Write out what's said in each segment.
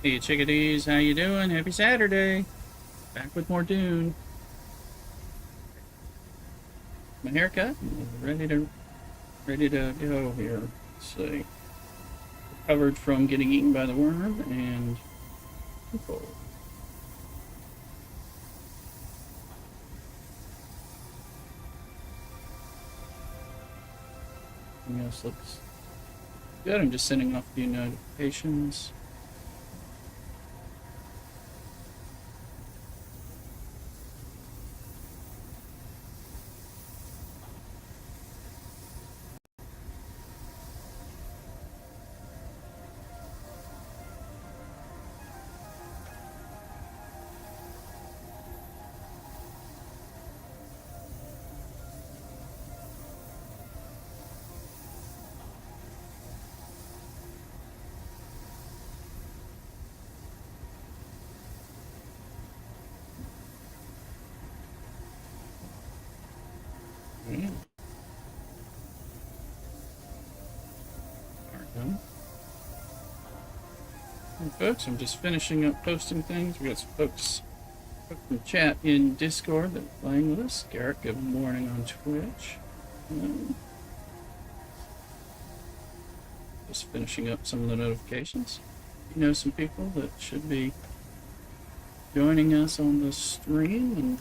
Hey chickadees, how you doing? Happy Saturday! Back with more Dune. My haircut, ready to go here. Let's see. Recovered from getting eaten by the worm and people. Everything else looks good. I'm just sending off a few notifications. Yeah. Alright, and folks, I'm just finishing up posting things. We got some folks from chat in Discord that are playing with us. Garrett, good morning on Twitch. Just finishing up some of the notifications. You know some people that should be joining us on the stream and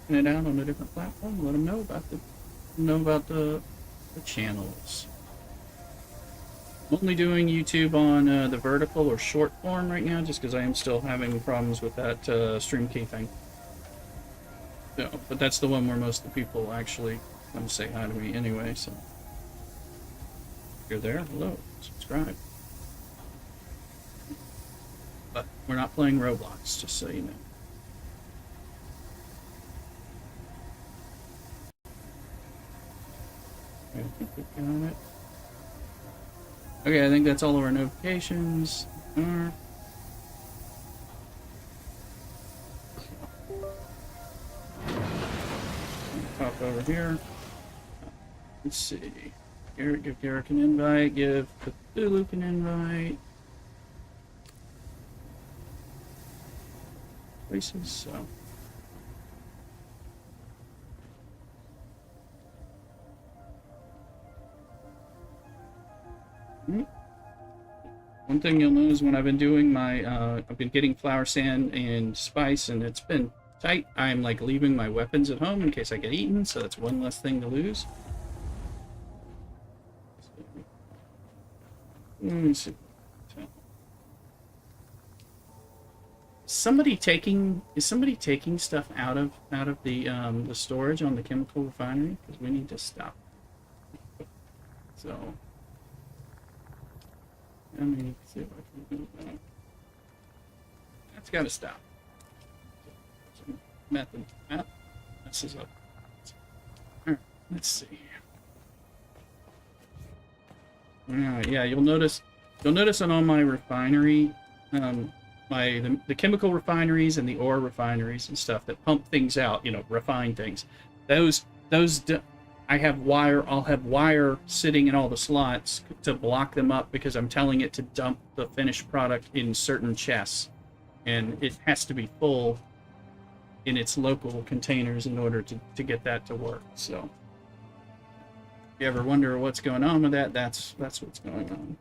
putting it out on a different platform. Let them know about the channels. I'm only doing YouTube on the vertical or short form right now, just because I am still having problems with that stream key thing. So, but that's the one where most of the people actually come to say hi to me anyway. So if you're there, hello, subscribe. But we're not playing Roblox, just so you know. I think we've got it. Okay, I think that's all of our notifications. Pop over here. Let's see. Give Garrick an invite. Give Cthulhu an invite. Places, so. One thing you'll notice when I've been doing my, I've been getting flour sand and spice, and it's been tight. I'm like leaving my weapons at home in case I get eaten, so that's one less thing to lose. Let me see. Is somebody taking stuff out of the storage on the chemical refinery? Because we need to stop. So. Let me see if I can do that. That's got to stop. Method. This is up. Alright, let's see. Alright, yeah, you'll notice on all my refinery, the chemical refineries and the ore refineries and stuff that pump things out, refine things. Those I'll have wire sitting in all the slots to block them up because I'm telling it to dump the finished product in certain chests. And it has to be full in its local containers in order to get that to work. So if you ever wonder what's going on with that, that's what's going on.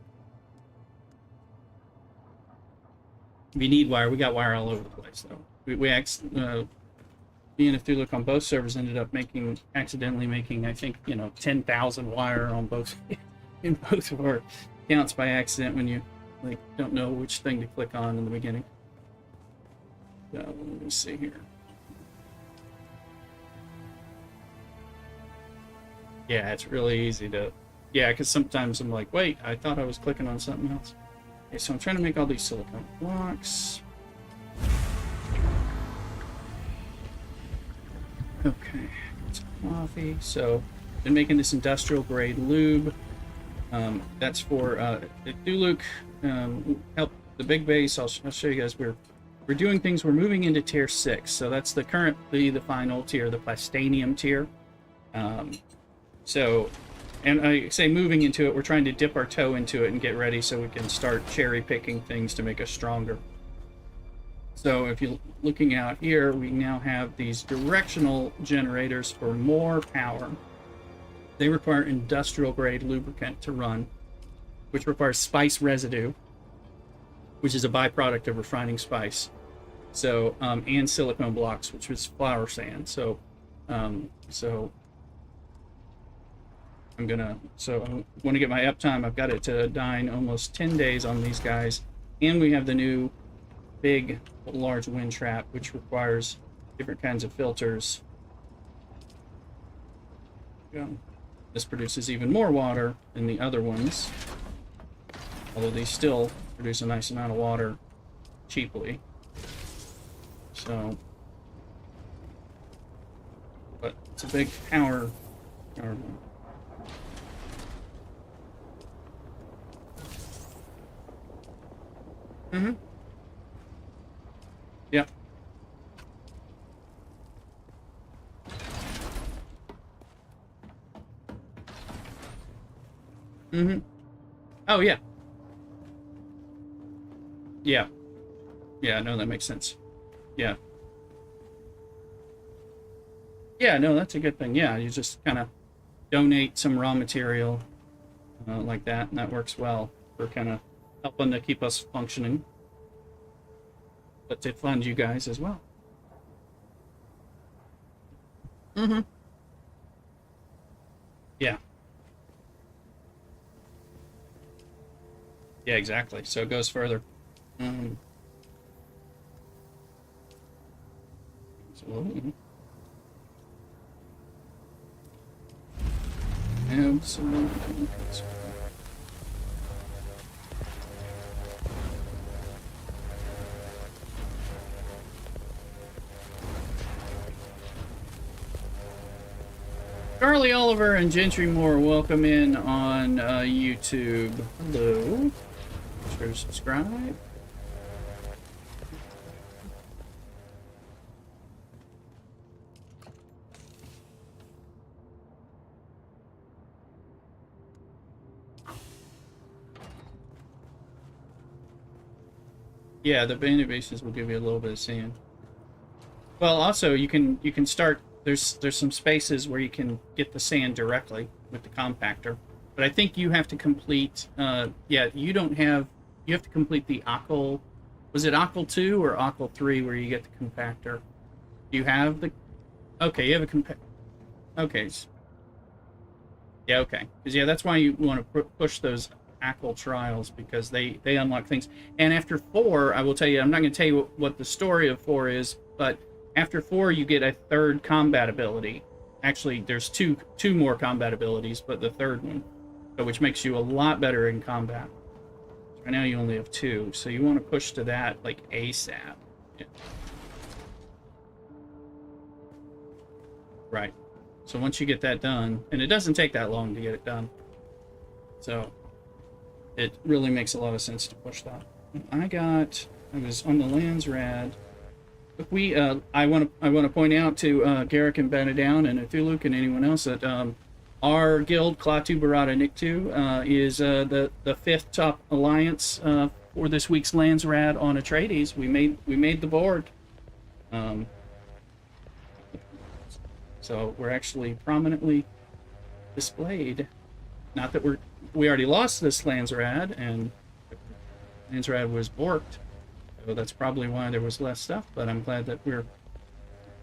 If you need wire, we got wire all over the place though. Me and Cthulhu on both servers ended up accidentally making, I think, 10,000 wire on both in both of our accounts by accident when you don't know which thing to click on in the beginning. So let me see here. Yeah, it's really easy to, because sometimes I'm like, wait, I thought I was clicking on something else. Okay, so I'm trying to make all these silicone blocks. Okay, some coffee. So, been making this industrial grade lube. That's for Duluc. Help the big base. I'll show you guys. We're doing things. We're moving into tier 6. So that's currently the final tier, the plastanium tier. And I say moving into it, we're trying to dip our toe into it and get ready so we can start cherry picking things to make us stronger. So if you're looking out here, we now have these directional generators for more power. They require industrial grade lubricant to run, which requires spice residue, which is a byproduct of refining spice. So, and silicone blocks, which is flour sand. So I want to get my uptime. I've got it to dying almost 10 days on these guys. And we have the new big, large wind trap, which requires different kinds of filters. Yeah. This produces even more water than the other ones, although they still produce a nice amount of water cheaply. So, but it's a big power. Mm-hmm. Yep. Mm-hmm. Oh, yeah. Yeah. Yeah, no, that makes sense. Yeah. Yeah, no, that's a good thing. Yeah, you just kind of donate some raw material like that, and that works well for kind of helping to keep us functioning, but to fund you guys as well. Mm-hmm. Yeah. Yeah, exactly. So it goes further. Um, Absolutely. Absolutely. Charlie Oliver and Gentry Moore, welcome in on YouTube. Hello. Make sure to subscribe. Yeah, the bandit bases will give you a little bit of sand. Well, also you can start. There's some spaces where you can get the sand directly with the compactor, but I think you have to complete. Yeah, you don't have. You have to complete the Ockel. Was it Ockel 2 or Ockel 3 where you get the compactor? You have the. Okay, you have a Okay. Yeah, okay. Because yeah, that's why you want to push those Ockel trials, because they unlock things. And after 4, I will tell you. I'm not going to tell you what the story of 4 is, but after 4, you get a third combat ability. Actually, there's two more combat abilities, but the third one, which makes you a lot better in combat. Right now, you only have 2, so you want to push to that like ASAP. Yeah. Right. So once you get that done, and it doesn't take that long to get it done, so it really makes a lot of sense to push that. I was on the Landsrad. I want to point out to Garrick and Benedown and Athuluk and anyone else that our guild, Klaatu Barada Niktu, is the 5th top alliance for this week's Landsrad on Atreides. We made the board. So we're actually prominently displayed. Not that we already lost this Landsrad, and Landsrad was borked. So that's probably why there was less stuff, but I'm glad that we're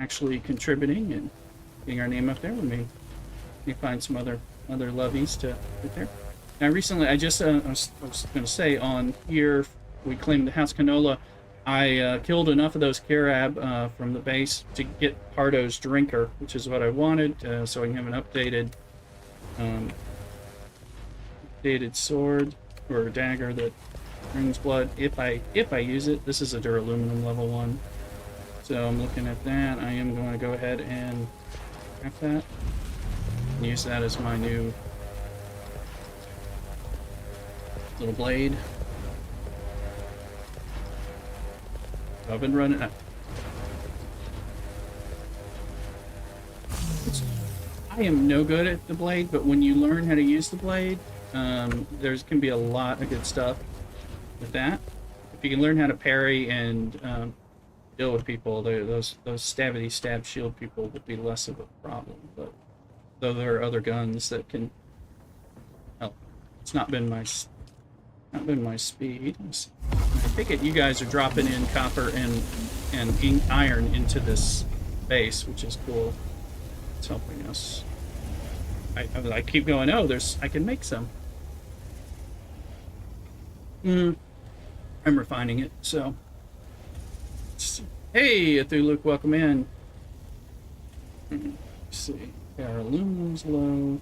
actually contributing and getting our name up there. We may find some other lovies to put there. Now recently, I was going to say, on here, we claimed the House Canola. I killed enough of those Carab from the base to get Pardo's Drinker, which is what I wanted, so I can have an updated sword or dagger that brings blood if I use it. This is a duraluminum level 1, so I'm looking at that. I am going to go ahead and craft that and use that as my new little blade. I've been running. I am no good at the blade, but when you learn how to use the blade, there's can be a lot of good stuff with that. If you can learn how to parry and deal with people, those stabby stab shield people will be less of a problem. But though there are other guns that can help, it's not been my speed. I think you guys are dropping in copper and iron into this base, which is cool. It's helping us. I keep going. Oh, I can make some. I'm refining it. So, hey, Athuluk, welcome in. Let's see. Our aluminum's low.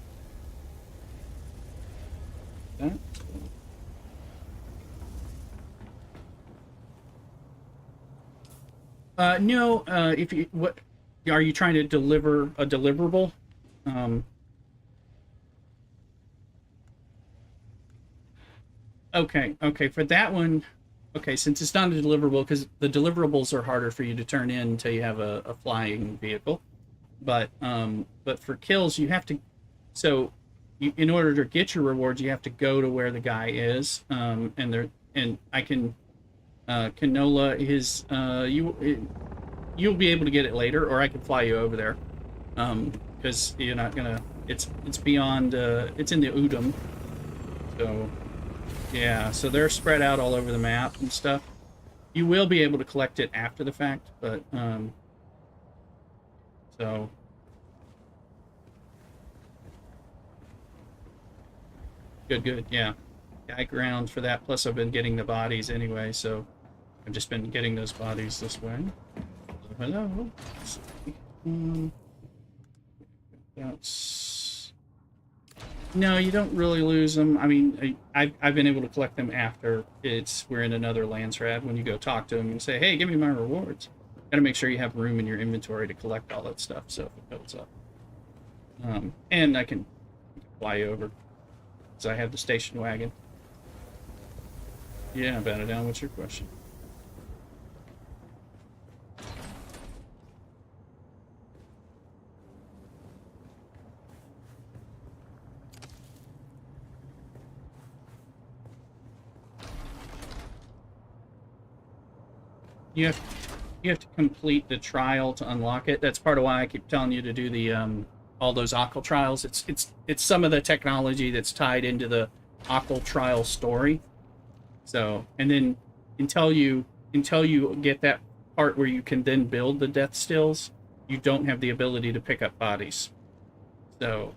That. No. If you what are you trying to deliver a deliverable? Okay. For that one, okay. Since it's not a deliverable, because the deliverables are harder for you to turn in until you have a flying vehicle. But for kills, you have to. So, in order to get your rewards, you have to go to where the guy is. And I can canola his you'll be able to get it later, or I can fly you over there. Because you're not gonna. It's beyond. It's in the Udom, so yeah. So they're spread out all over the map and stuff. You will be able to collect it after the fact, but so good, yeah. High ground for that. Plus, I've been getting the bodies anyway, so I've just been getting those bodies this way. Hello. That's no, you don't really lose them. I mean, I've been able to collect them after we're in another Landsrad. When you go talk to them and say, "Hey, give me my rewards," gotta make sure you have room in your inventory to collect all that stuff, so if it builds up. And I can fly over because I have the station wagon. Yeah, bat it down. What's your question? You have to complete the trial to unlock it. That's part of why I keep telling you to do the all those Occult trials. It's some of the technology that's tied into the Occult trial story. So, and then until you get that part where you can then build the death stills, you don't have the ability to pick up bodies. So,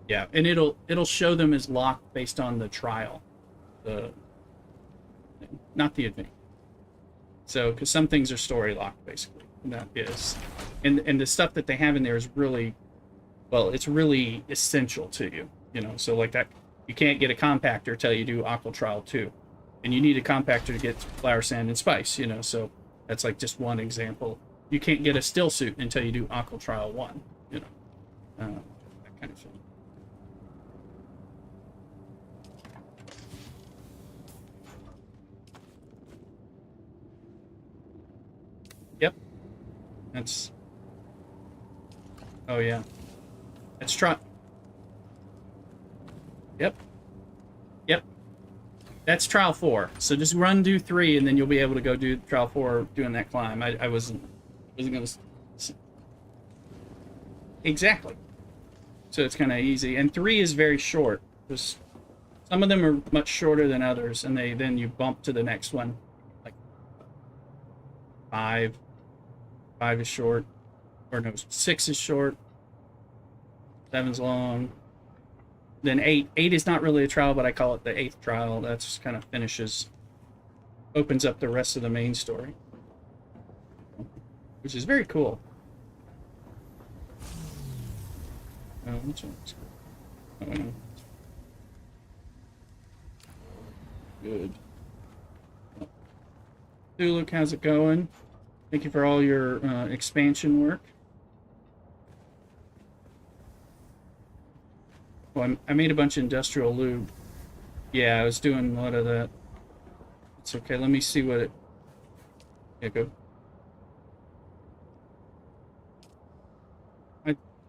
yeah, and it'll show them as locked based on the trial, not the event. So, because some things are story locked, basically, and that is, and the stuff that they have in there is really, well, it's really essential to you. So like that, you can't get a compactor till you do Aqua Trial 2, and you need a compactor to get flour, sand, and spice. So that's like just one example. You can't get a still suit until you do Aqua Trial 1. That kind of thing. Yep. That's. Oh yeah. That's try. Yep. Yep. That's trial 4. So just do 3, and then you'll be able to go do trial 4 doing that climb. I wasn't gonna. Exactly. So it's kind of easy, and 3 is very short. Just some of them are much shorter than others, and then you bump to the next one. Like 5. 5 is short, or no, 6 is short. 7's long. Then 8 is not really a trial, but I call it the 8th trial. That's kind of opens up the rest of the main story, which is very cool. Oh, which one's cool? Oh, no. Good. Look, how's it going? Thank you for all your expansion work. Well, I made a bunch of industrial lube. Yeah, I was doing a lot of that. It's okay. Let me see what it. Yeah, go.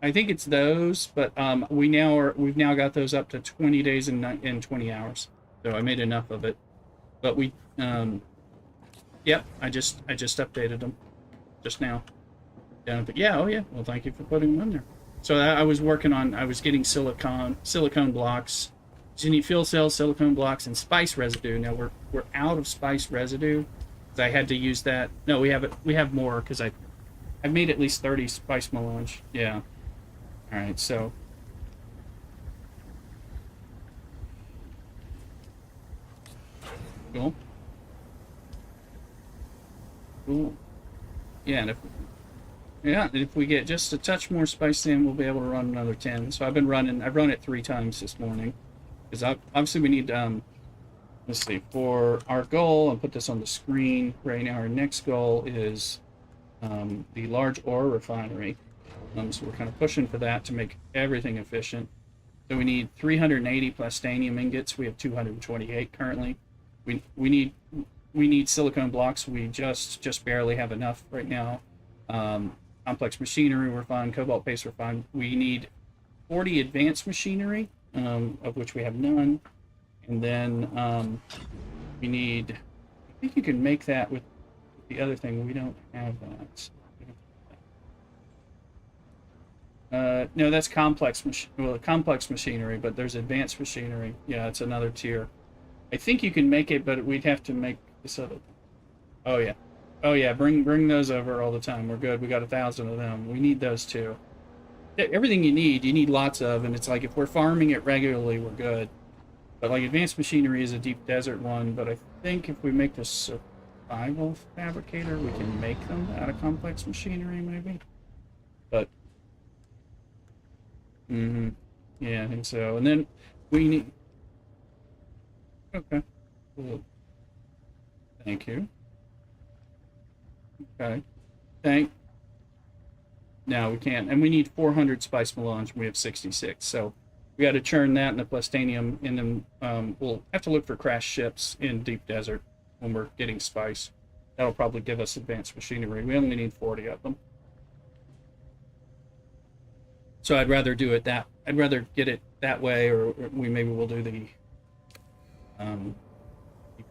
I think it's those, but we've now got those up to 20 days and 20 hours. So I made enough of it. But yep, I just updated them just now. Yeah, but yeah, oh yeah. Well, thank you for putting them in there. So I was getting silicone blocks. So you need fuel cells, silicone blocks, and spice residue. Now we're out of spice residue. 'Cause I had to use that. No, we have more because I've made at least 30 spice melange. Yeah. All right. So cool. Cool. Yeah, and if we get just a touch more spice in, we'll be able to run another 10. So I've run it 3 times this morning. Because obviously we need, let's see, for our goal, I'll put this on the screen right now. Our next goal is the large ore refinery. So we're kind of pushing for that to make everything efficient. So we need 380 plastanium ingots. We have 228 currently. We need silicone blocks. We just barely have enough right now. Complex machinery refined, cobalt paste refined. We need 40 advanced machinery, of which we have none. And then we need, I think you can make that with the other thing. We don't have that. No, that's complex machinery, but there's advanced machinery. Yeah, it's another tier. I think you can make it, but we'd have to make this other. Oh yeah, oh yeah. Bring those over all the time. We're good. We got 1,000 of them. We need those too. Everything you need lots of, and it's like if we're farming it regularly, we're good. But like advanced machinery is a deep desert one. But I think if we make this survival fabricator, we can make them out of complex machinery, maybe. But yeah, I think so. And then we need. Okay. Cool. Thank you. Okay. Thank. No, we can't. And we need 400 spice melange. We have 66. So we got to churn that in the plastanium. And then we'll have to look for crash ships in deep desert when we're getting spice. That'll probably give us advanced machinery. We only need 40 of them. So I'd rather do it that. I'd rather get it that way, or maybe we'll do the deep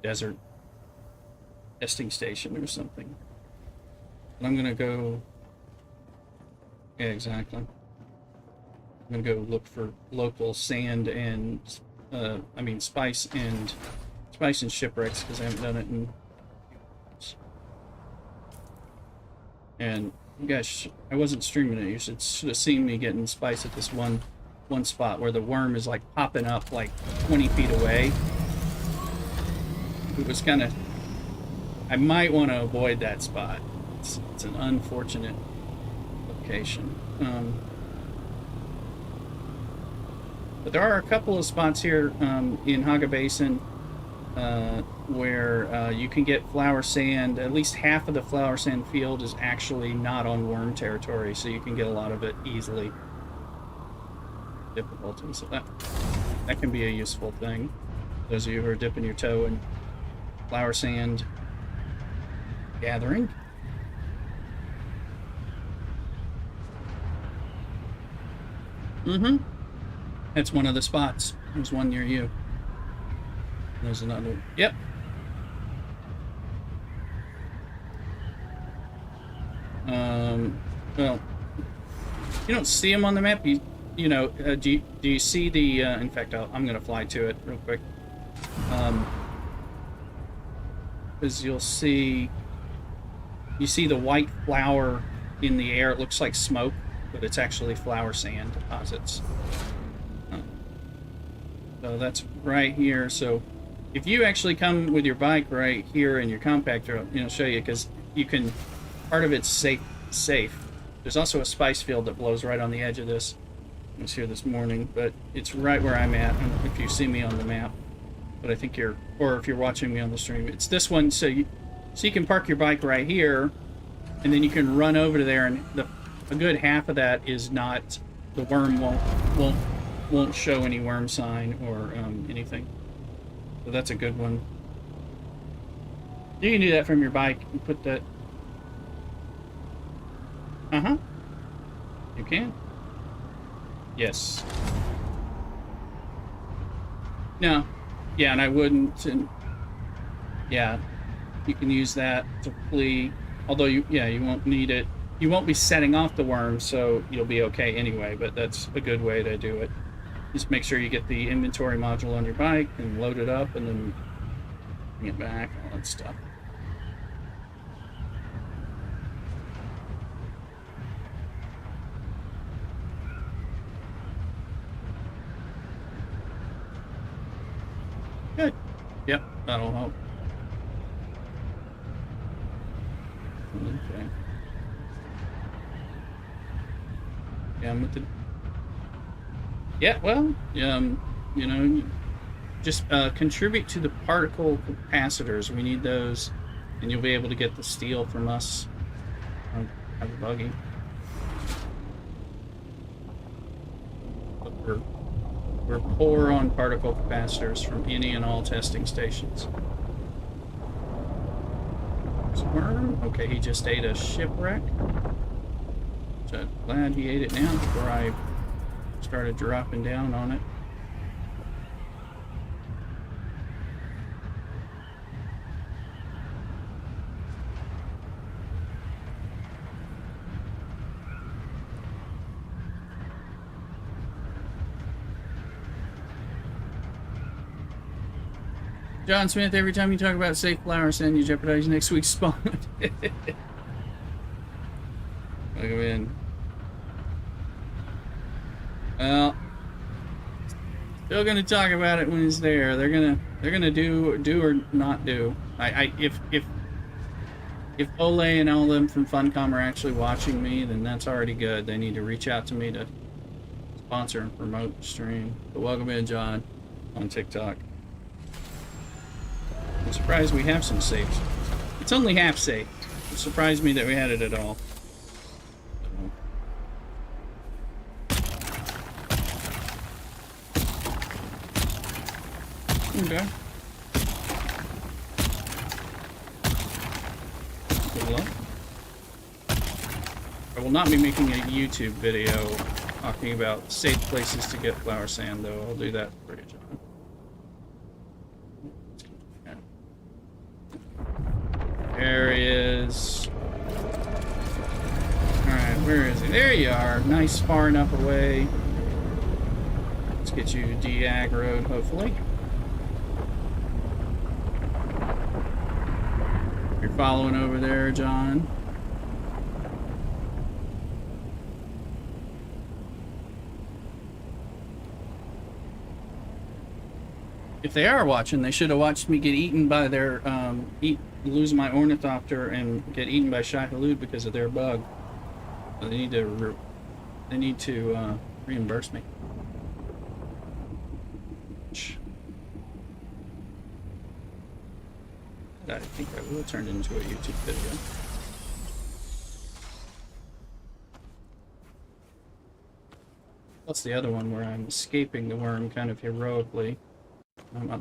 desert testing station or something. And I'm gonna go. Yeah, exactly. I'm gonna go look for local sand and, spice and shipwrecks because I haven't done it in. And you guys, I wasn't streaming it. You should have seen me getting spice at this one spot where the worm is like popping up like 20 feet away. It was kind of. I might want to avoid that spot. It's an unfortunate location. But there are a couple of spots here in Haga Basin where you can get flower sand. At least half of the flower sand field is actually not on worm territory, so you can get a lot of it easily. Difficulty, so that can be a useful thing. Those of you who are dipping your toe in flower sand gathering. That's one of the spots. There's one near you. There's another. Yep. Well, you don't see them on the map. Do you see the? In fact, I'm gonna fly to it real quick. Because you see the white flour in the air. It looks like smoke, but it's actually flower sand deposits. So that's right here. So if you actually come with your bike right here in your compactor, I'll show you, because you can. Part of it's safe. There's also a spice field that blows right on the edge of this. I was here this morning, but it's right where I'm at. I don't know if you see me on the map, but I think or if you're watching me on the stream, it's this one. So you can park your bike right here, and then you can run over to there, and a good half of that is not. The worm won't show any worm sign or anything. So that's a good one. You can do that from your bike and put that. You can. Yes. No. Yeah, and I wouldn't. And yeah, you can use that to flee. Although you won't need it. You won't be setting off the worm, so you'll be okay anyway. But that's a good way to do it. Just make sure you get the inventory module on your bike and load it up, and then bring it back, all that stuff. Good. Yep, that'll help. Okay. Yeah, I'm with the. Yeah, well, you know, just contribute to the particle capacitors. We need those, and you'll be able to get the steel from us. I'll have a buggy. But we're poor on particle capacitors from any and all testing stations. Worm. Okay, he just ate a shipwreck. So I'm glad he ate it now before I started dropping down on it. John Smith, every time you talk about safe flower sand, you jeopardize next week's spawn. Look in. Well, still gonna talk about it when it's there. They're gonna do or not do. If Ole and all them from Funcom are actually watching me, then that's already good. They need to reach out to me to sponsor and promote the stream. But welcome in, John, on TikTok. I'm surprised we have some safes. It's only half safe. It surprised me that we had it at all. Okay. Good luck. I will not be making a YouTube video talking about safe places to get flower sand, though. I'll do that for you, John. There he is. Alright, where is he? There you are. Nice, far enough away. Let's get you de-aggroed, hopefully. You're following over there, John. If they are watching, they should have watched me get eaten by their, lose my ornithopter and get eaten by Shai-Hulud because of their bug. So they need to reimburse me. I think I will turn it into a YouTube video. That's the other one where I'm escaping the worm kind of heroically.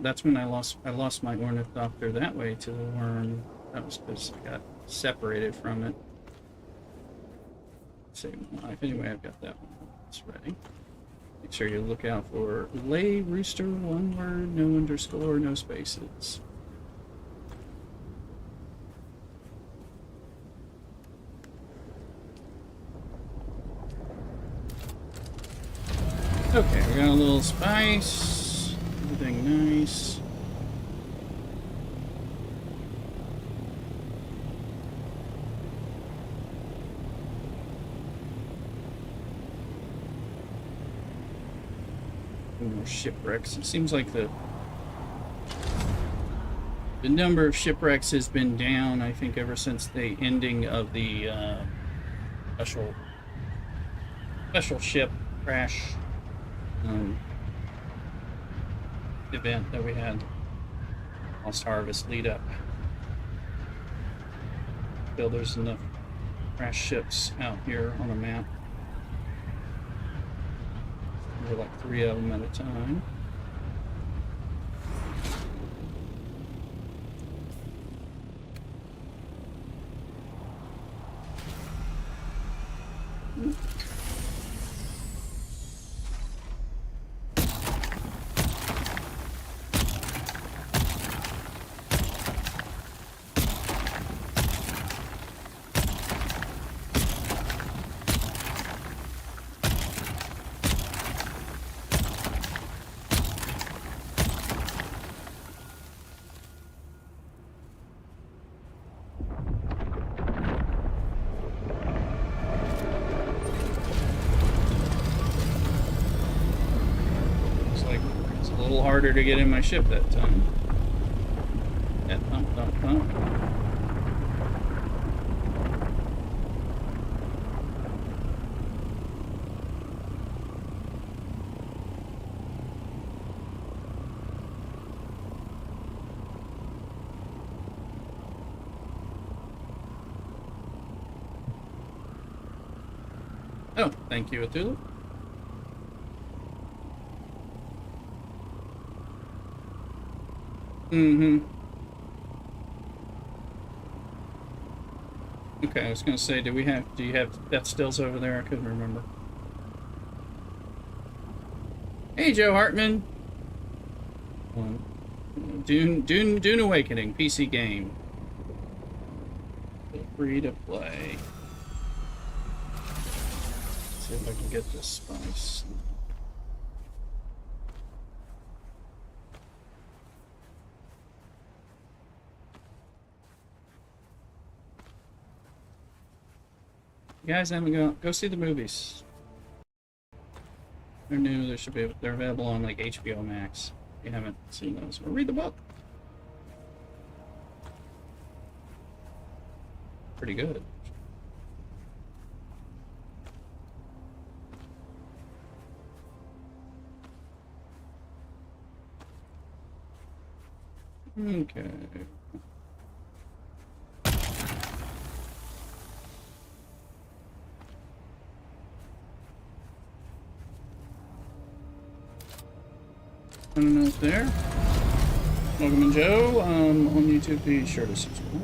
That's when I lost my ornithopter that way to the worm. That was because I got separated from it. Save my life. Anyway, I've got that one. It's ready. Make sure you look out for lay rooster, one word, no underscore, no spaces. Okay, we got a little spice. Everything nice. More shipwrecks. It seems like the number of shipwrecks has been down, I think, ever since the ending of the special ship crash event that we had. Lost Harvest lead up. Still, there's enough crash ships out here on the map. There are like 3 of them at a time. harder to get in my ship that time. At pump. Oh, thank you, Atula. Mm-hmm. Okay, I was gonna say, do you have death stills over there? I couldn't remember. Hey, Joe Hartman. Dune Awakening, PC game. Feel free to play. Let's see if I can get this spice. You guys haven't go see the movies. They're new. They're available on like HBO Max. If you haven't seen those, or read the book. Pretty good. Okay. I don't know if there. Welcome in, Joe. On YouTube, be sure to subscribe.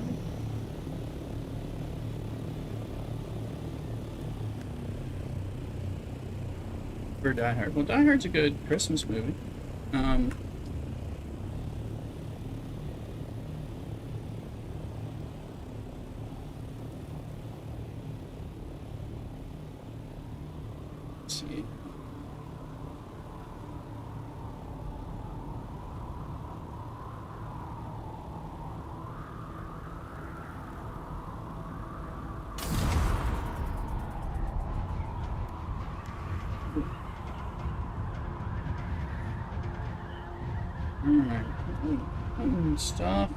For Die Hard. Well, Die Hard's a good Christmas movie. Let's see. Alright. Stuff.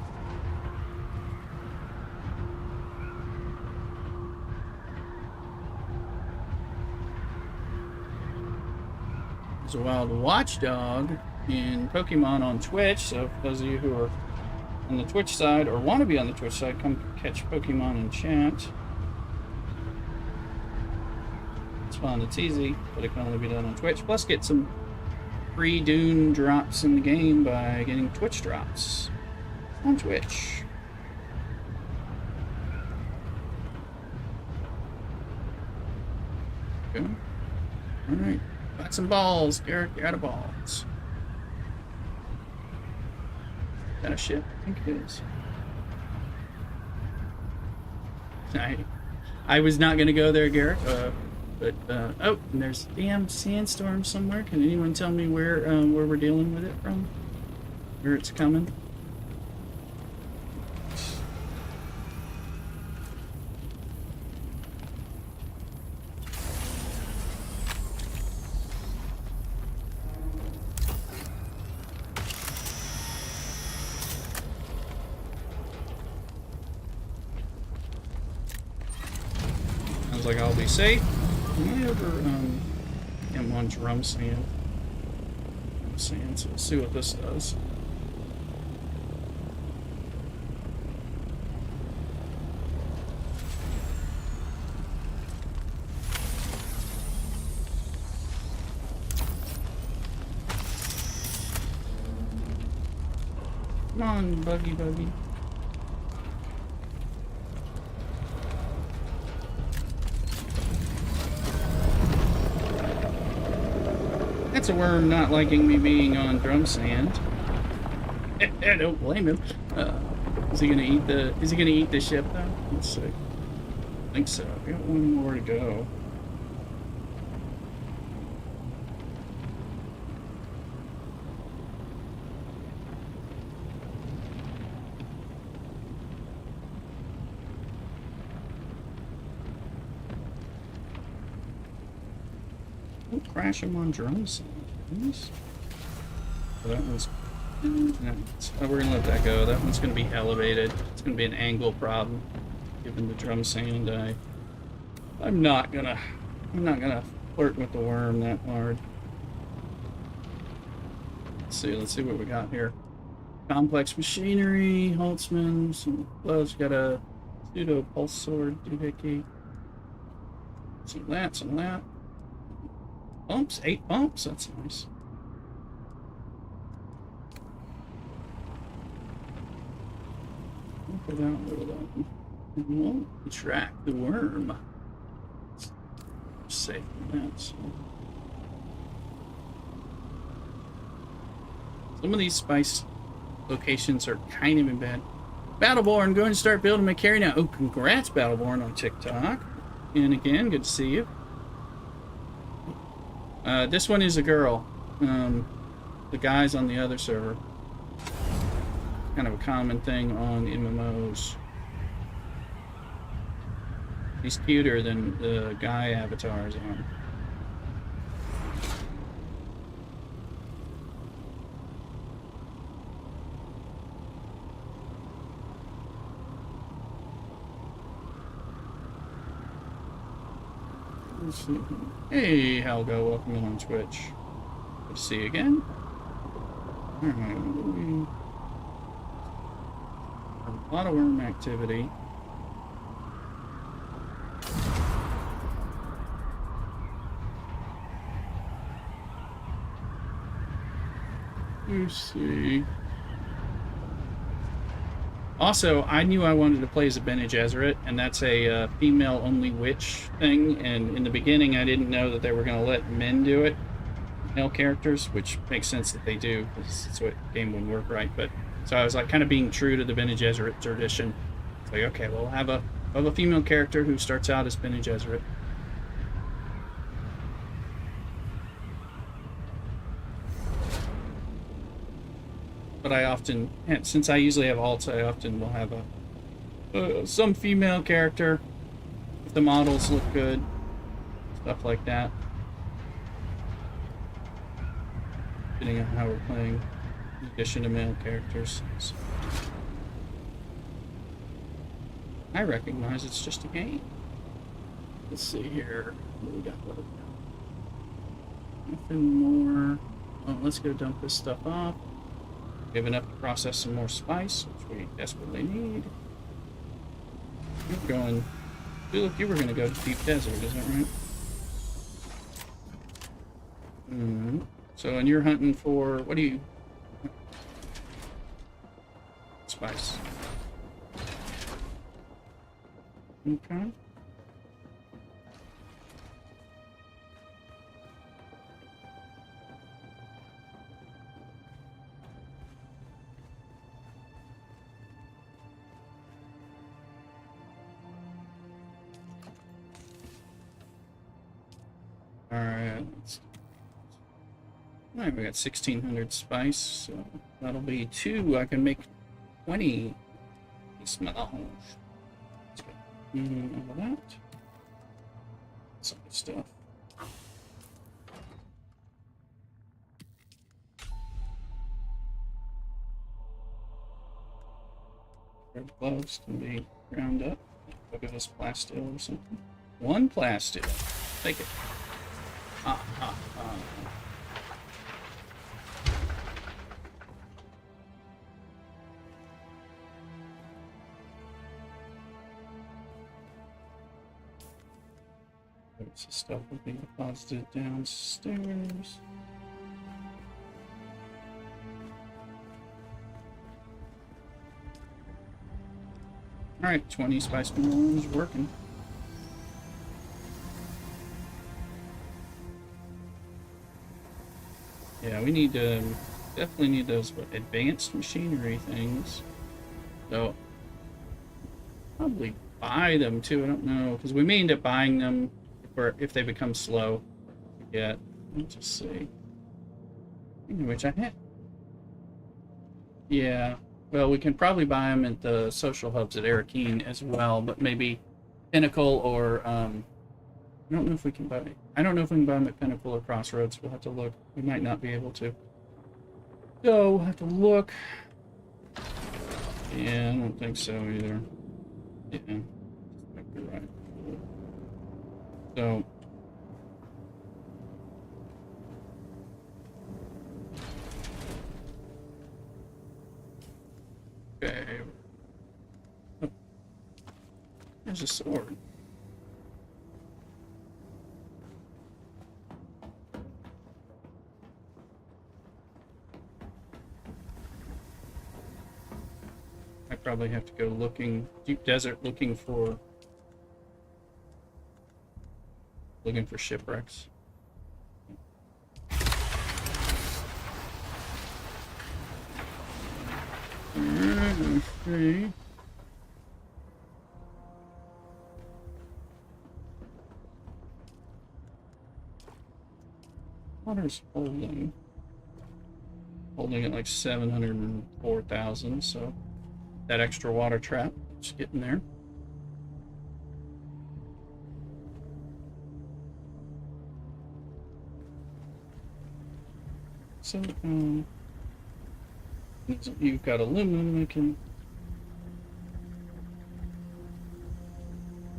There's a wild watchdog in Pokemon on Twitch, so for those of you who are on the Twitch side or want to be on the Twitch side, come catch Pokemon in chat. It's fun, it's easy, but it can only be done on Twitch. Plus get some free Dune drops in the game by getting Twitch drops on Twitch. Okay. Alright. Got some balls. Garrett, you're out of balls. Is that a ship? I think it is. I was not going to go there, Garrett. But oh, and there's a damn sandstorm somewhere. Can anyone tell me where we're dealing with it from? Where it's coming? Sounds like I'll be safe. Can I ever, I'm on drum sand. So we'll see what this does. Come on, buggy. That's a worm not liking me being on drum sand. I don't blame him. Is he gonna eat the ship though? Let's see. I think so. We got one more to go. Don't crash him on drum sand, please. So that one's... So we're gonna let that go. That one's gonna be elevated. It's gonna be an angle problem, given the drum sand. I'm not gonna flirt with the worm that hard. Let's see what we got here. Complex machinery, Holtzman, some gloves, got a pseudo pulse sword, doohickey. Some of that. Pumps, 8 pumps, that's nice. Put out a little of that. We'll track the worm. Safe from that, so. Some of these spice locations are kind of in bad. Battleborn, going to start building my carry now. Oh, congrats, Battleborn, on TikTok. And again, good to see you. This one is a girl. The guys on the other server. Kind of a common thing on MMOs. He's cuter than the guy avatars are. Hey, Helga, welcome in on Twitch. Good to see you again. Alright, a lot of worm activity. Let's see. Also, I knew I wanted to play as a Bene Gesserit, and that's a female-only witch thing, and in the beginning I didn't know that they were going to let men do it, male characters, which makes sense that they do, because that's what the game would work right, but so I was like kind of being true to the Bene Gesserit tradition. It's like, okay, well, we'll have a female character who starts out as Bene Gesserit. But I often, since I usually have alts, I often will have some female character if the models look good, stuff like that. Depending on how we're playing, in addition to male characters. So I recognize it's just a game. Let's see here. What we got? Nothing more. Oh, let's go dump this stuff off. We have enough to process some more spice, which we desperately need. You're going... You look, you were going to go to Deep Desert, is that right? So, and you're hunting for... What do you... Spice. Okay. Alright, we got 1,600 spice, so that'll be 2. I can make 20 smells. Let's go. All of that. Some good stuff. Red gloves can be ground up. Look at this plasteel or something. 1 plasteel. Take it. There's the stuff will be deposited downstairs. Alright, 20 spice balloons working. Yeah, we need to definitely need those advanced machinery things. So probably buy them too. I don't know, because we may end up buying them if they become slow. Yeah, let's just see. Which I had. Yeah, well, we can probably buy them at the social hubs at Arakeen as well, but maybe Pinnacle or I don't know if we can buy. I don't know if we can buy them at Pinnacle or Crossroads. We'll have to look. We might not be able to. So we'll have to look. Yeah, I don't think so either. Yeah, might be right. So. Okay. Oh, there's a sword. I probably have to go looking deep desert looking for shipwrecks. Okay. Water's holding at like 704,000, so that extra water trap, just getting there. So, you've got aluminum, I can...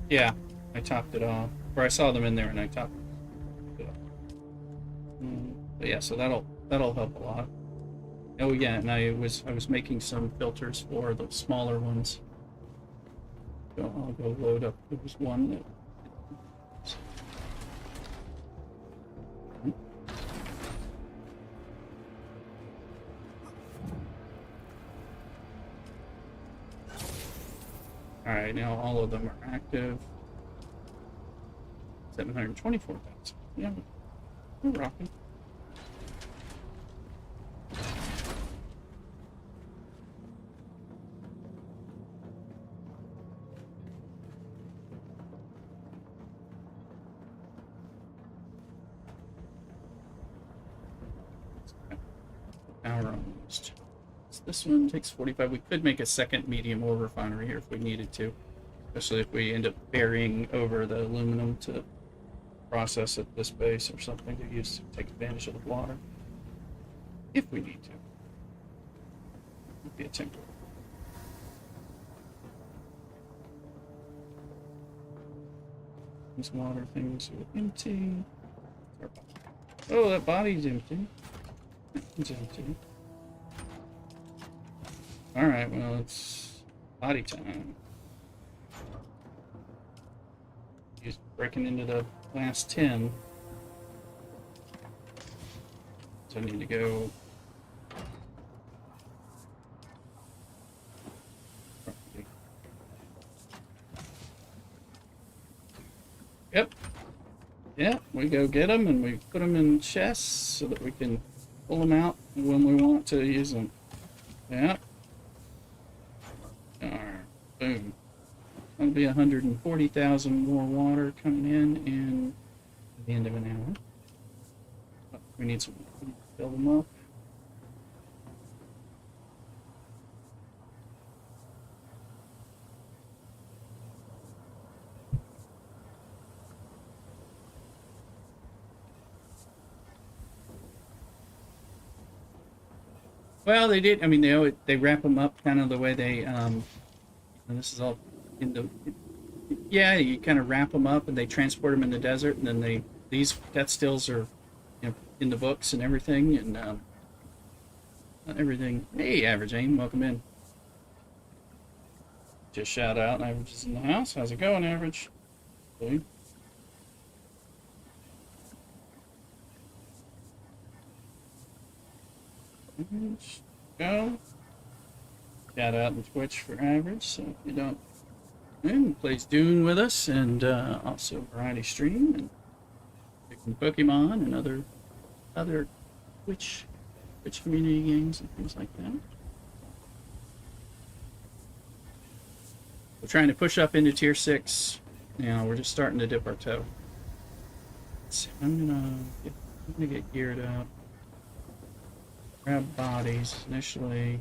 Yeah, I topped it off. Or I saw them in there and I topped it off. But yeah, so that'll help a lot. Oh yeah, and I was making some filters for the smaller ones. So I'll go load up. There was one that. All right, now all of them are active. 724,000. Yeah, we're rocking. Power almost. So this one takes 45. We could make a second medium ore refinery here if we needed to, especially if we end up burying over the aluminum to process at this base or something to use to take advantage of the water. If we need to. It'd be a temporary. These water things are empty. Oh, that body's empty. It's empty. Alright, well, it's body time. Just breaking into the last 10. So I need to go. Yep. Yeah, we go get them and we put them in chests so that we can pull them out when we want to use them. Yeah. Boom. That'll be 140,000 more water coming in at the end of an hour. But we need some to fill them up. Well, they did. I mean, they wrap them up kind of the way they. And this is all in the. Yeah, you kind of wrap them up and they transport them in the desert, and then these death stills are, in the books and everything, and everything. Hey, Average Aim, welcome in. Just shout out, Average is in the house. How's it going, Average? Okay. Go. Shout out on Twitch for Average, so if you don't, and plays Dune with us, and also Variety Stream, and picking Pokemon and other Twitch community games and things like that. We're trying to push up into tier 6. We're just starting to dip our toe. So I'm gonna get geared up. Grab bodies initially.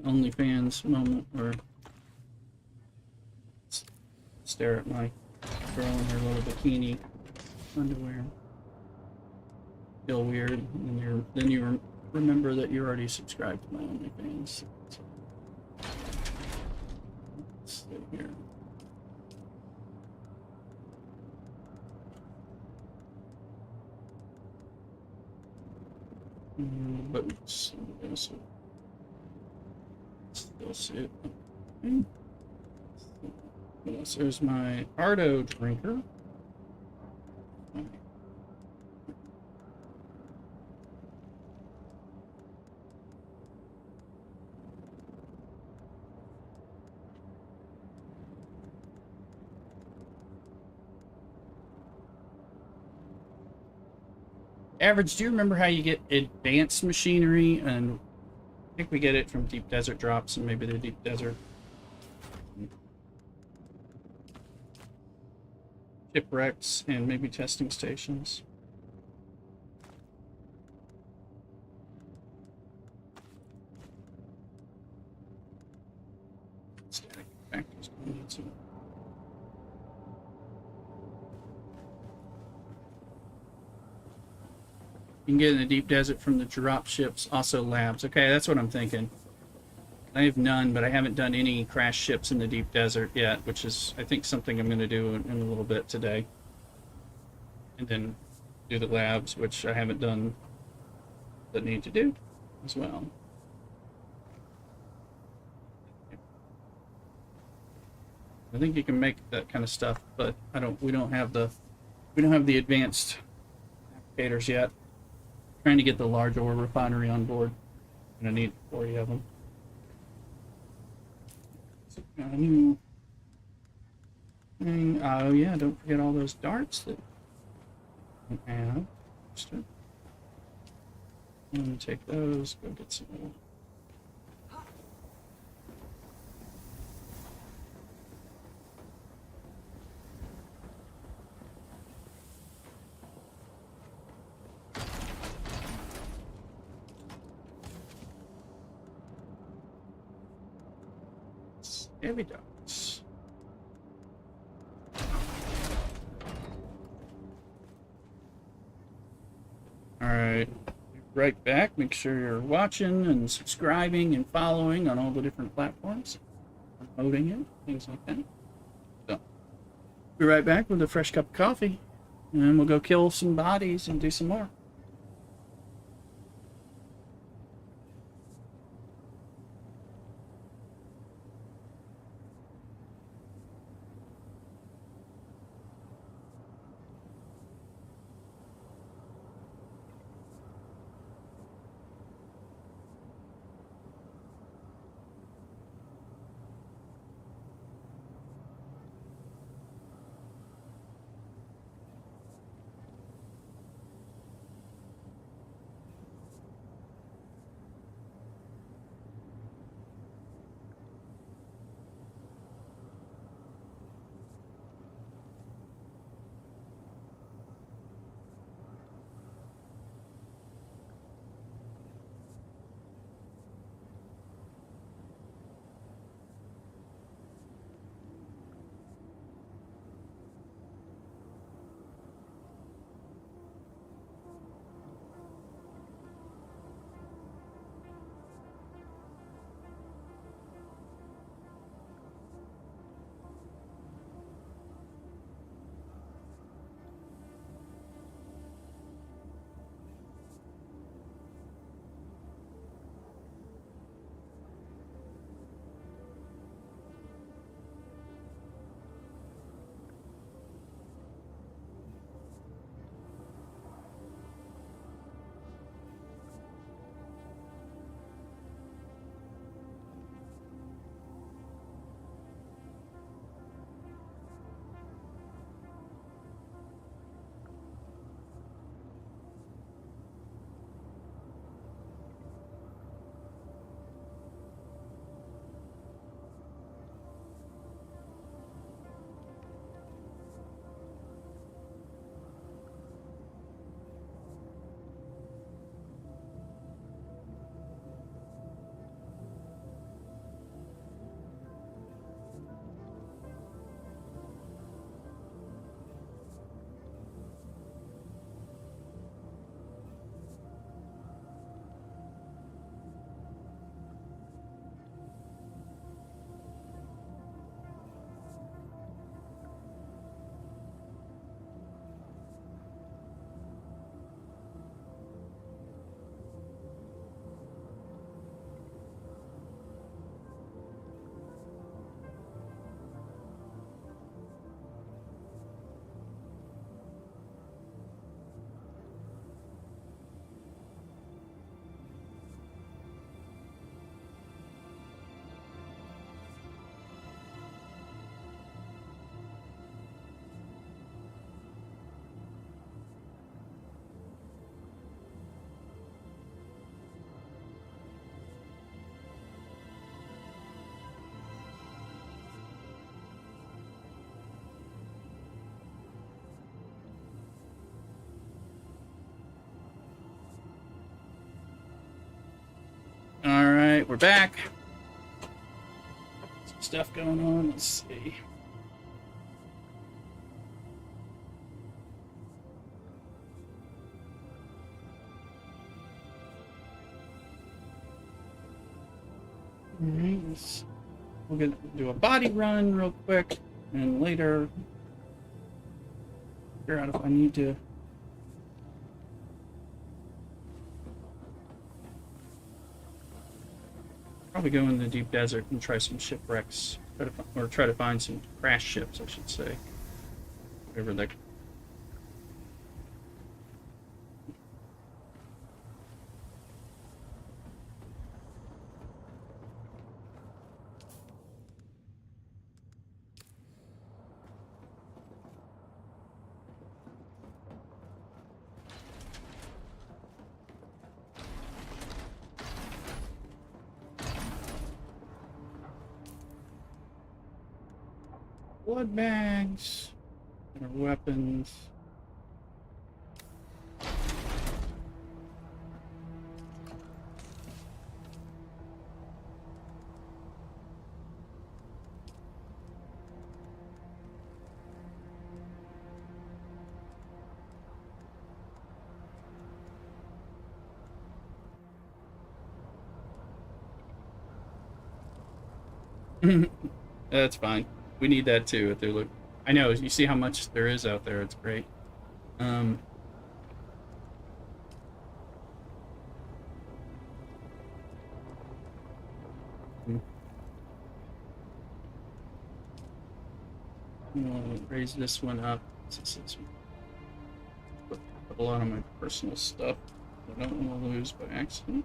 OnlyFans moment where stare at my girl in her little bikini underwear. feel weird, and then you remember that you're already subscribed to my OnlyFans. So, let's see here. Boots. Still suit. Okay. What else? There's my Ardo drinker. Average, do you remember how you get advanced machinery? And I think we get it from deep desert drops and maybe the deep desert shipwrecks and maybe testing stations. Static factors. Need some. You can get in the deep desert from the drop ships, also labs. Okay, that's what I'm thinking. I have none, but I haven't done any crash ships in the deep desert yet, which is, I think, something I'm going to do in a little bit today. And then do the labs, which I haven't done that need to do as well. I think you can make that kind of stuff, but we don't have the advanced applicators yet. Trying to get the large ore refinery on board. I'm gonna need 40 of them. Got a new thing. Oh yeah, don't forget all those darts that I have. I'm gonna take those, go get some more. Heavy darts. Alright, right back. Make sure you're watching and subscribing and following on all the different platforms. Promoting it, things like that. So, be right back with a fresh cup of coffee. And then we'll go kill some bodies and do some more. Alright, we're back. Some stuff going on. Let's see. Alright, we're gonna do a body run real quick, and later figure out if I need to. Probably go in the deep desert and try some shipwrecks, try to find some crash ships, I should say. Whatever that. Blood bags, and our weapons. That's fine. We need that too. If they're look, I know. You see how much there is out there. It's great. Hmm. We'll raise this one up. This is put a lot of my personal stuff I don't want to lose by accident.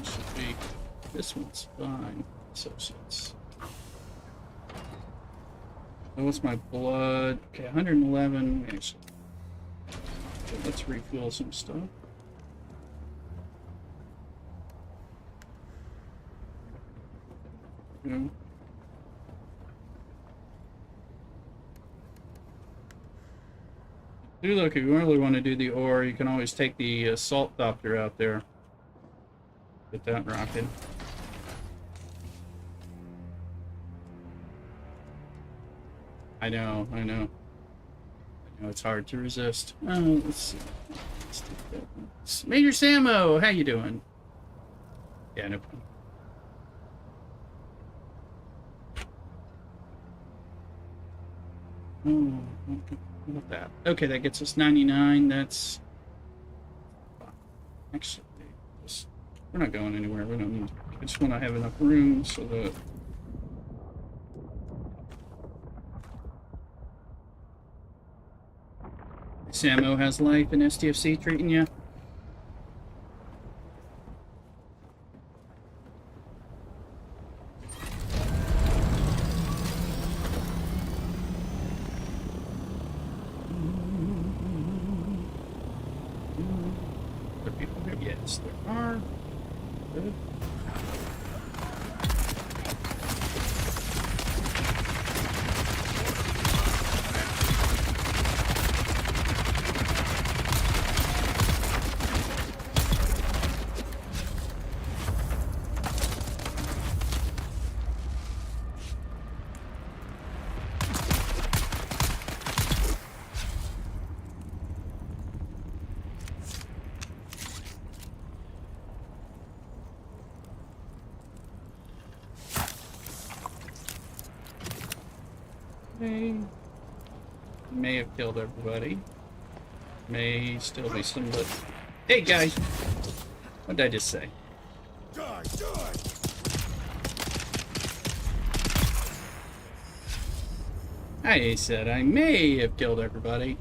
Should be, this one's fine. Associates. So what's my blood? Okay, 111. Actually, okay, let's refuel some stuff. Yeah. Do look, if you really want to do the ore, you can always take the salt doctor out there. Get that rocking. I know. It's hard to resist. Let's see. Let's take that one. Major Sammo, how you doing? Yeah, no problem. Oh, okay. What about that? Okay, that gets us 99. That's actually. We're not going anywhere. We don't need. I just want to have enough room so that. Sammo has life in STFC treating you. Are there people here? Yes, there are. Good. May have killed everybody. May still be somebody. Hey guys! What did I just say? Die, die. I said I may have killed everybody.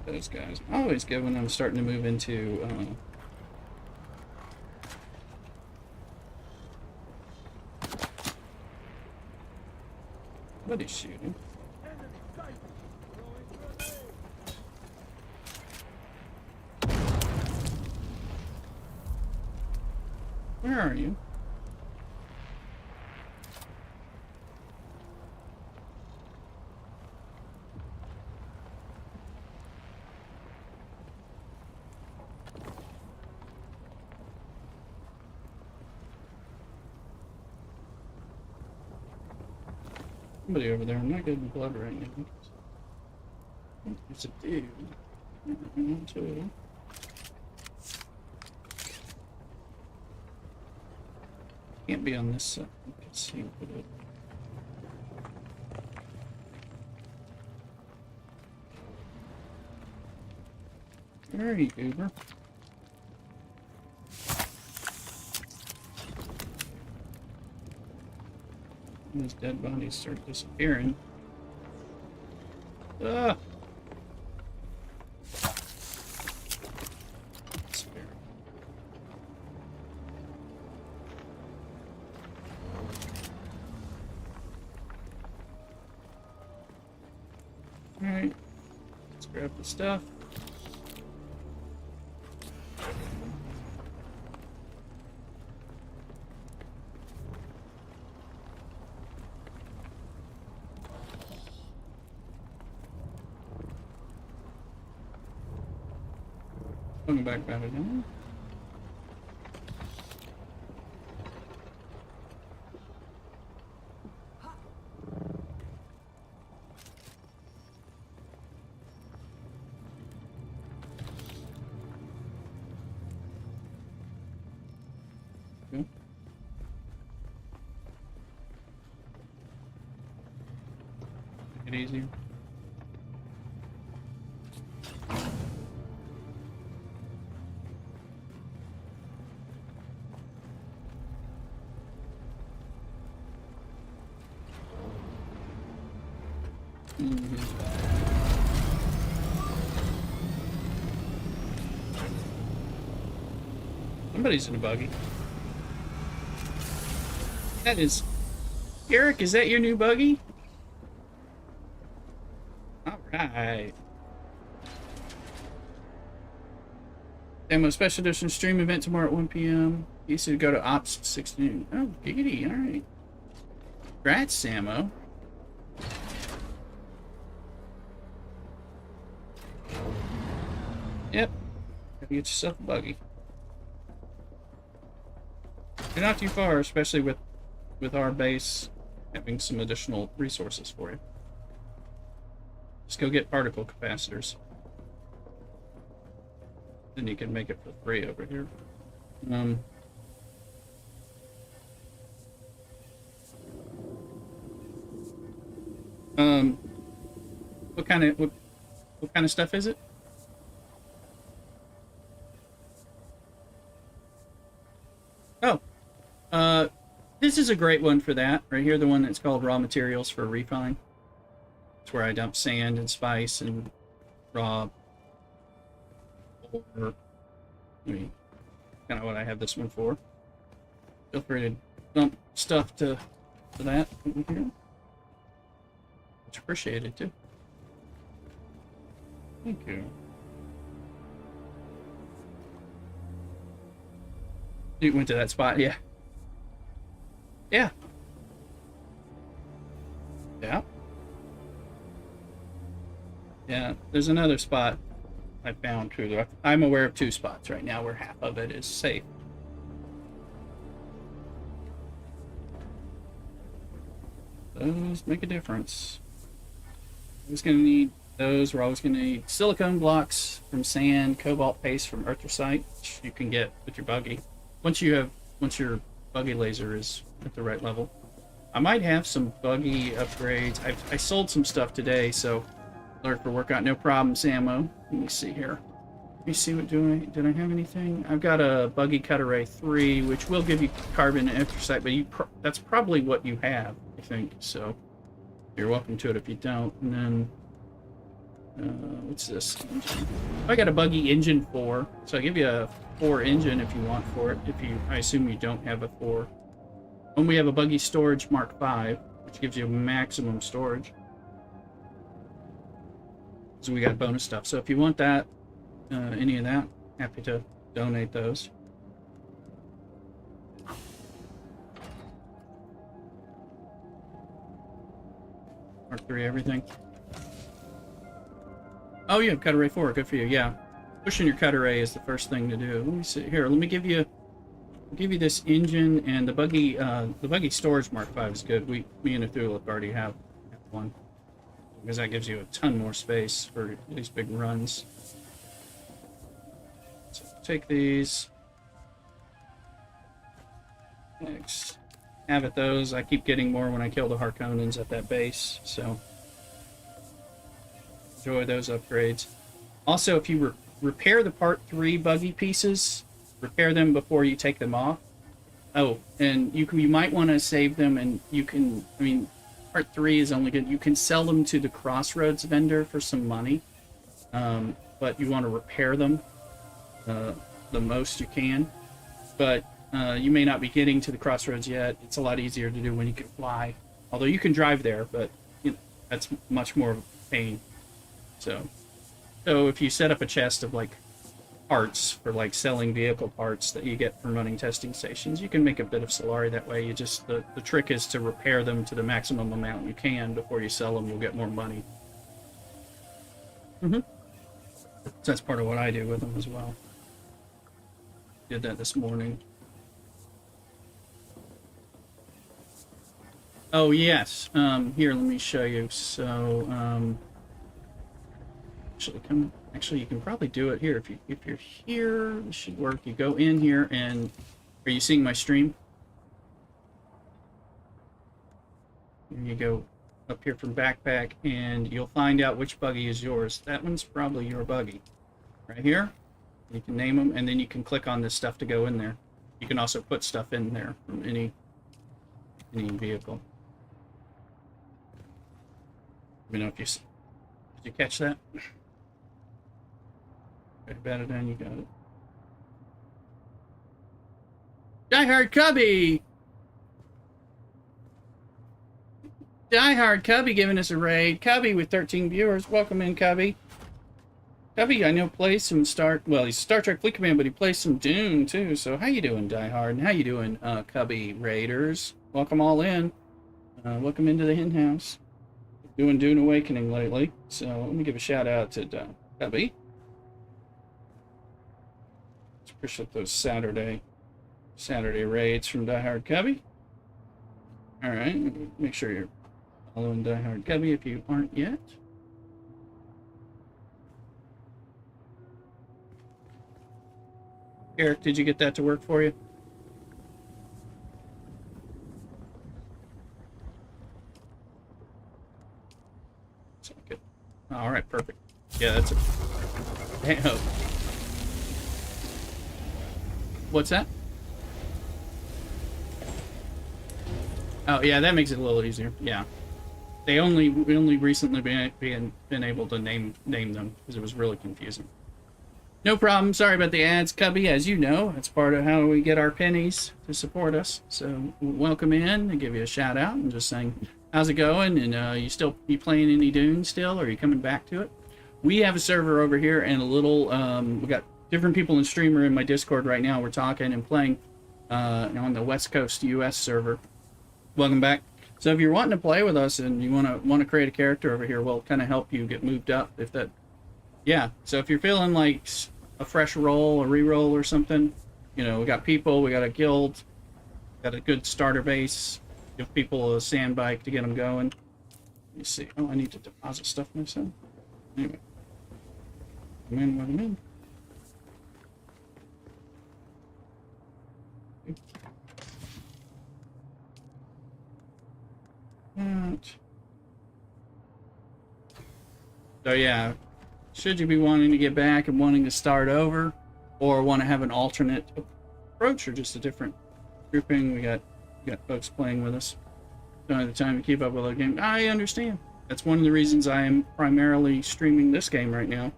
Those guys. Always good when I'm starting to move into What is shooting? Where are you? Somebody over there. I'm not getting blood right now. There's a dude. One, two. Can't be on this side. Let's see what it is. Where are you, Goober? These dead bodies start disappearing. Ah! Alright. Let's grab the stuff. Looking back about it now. Okay. Make it easier. Somebody's in a buggy. That is... Eric, is that your new buggy? Alright. Demo special edition stream event tomorrow at 1 p.m. You should go to Ops 16. Oh, giggity, alright. Congrats, Samo. Yep. Gotta get yourself a buggy. You're not too far, especially with our base having some additional resources for you. Just go get particle capacitors. Then you can make it for free over here. What kind of stuff is it? Oh. This is a great one for that. Right here, the one that's called raw materials for refine. It's where I dump sand and spice and raw ore. Kind of what I have this one for. Feel free to dump stuff to that over here. Much appreciated too. Thank you. You went to that spot, yeah. Yeah. Yeah. Yeah, there's another spot I found too. I'm aware of 2 spots right now where half of it is safe. Those make a difference. Always gonna need those. We're always gonna need silicone blocks from sand, cobalt paste from erythrosite, which you can get with your buggy. Once your buggy laser is at the right level. I might have some buggy upgrades. I sold some stuff today, so alert for workout, no problem, Samo. Let me see here. Let me see what did I have anything? I've got a buggy cut array 3, which will give you carbon and anthracite, but that's probably what you have, I think. So you're welcome to it if you don't. And then what's this? I got a buggy engine 4, so I'll give you a 4 engine if you want for it. I assume you don't have a 4. And we have a buggy storage Mark 5, which gives you maximum storage. So we got bonus stuff. So if you want that, any of that, happy to donate those. Mark 3 everything. Oh, you have cut array 4. Good for you. Yeah, pushing your cut array is the first thing to do. Let me see here. Let me give you this engine and the buggy storage Mark 5 is good. Me and Athulip already have one, because that gives you a ton more space for these big runs. So take these. Next. Have at those. I keep getting more when I kill the Harkonnens at that base, so enjoy those upgrades. Also, if you repair the Part 3 buggy pieces, repair them before you take them off. Oh, and you might want to save them, and you can, I mean, Part 3 is only good. You can sell them to the Crossroads vendor for some money, but you want to repair them the most you can. But you may not be getting to the Crossroads yet. It's a lot easier to do when you can fly. Although you can drive there, but you know, that's much more of a pain. So if you set up a chest of like parts for like selling vehicle parts that you get from running testing stations, you can make a bit of Solari that way. You just the trick is to repair them to the maximum amount you can before you sell them. You'll get more money. So that's part of what I do with them as well. Did that this morning. Oh yes. Here, let me show you. So actually you can probably do it here. If you're here, this should work. You go in here, and are you seeing my stream? And you go up here from backpack, and you'll find out which buggy is yours. That one's probably your buggy. Right here. You can name them, and then you can click on this stuff to go in there. You can also put stuff in there from any vehicle. Let me know if did you catch that? Okay, bat it down, you got it. Die Hard Cubby! Die Hard Cubby giving us a raid. Cubby with 13 viewers. Welcome in, Cubby. Cubby, I know, plays some he's Star Trek Fleet Command, but he plays some Dune, too. So how you doing, Die Hard? And how you doing, Cubby Raiders? Welcome all in. Welcome into the hen house. Doing Dune Awakening lately. So let me give a shout out to Cubby. Let's push up those Saturday raids from Die Hard Cubby. Alright, make sure you're following Die Hard Cubby if you aren't yet. Eric, did you get that to work for you? Good. All right, perfect. Yeah, that's it. Damn. What's that? Oh, yeah, that makes it a little easier. Yeah, we only recently been able to name them because it was really confusing. No problem. Sorry about the ads, Cubby. As you know, that's part of how we get our pennies to support us. So welcome in and give you a shout out and just saying, how's it going? And you playing any Dune still, or are you coming back to it? We have a server over here and a little. We got different people in streamer in my Discord right now. We're talking and playing on the West Coast US server. Welcome back. So if you're wanting to play with us and you want to create a character over here, we'll kind of help you get moved up. Yeah. So if you're feeling like a fresh roll, a re-roll or something, we got people, we got a guild, got a good starter base, give people a sand bike to get them going. Let me see. Oh, I need to deposit stuff myself. Anyway. I'm in. So yeah, should you be wanting to get back and wanting to start over, or want to have an alternate approach or just a different grouping, we got folks playing with us. Don't have the time to keep up with our game. I understand. That's one of the reasons I am primarily streaming this game right now.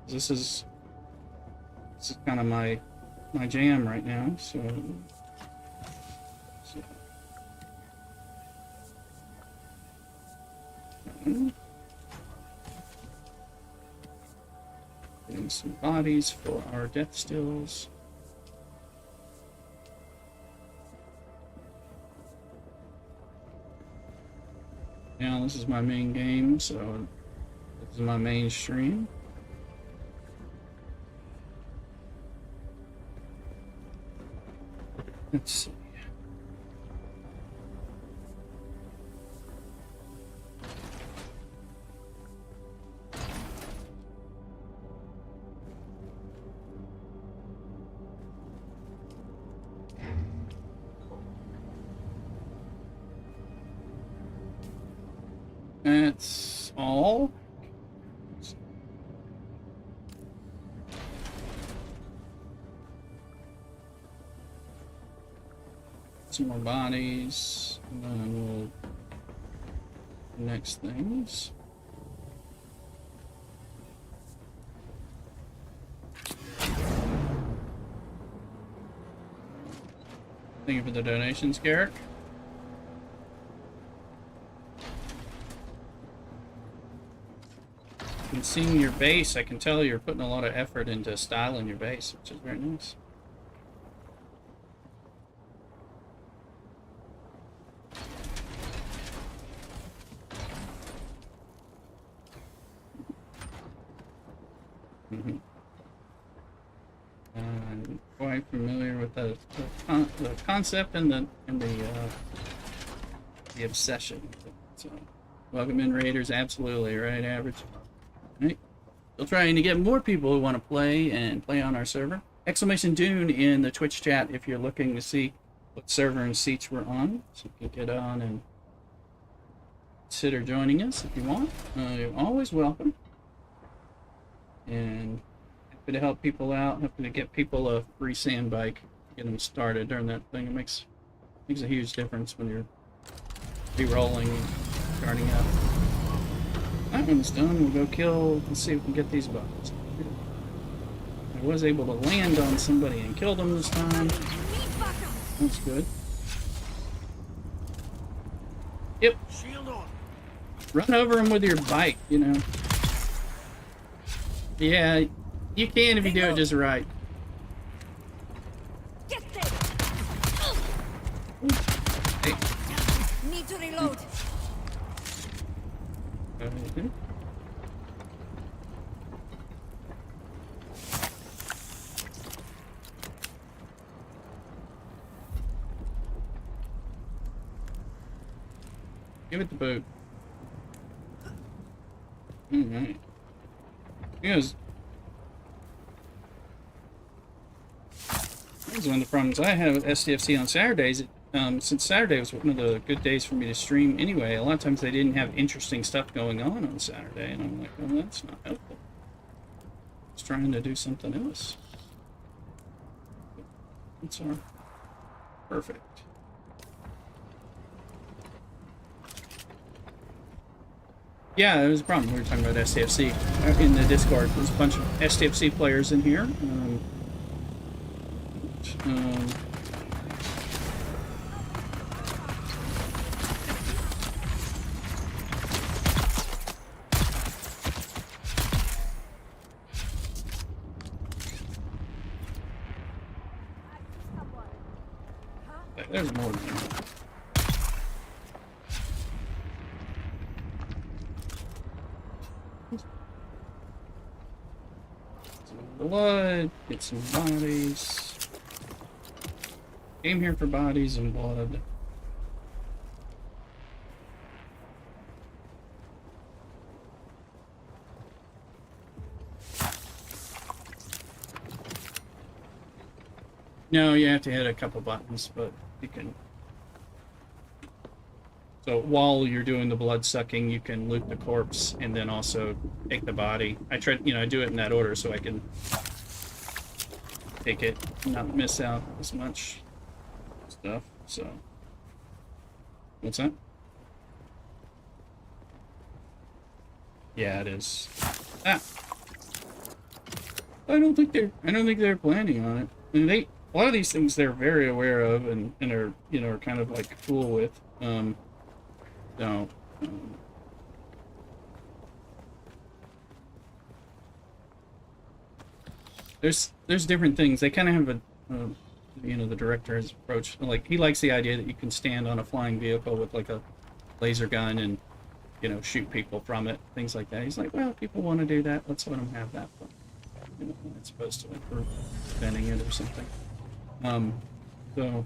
This is kind of my jam right now. So. Getting some bodies for our death stills. Now this is my main game, so this is my main stream. Let's see. That's all. Some more bodies, and then we'll next things. Thank you for the donations, Garrick. And seeing your base, I can tell you're putting a lot of effort into styling your base, which is very nice. I'm quite familiar with the concept and the obsession. So, welcome in, Raiders. Absolutely right, average. All right, still trying to get more people who want to play and play on our server. Exclamation Dune in the Twitch chat if you're looking to see what server and seats we're on, so you can get on and consider joining us if you want. You're always welcome. And happy to help people out, happy to get people a free sand bike, get them started during that thing. It makes a huge difference when you're re-rolling and starting up. That one's done. We'll go kill, let's see if we can get these bugs. I was able to land on somebody and kill them this time. That's good. Yep. Run over them with your bike, you know. Yeah, you can if you do it just right. Get there. Hey. Need to reload. Okay. Give it the boot. Alright. Here's one of the problems I have with SDFC on Saturdays. Since Saturday was one of the good days for me to stream anyway, a lot of times they didn't have interesting stuff going on Saturday, and I'm like, well, that's not helpful. I was trying to do something else. That's all. Perfect. Yeah, there was a problem. We were talking about STFC in the Discord. There's a bunch of STFC players in here. There's more than that. Blood, get some bodies. Came here for bodies and blood. No, you have to hit a couple buttons, but you can. So while you're doing the blood sucking, you can loot the corpse and then also take the body. I try, I do it in that order so I can take it and not miss out as much stuff. So, what's that? Yeah, it is. Ah, I don't think they're planning on it. And a lot of these things they're very aware of and are are kind of like cool with. So, there's different things. They kind of have the director's approach. Like, he likes the idea that you can stand on a flying vehicle with like a laser gun and shoot people from it, things like that. He's like, well, if people want to do that, let's let them have that. But, it's supposed to improve preventing it or something. So.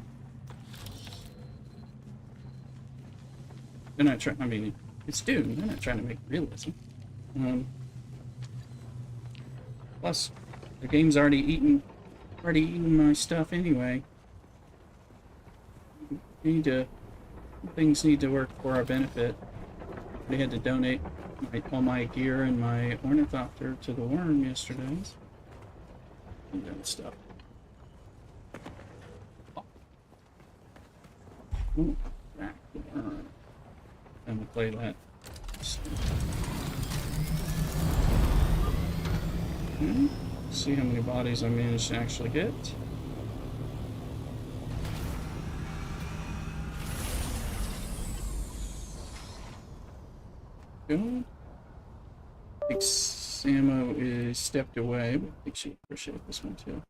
They're not trying. I mean, it's Dune. They're not trying to make realism. Plus, the game's already eaten my stuff anyway. Things need to work for our benefit. They had to donate all my gear and my ornithopter to the worm yesterday. And that stuff. Ooh, back the worm. And we'll play that. See how many bodies I managed to actually get. Good. I think Samo is stepped away, but I think she'll appreciate this one too.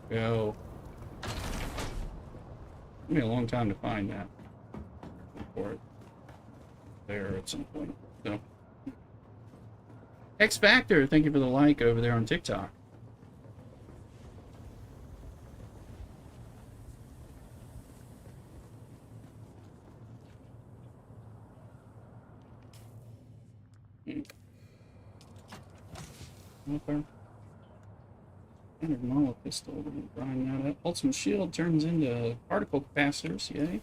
Go. Took me a long time to find that. For it there at some point. So. X Factor, thank you for the like over there on TikTok. Okay. Standard Mala pistol, grind that up. Ultimate shield turns into particle capacitors, yay.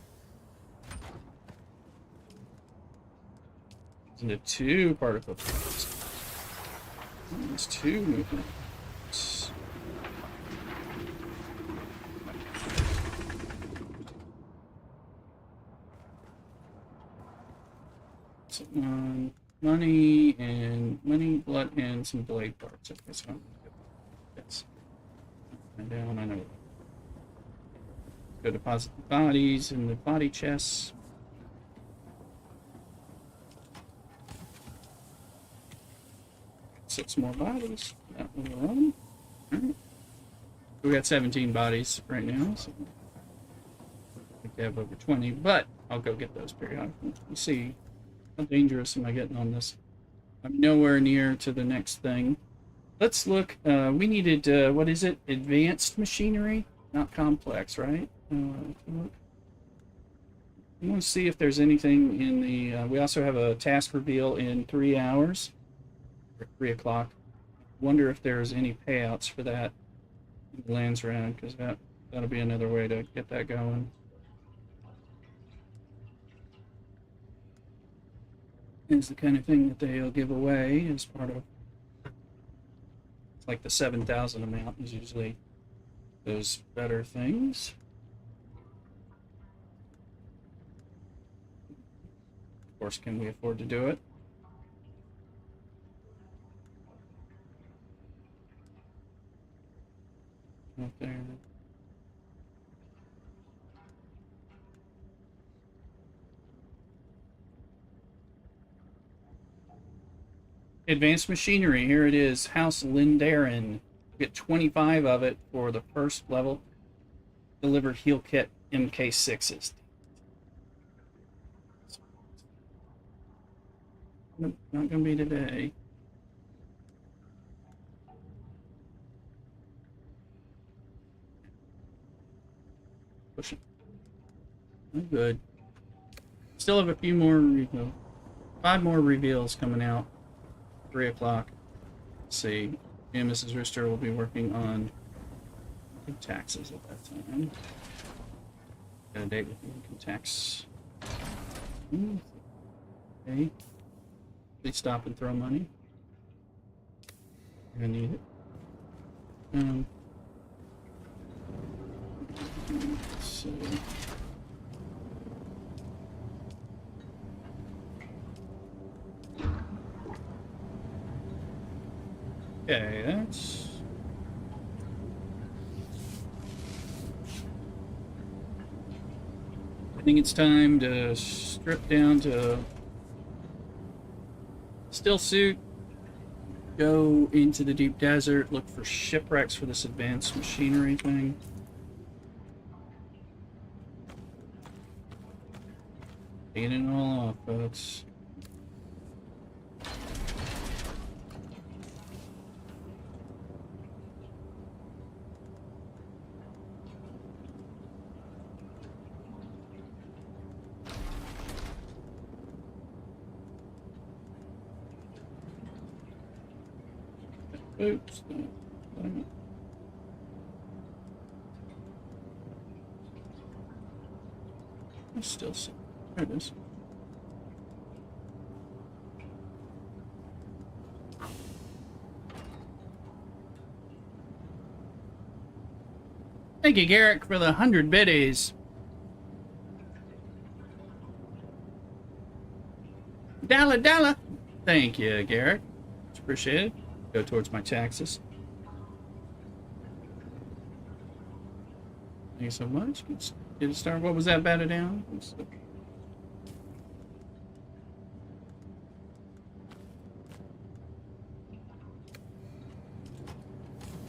Turns into 2 particle capacitors. There's 2 movements. Sitting on money, blood, and some blade parts. I guess I'm yes. And down, I know. Go deposit the bodies in the body chests. Six more bodies. That will run. Alright. We got 17 bodies right now, so I think they have over 20, but I'll go get those periodically. You see, how dangerous am I getting on this? I'm nowhere near to the next thing. Let's look. We needed, what is it? Advanced machinery? Not complex, right? Look. I want to see if there's anything in the... we also have a task reveal in 3 hours. Or 3 o'clock. Wonder if there's any payouts for that in the lands round, because that'll be another way to get that going. Is the kind of thing that they'll give away as part of... It's like the 7,000 amount is usually those better things. Of course, can we afford to do it? Out there. Advanced machinery, here it is. House Lindarin. Get 25 of it for the first level. Delivered heal kit MK6s. Nope, not gonna be today. Push it. Oh, good. Still have a few more, 5 more reveals coming out. 3 o'clock. Let's see. Me and Mrs. Rooster will be working on taxes at that time. Got a date with the income tax. Okay. Please stop and throw money. I need it. So. Okay, that's... I think it's time to strip down to still suit, go into the deep desert, look for shipwrecks for this advanced machinery thing. Get it all off, folks. Oops. I still see. There it is. Thank you, Garrick, for the 100 biddies. Dollar. Thank you, Garrick. It's appreciated. Go towards my taxes. Thank you so much. Get it started. What was that batted down?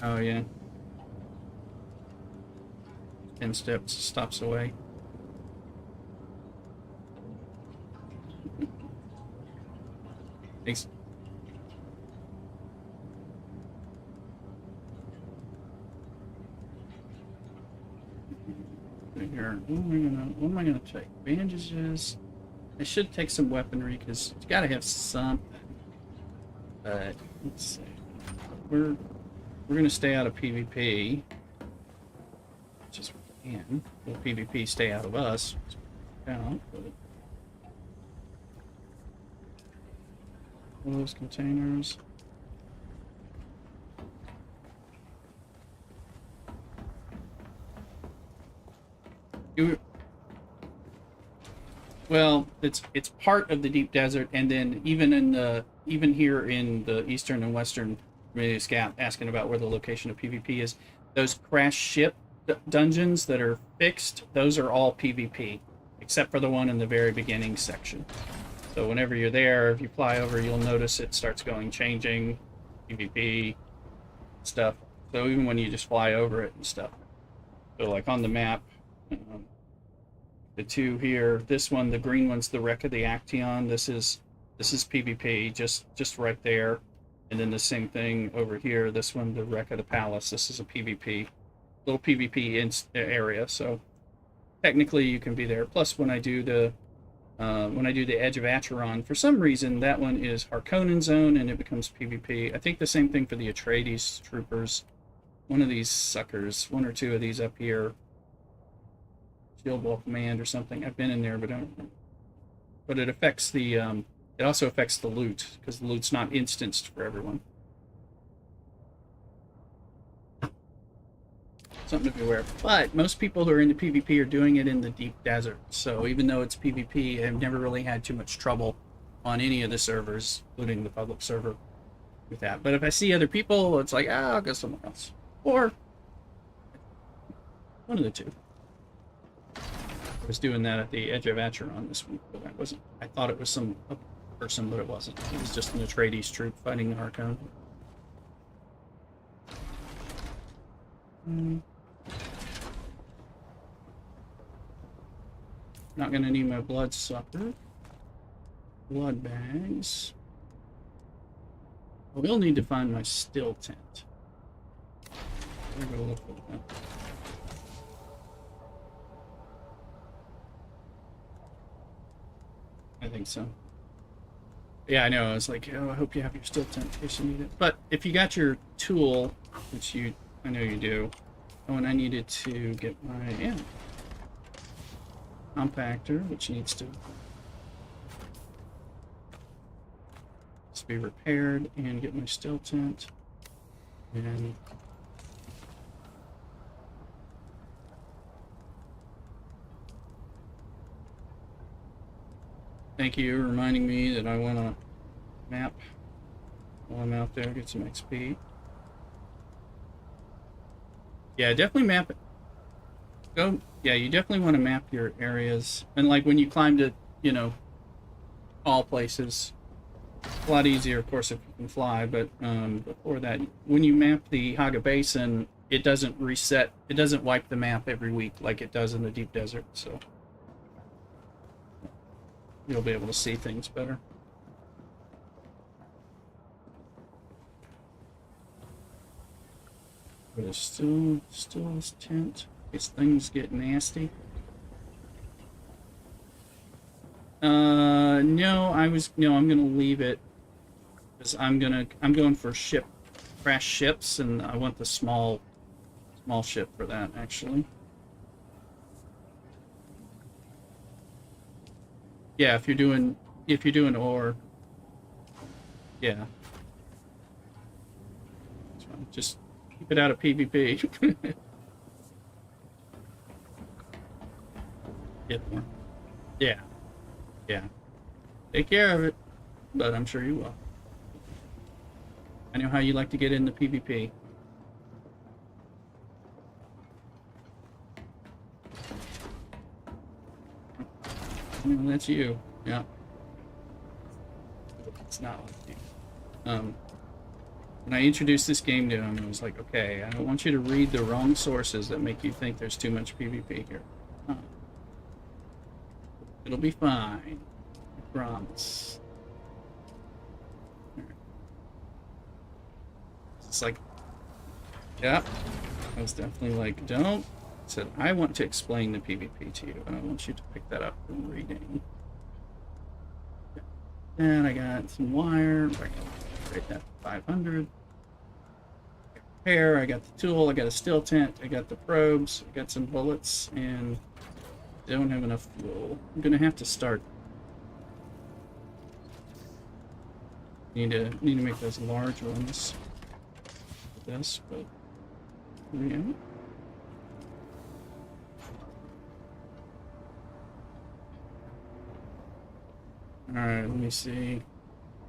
Oh, yeah. 10 stops away. Thanks. Here, what am I gonna take? Bandages. I should take some weaponry because you gotta have something. But let's see. We're gonna stay out of PvP. Just can. Will PvP stay out of us? Out, but all those containers. Well, it's part of the deep desert, and then even here in the eastern and western community scout asking about where the location of PvP is. Those crash ship dungeons that are fixed, those are all PvP, except for the one in the very beginning section. So whenever you're there, if you fly over, you'll notice it starts changing PvP stuff. So even when you just fly over it and stuff. So like on the map, the two here, this one, the green one's the wreck of the Action. This is PvP, just right there. And then the same thing over here, this one, the wreck of the palace. This is a PvP, little PvP area. So technically you can be there. Plus when I do the Edge of Acheron, for some reason that one is Harkonnen zone and it becomes PvP. I think the same thing for the Atreides troopers. One of these suckers, one or two of these up here, Shield Wall Command or something. I've been in there, but I don't remember. But it affects the it also affects the loot because the loot's not instanced for everyone. Something to be aware of. But most people who are into PvP are doing it in the deep desert. So even though it's PvP, I've never really had too much trouble on any of the servers, including the public server, with that. But if I see other people, it's like, I'll go somewhere else. Or one of the two. I was doing that at the Edge of Acheron this week, but I thought it was some person, but it wasn't. It was just an Atreides troop fighting the Harkonnen. Not gonna need my bloodsucker. Blood bags. We'll need to find my still tent. We're gonna look for that. I think so. Yeah, I know. I was like, oh, I hope you have your still tent in case you need it. But if you got your tool, which I know you do. Oh, and I needed to get my compactor, which needs to be repaired, and get my still tent. And thank you for reminding me that I want to map while I'm out there, get some XP. Yeah, definitely map it. Yeah, you definitely want to map your areas. And like when you climb to, all places, a lot easier, of course, if you can fly, but before that, when you map the Haga Basin, it doesn't reset, it doesn't wipe the map every week like it does in the deep desert, so you'll be able to see things better. But it's still this tent. These things get nasty. No, I'm gonna leave it because I'm going for ship crash ships, and I want the small ship for that actually. Yeah, if you're doing ore, yeah. That's fine. Just keep it out of PvP. Get more. Yeah, yeah. Take care of it, but I'm sure you will. I know how you like to get into PvP. Well, that's you. Yeah. It's not like you. When I introduced this game to him, I was like, okay, I don't want you to read the wrong sources that make you think there's too much PvP here. It'll be fine. I promise. It's like, yeah. I was definitely like, don't. I said, I want to explain the PvP to you, and I want you to pick that up from reading. And I got some wire. I got rate that to 500. Repair. I got the tool. I got a steel tent. I got the probes. I got some bullets, and don't have enough fuel. I'm gonna have to start. Need to make those large ones. This, but yeah. Alright, let me see.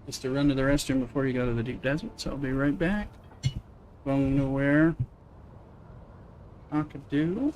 Just to run to the restroom before you go to the deep desert, so I'll be right back. Going nowhere. Cockadoo.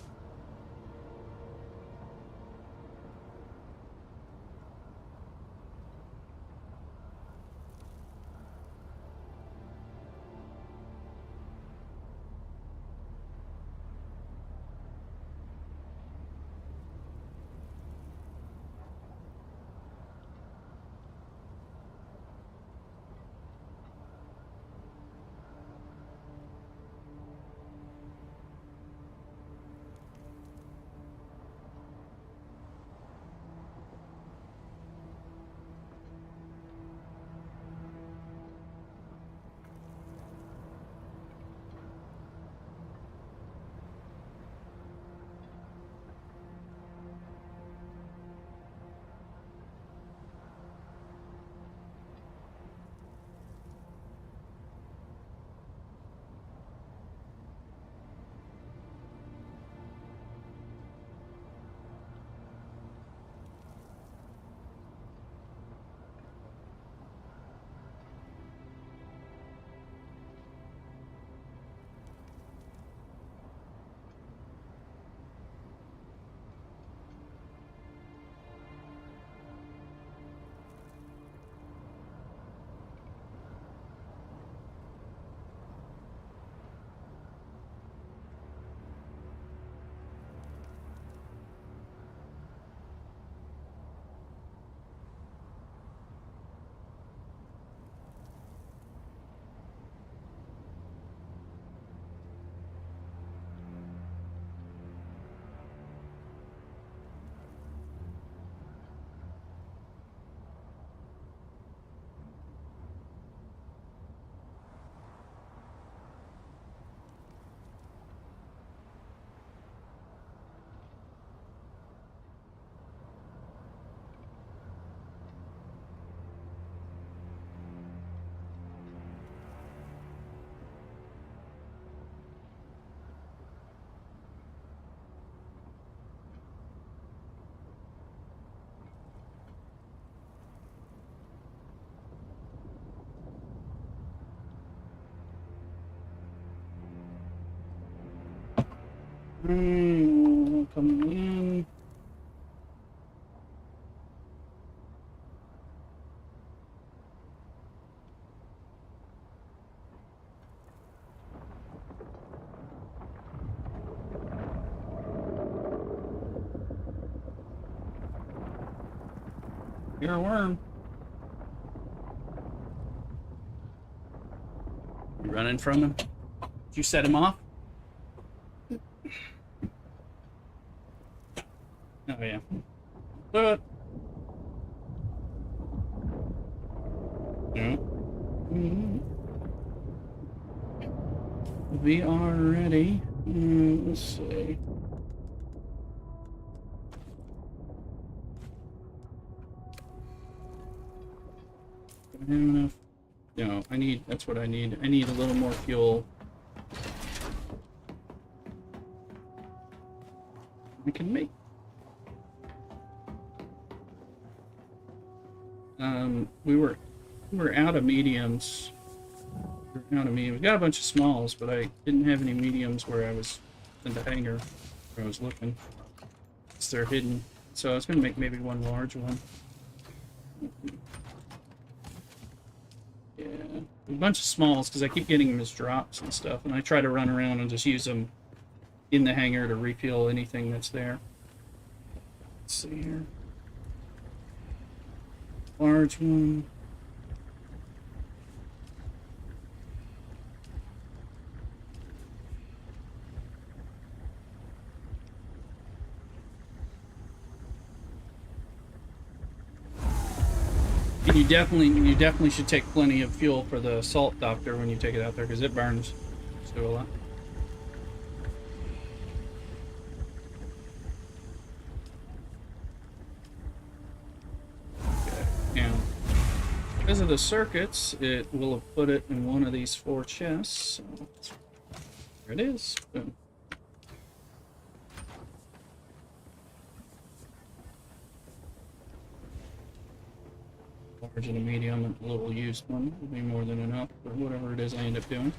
Coming in. You're a worm. You running from him? Did you set him off? Oh yeah. Do it. No. VR ready. Let's see. Do I have enough? No, I need, that's what I need. I need a little more fuel. I can make. We were out of mediums. We were out of mediums. We got a bunch of smalls, but I didn't have any mediums where I was in the hangar where I was looking. So they're hidden. So I was gonna make maybe one large one. Yeah, a bunch of smalls because I keep getting them as drops and stuff, and I try to run around and just use them in the hangar to refuel anything that's there. Let's see here. Large one. And you definitely should take plenty of fuel for the salt doctor when you take it out there because it burns so a lot. Okay, now because of the circuits, it will have put it in one of these 4 chests. So there it is. Boom. Large and a medium and a little used one will be more than enough for whatever it is I end up doing.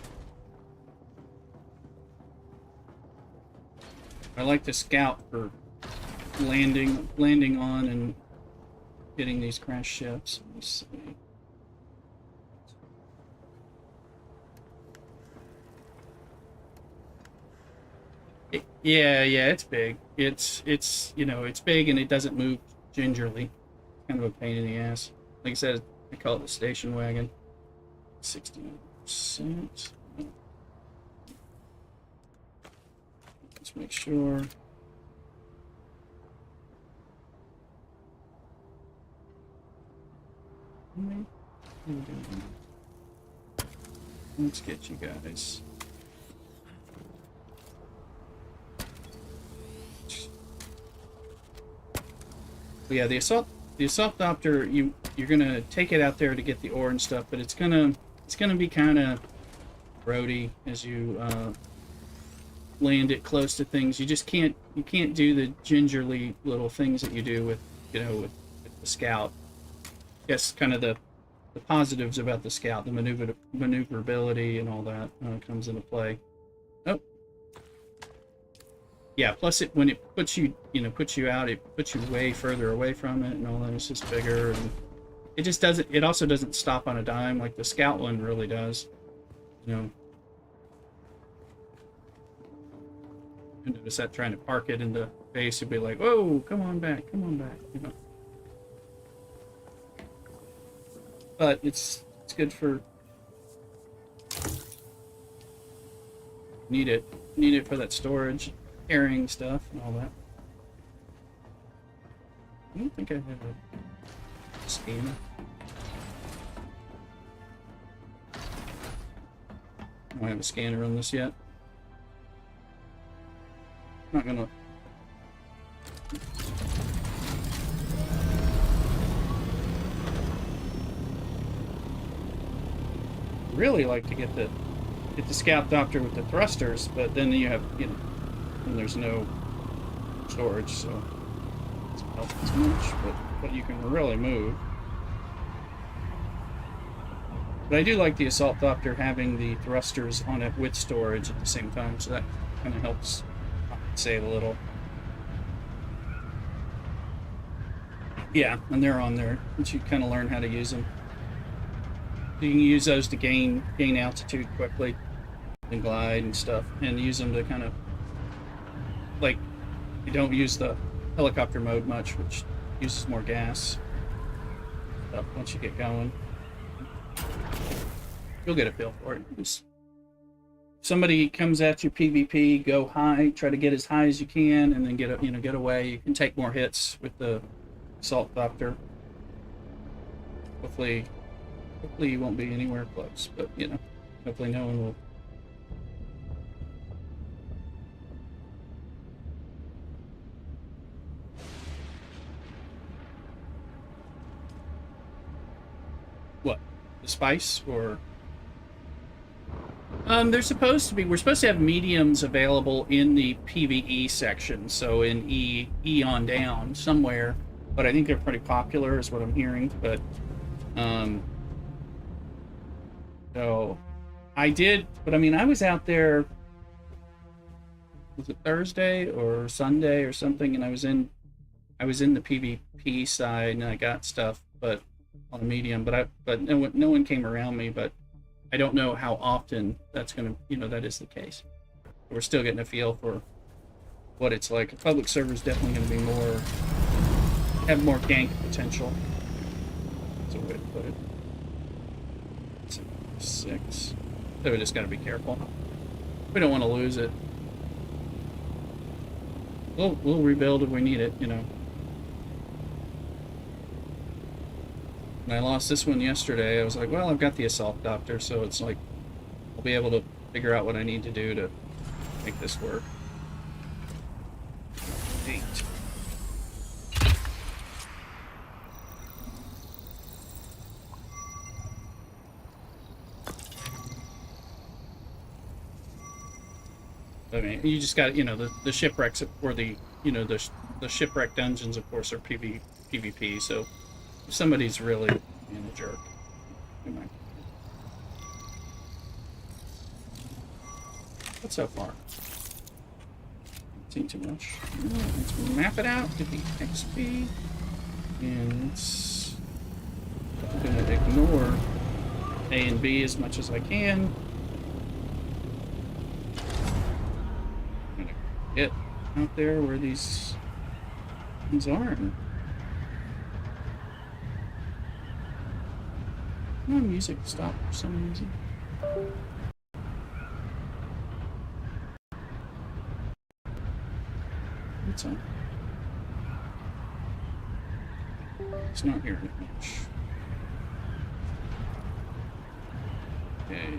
I like to scout for landing on and hitting these crash ships. Let's see. Yeah, it's big. It's you know, it's big and it doesn't move gingerly. Kind of a pain in the ass. Like I said, I call it the station wagon. 60%. Let's make sure. Let's get you guys. But yeah, the assault doctor, you're gonna take it out there to get the ore and stuff, but it's gonna be kind of roady as you land it close to things. You just can't do the gingerly little things that you do with with the scout. Yes, kind of the positives about the scout, the maneuverability and all that comes into play. Oh. Yeah, plus when it puts you out, it puts you way further away from it and all that. It's just bigger, and it just doesn't. It also doesn't stop on a dime like the Scout one really does. You notice that trying to park it in the base, you'd be like, "Whoa, come on back," But it's good for need it for that storage. Carrying stuff and all that. I don't think I have a scanner. I don't have a scanner on this yet. Not gonna. Really like to get the scout doctor with the thrusters, but then you have and there's no storage, so it doesn't help as much, but you can really move. But I do like the assault doctor having the thrusters on it with storage at the same time, so that kind of helps save a little. Yeah, and they're on there, but you kind of learn how to use them. You can use those to gain altitude quickly and glide and stuff, and use them to kind of, like, you don't use the helicopter mode much, which uses more gas. But once you get going, you'll get a feel for it. Just, somebody comes at you PvP, go high, try to get as high as you can, and then get away. You can take more hits with the assault doctor. Hopefully you won't be anywhere close, but hopefully no one will the spice, or they're supposed to be. We're supposed to have mediums available in the PVE section, so in E on down somewhere. But I think they're pretty popular, is what I'm hearing. But so I did. But I mean, I was out there. Was it Thursday or Sunday or something? And I was in the PvP side, and I got stuff, but on a medium. But no one came around me. But I don't know how often that's gonna, that is the case. We're still getting a feel for what it's like. A public server is definitely going to be have more gank potential. That's a way to put it. 6. So we just got to be careful. We don't want to lose it. We'll rebuild if we need it, When I lost this one yesterday, I was like, well, I've got the assault doctor, so it's like I'll be able to figure out what I need to do to make this work. 8. I mean, you just got, the shipwrecks, or the shipwreck dungeons, of course, are PvP, so if somebody's really being a jerk, you might. But so far, seen too much. Let's map it out to be XP, and I'm gonna ignore A and B as much as I can. I'm gonna get out there where these are. My music stopped for some reason. What's on? It's not hearing it much. Okay.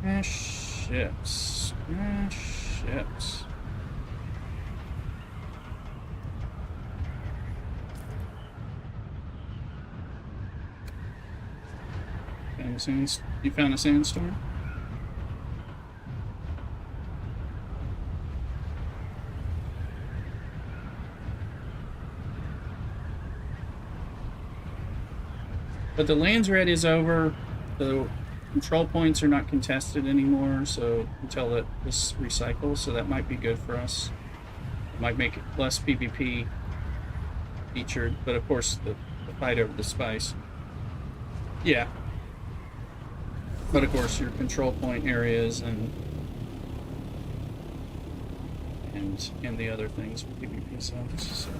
Crash ships. Crash ships. You found a sandstorm? But the lands red is over. The control points are not contested anymore, so until this recycles, so that might be good for us. It might make it less PvP featured, but of course the fight over the spice. Yeah. But of course your control point areas and the other things with PvP zones, so.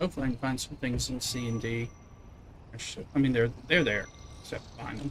Hopefully I can find some things in C and D. I mean, they're there. Just have to find them.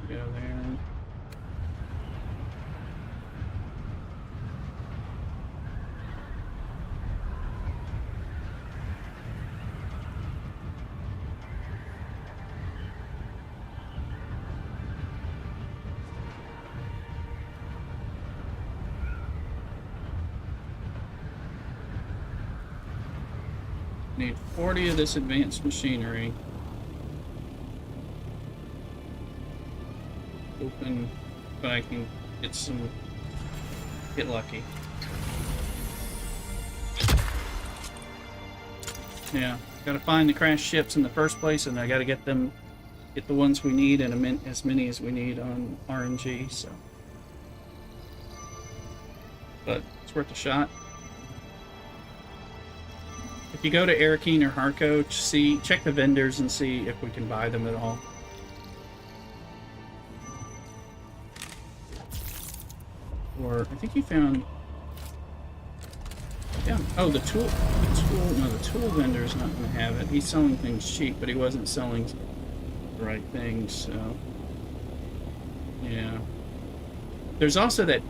Go there. Need 40 of this advanced machinery. Open, but I can get lucky. Yeah, gotta find the crash ships in the first place, and I gotta get the ones we need, and as many as we need on RNG, so. but it's worth a shot. If you go to Arakeen or Harco, check the vendors and see if we can buy them at all. Or I think he found. Yeah. Oh, the tool. No, the tool vendor's not going to have it. He's selling things cheap, but he wasn't selling the right things. So, yeah. There's also that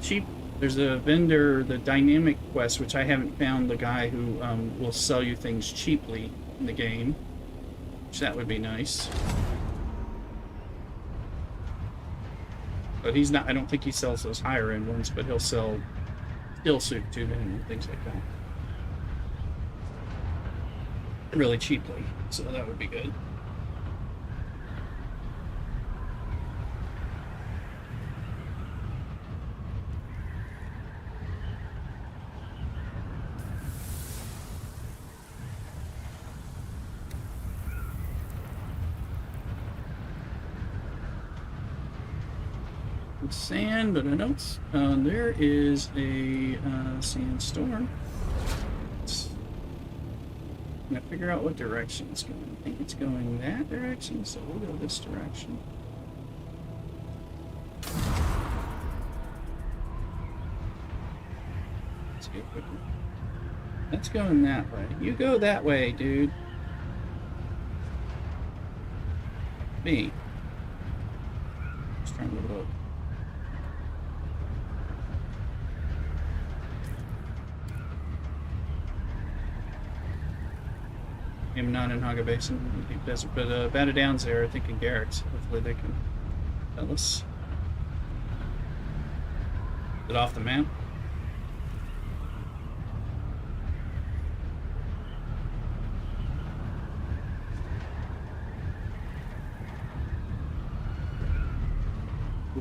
cheap. There's a vendor, the Dynamic Quest, which I haven't found the guy who will sell you things cheaply in the game. Which that would be nice. But he's not. I don't think he sells those higher end ones, but he'll sell still suit tube and things like that really cheaply. So that would be good. Sand, but I don't. There is a sandstorm. I'm gonna figure out what direction it's going. I think it's going that direction, so we'll go this direction. Let's get quicker. That's going that way. You go that way, dude. Me. Just trying to look. I'm not in Haga Basin, Deep Desert, but Bata Down's there, I think, in Garrett's. Hopefully they can tell us. Is it off the map?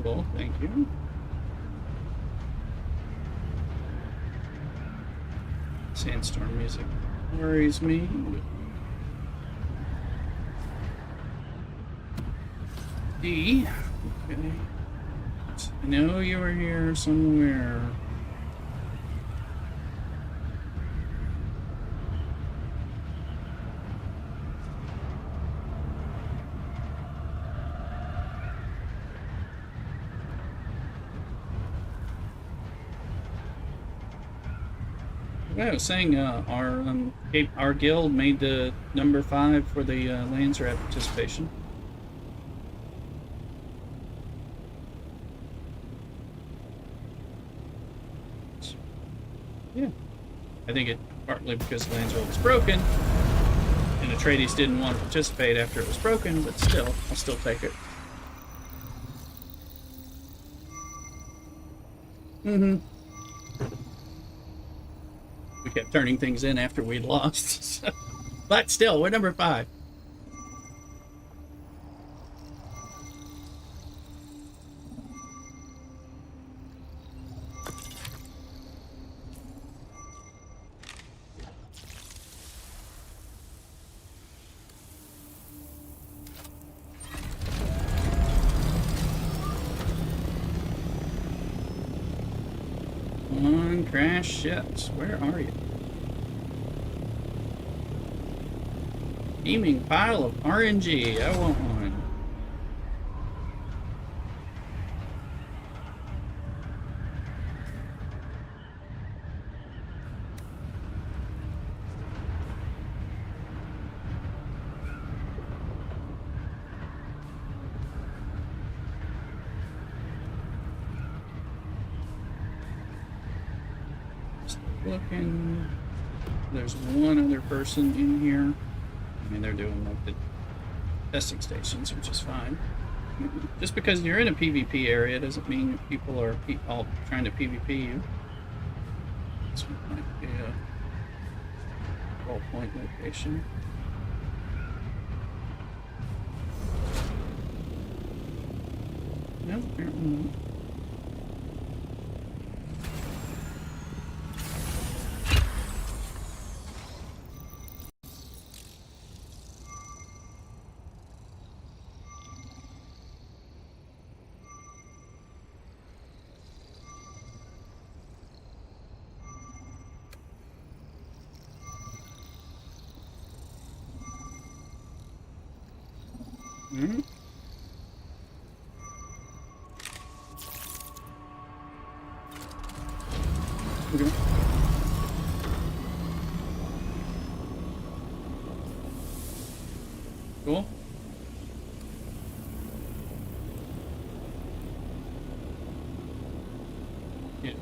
Cool, thank you. Sandstorm music worries me. D. Okay. I know you were here somewhere. I was saying our guild made the number 5 for the Lands Rat participation. Yeah, I think it partly because Lands Rat was broken, and Atreides didn't want to participate after it was broken, but still, I'll still take it. Mm-hmm. We kept turning things in after we'd lost. But still, we're number 5. Come on, crash ships. Where are you? Steaming pile of RNG. I want one. Just looking. There's one other person in here. I mean, they're doing like the testing stations, which is fine. Just because you're in a PvP area doesn't mean people are all trying to PvP you. This one might be a roll point location. No, apparently not. Mm-hmm. Okay. Cool. Yeah.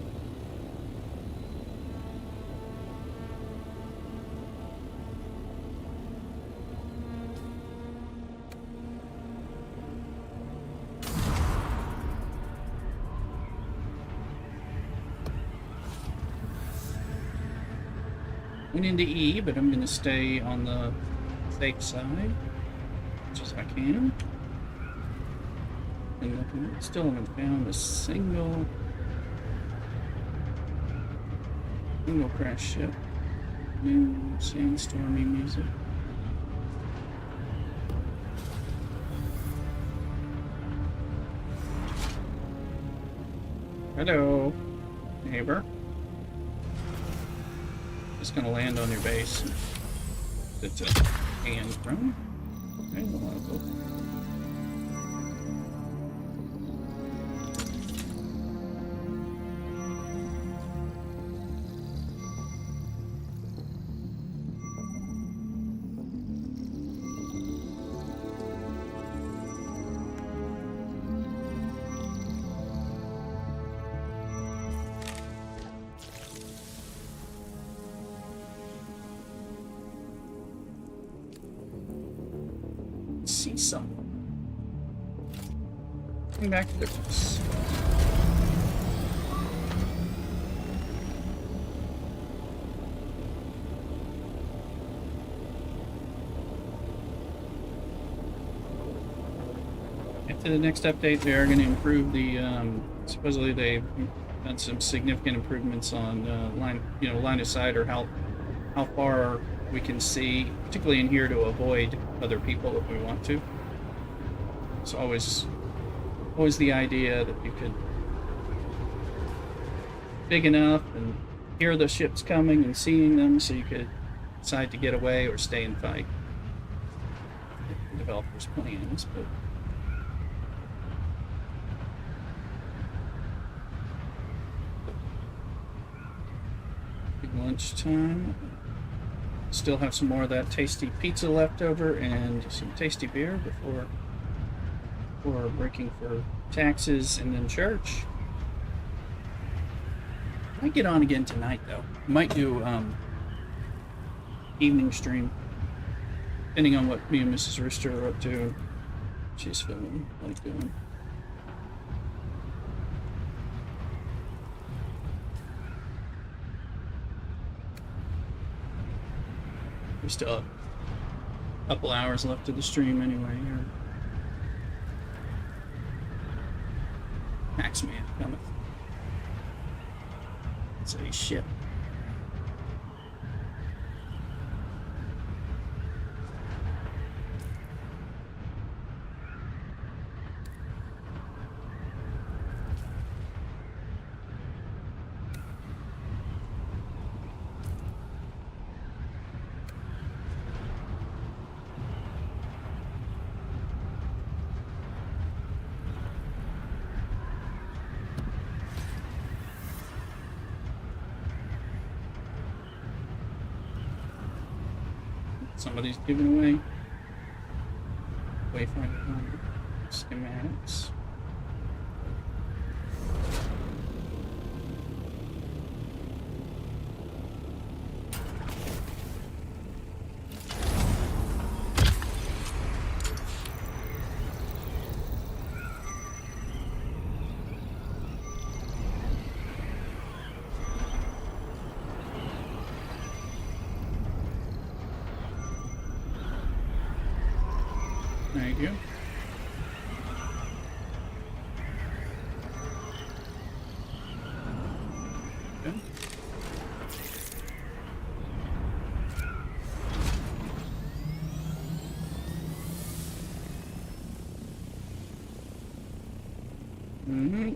Went into E, but I'm going to stay on the safe side, as much as I can. And looking, still haven't found a single crash ship. New sandstormy music. Hello, neighbor. Just gonna land on your base. It's a hand from. Okay, well, I'll go. See some. Coming back to difference. After the next update, they are going to improve the. Supposedly, they've done some significant improvements on line of sight, or how far we can see, particularly in here, to avoid other people if we want to. It's always the idea that you could big enough and hear the ships coming and seeing them, so you could decide to get away or stay and fight. The developers' plans, but. Lunchtime. Still have some more of that tasty pizza left over and some tasty beer before breaking for taxes and then church. Might get on again tonight though. Might do evening stream, depending on what me and Mrs. Rooster are up to. She's feeling like doing. We still have a couple hours left of the stream anyway. Axeman coming. It's a ship. Somebody's giving away wayfinder schematics. Thank you. Okay. Mm-hmm.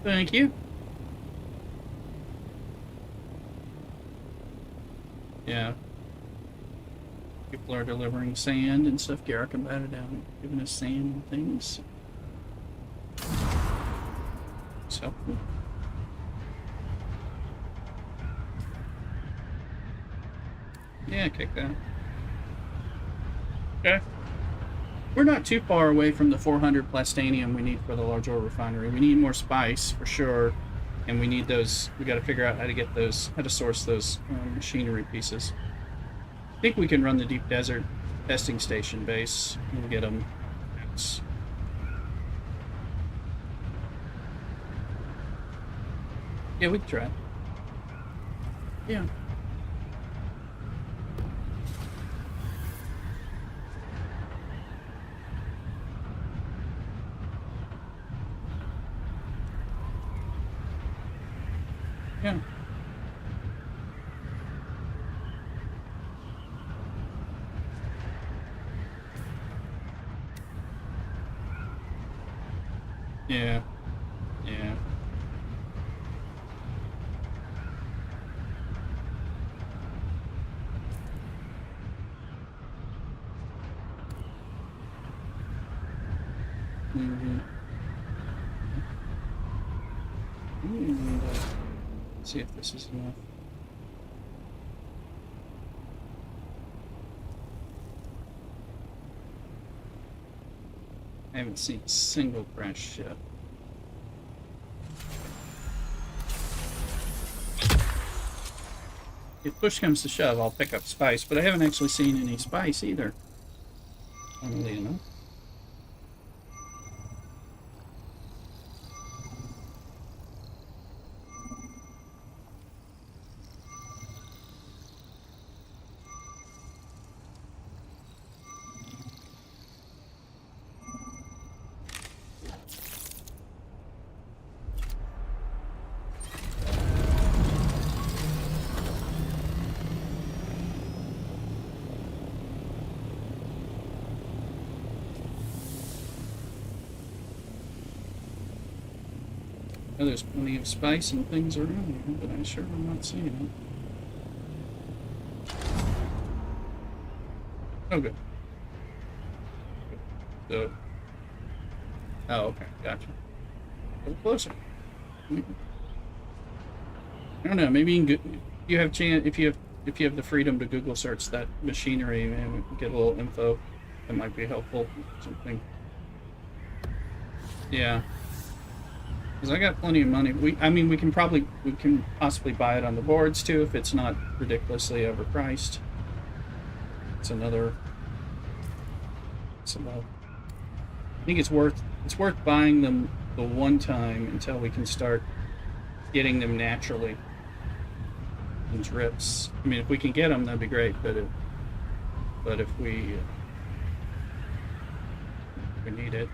Thank you. Yeah. People are delivering sand and stuff. Garrick batted down, giving us sand and things. It's helpful. Yeah, kick that. Okay. We're not too far away from the 400 plastanium we need for the large ore refinery. We need more spice for sure, and we need those. We got to figure out how to get those, how to source those machinery pieces. I think we can run the deep desert testing station base and get them. Yeah, we can try. Yeah. Yeah. Yeah. Yeah. Mm-hmm. And, let's see if this is enough. I haven't seen a single crash ship. If push comes to shove, I'll pick up spice, but I haven't actually seen any spice either. Funnily enough. Oh, there's plenty of spice and things around here, but I sure am not seeing it. Oh, good. So, oh, okay, gotcha. A little closer. I don't know. Maybe you can you have chance if you have the freedom to Google search that machinery, and we can get a little info that might be helpful. Something. Yeah. Because I got plenty of money. I mean, we can possibly buy it on the boards too if it's not ridiculously overpriced. It's another. It's about. I think it's worth buying them the one time until we can start getting them naturally in drips. I mean, if we can get them, that'd be great. But if we need it.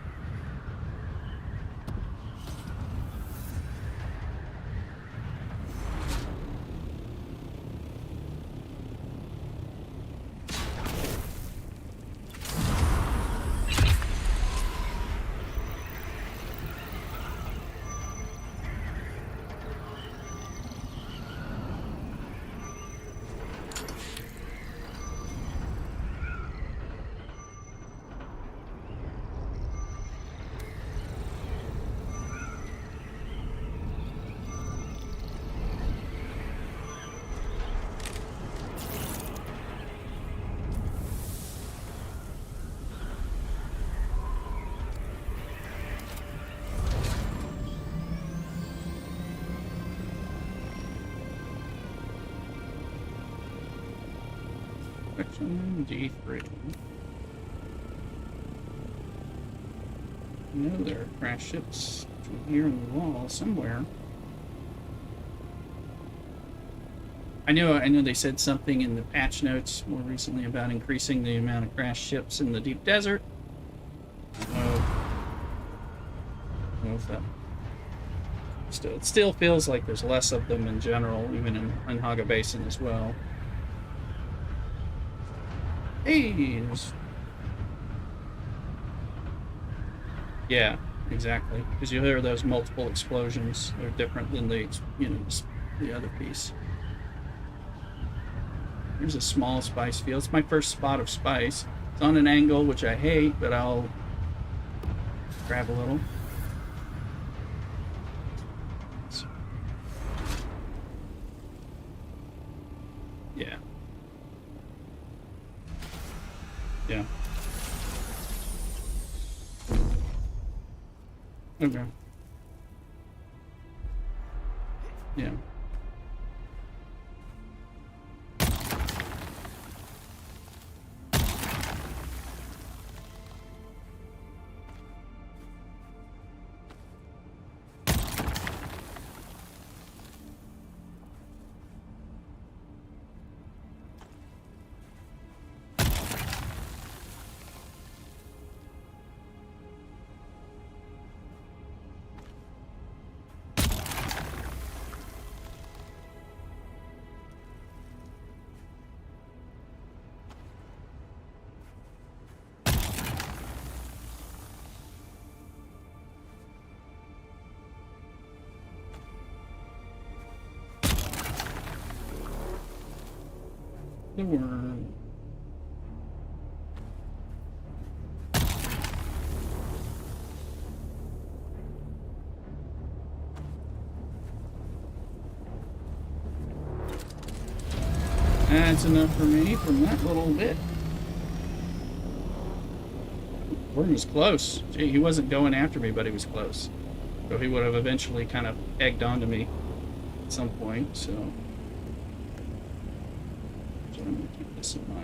Section D3. I know there are crash ships from here in the wall somewhere. I know they said something in the patch notes more recently about increasing the amount of crash ships in the deep desert. I don't know if that it still feels like there's less of them in general, even in Haga Basin as well. Hey, yeah, exactly. Because you hear those multiple explosions. They're different than the other piece. There's a small spice field. It's my first spot of spice. It's on an angle, which I hate, but I'll grab a little. Yeah. Yeah. Okay. Yeah. The worm. That's enough for me from that little bit. Worm was close. Gee, he wasn't going after me, but he was close. So he would have eventually kind of egged onto me at some point, so I'm going to keep this in my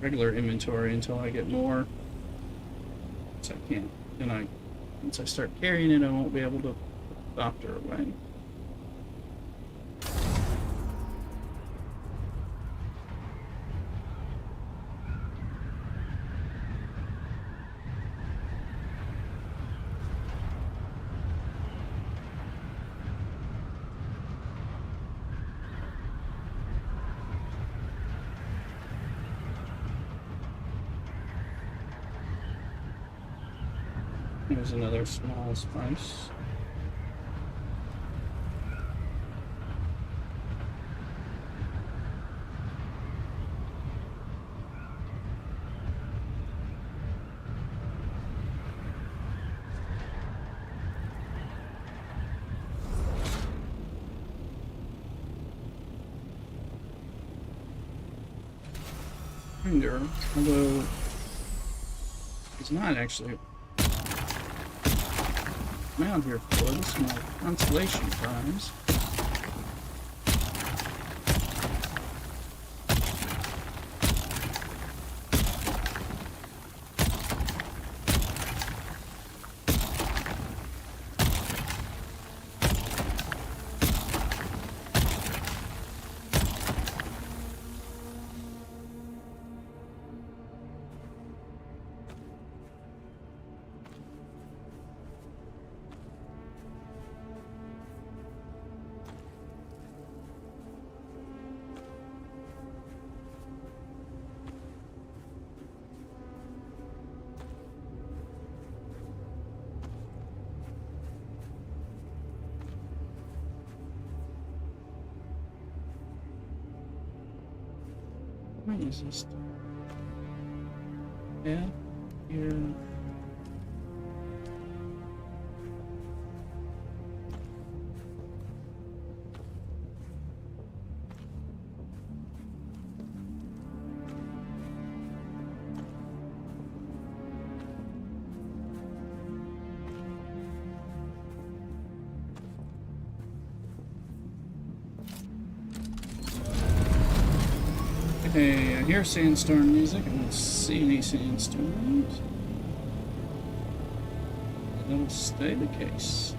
regular inventory until I get more. So I can't. Then once I start carrying it, I won't be able to adopt her away. Here's another small spice. Finger, although it's not actually around here for this small consolation prize. What is this? Yeah, here. Okay, I hear sandstorm music. I don't see any sandstorms. That'll stay the case.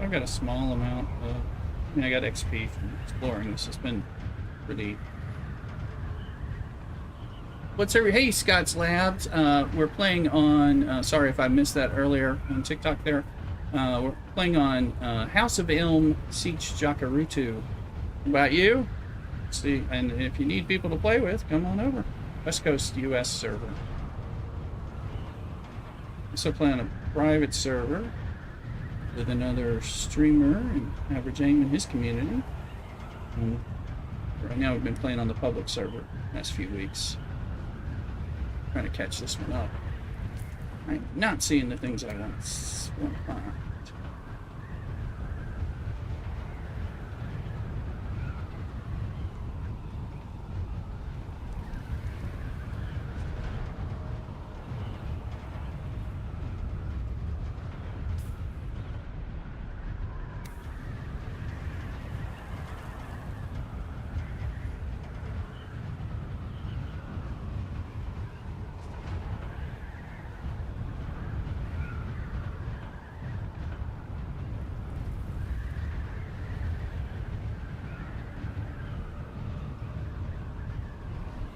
I've got a small amount of. I mean, I got XP from exploring. This has been pretty. What's over? Hey, Scott's Labs. We're playing on. Sorry if I missed that earlier on TikTok. There, we're playing on House of Ilm Siege Jakarutu. About you? See, and if you need people to play with, come on over. West Coast US server. Also play on a private server with another streamer and average aim in his community. Right now we've been playing on the public server the last few weeks. Trying to catch this one up. I'm not seeing the things I want to find.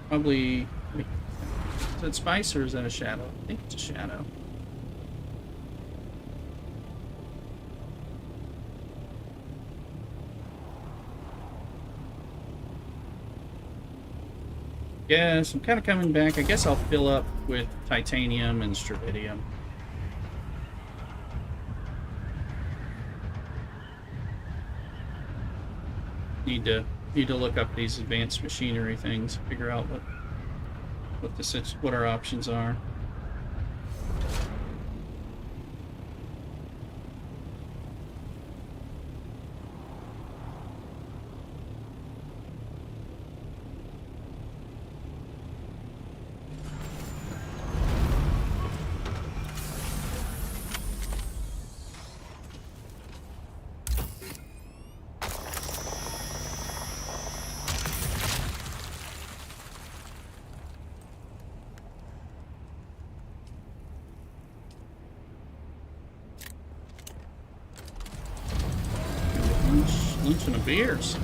Probably. Is that spice or is that a shadow? I think it's a shadow. Yes, I'm kind of coming back. I guess I'll fill up with titanium and stravidium. Need to look up these advanced machinery things, figure out what our options are. Lunch and a beers.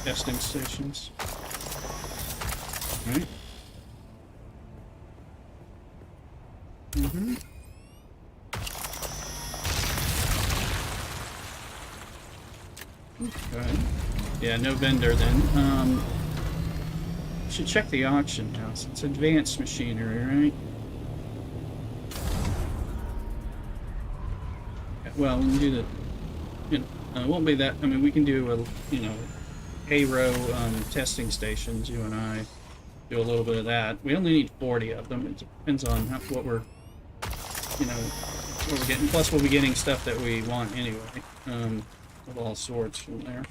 Testing stations. Right. Okay. Yeah, no vendor then. Should check the auction house. It's advanced machinery, right? Well, we can do the. It won't be that. I mean, we can do A-row testing stations. You and I do a little bit of that. We only need 40 of them. It depends on what we're getting. Plus, we'll be getting stuff that we want anyway, of all sorts from there.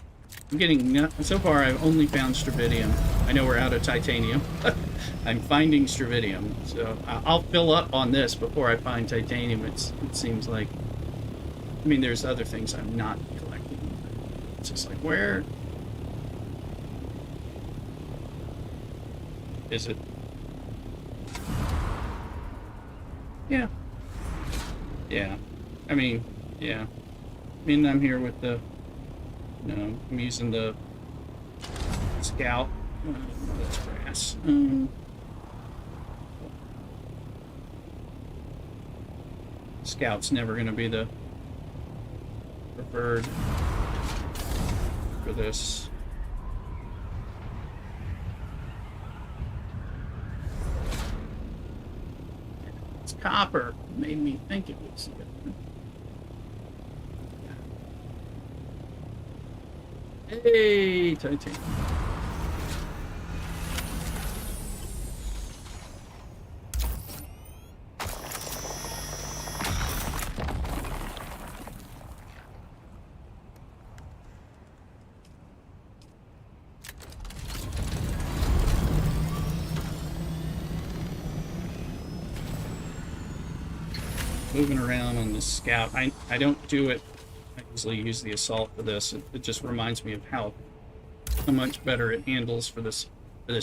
I'm getting so far. I've only found stravidium. I know we're out of titanium. I'm finding stravidium, so I'll fill up on this before I find titanium. It seems like. I mean, there's other things I'm not collecting. It's just like, where is it? Yeah. Yeah. I mean, yeah. I mean, I'm here with the, I'm using the scout. That's brass. Scout's never going to be the preferred for this. It's copper. Made me think it was. Hey, titanium. moving around on the scout. I don't do it. I usually use the assault for this. It just reminds me of how much better it handles for this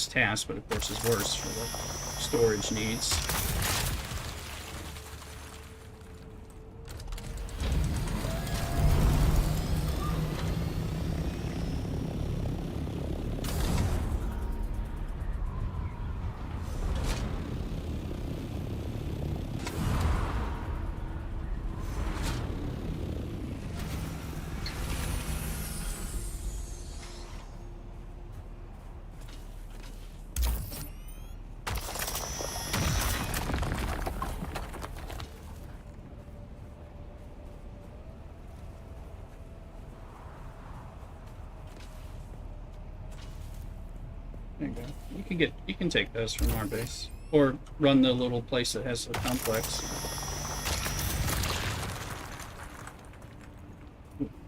task, but of course is worse for the storage needs. There you go. You can take those from our base, or run the little place that has the complex.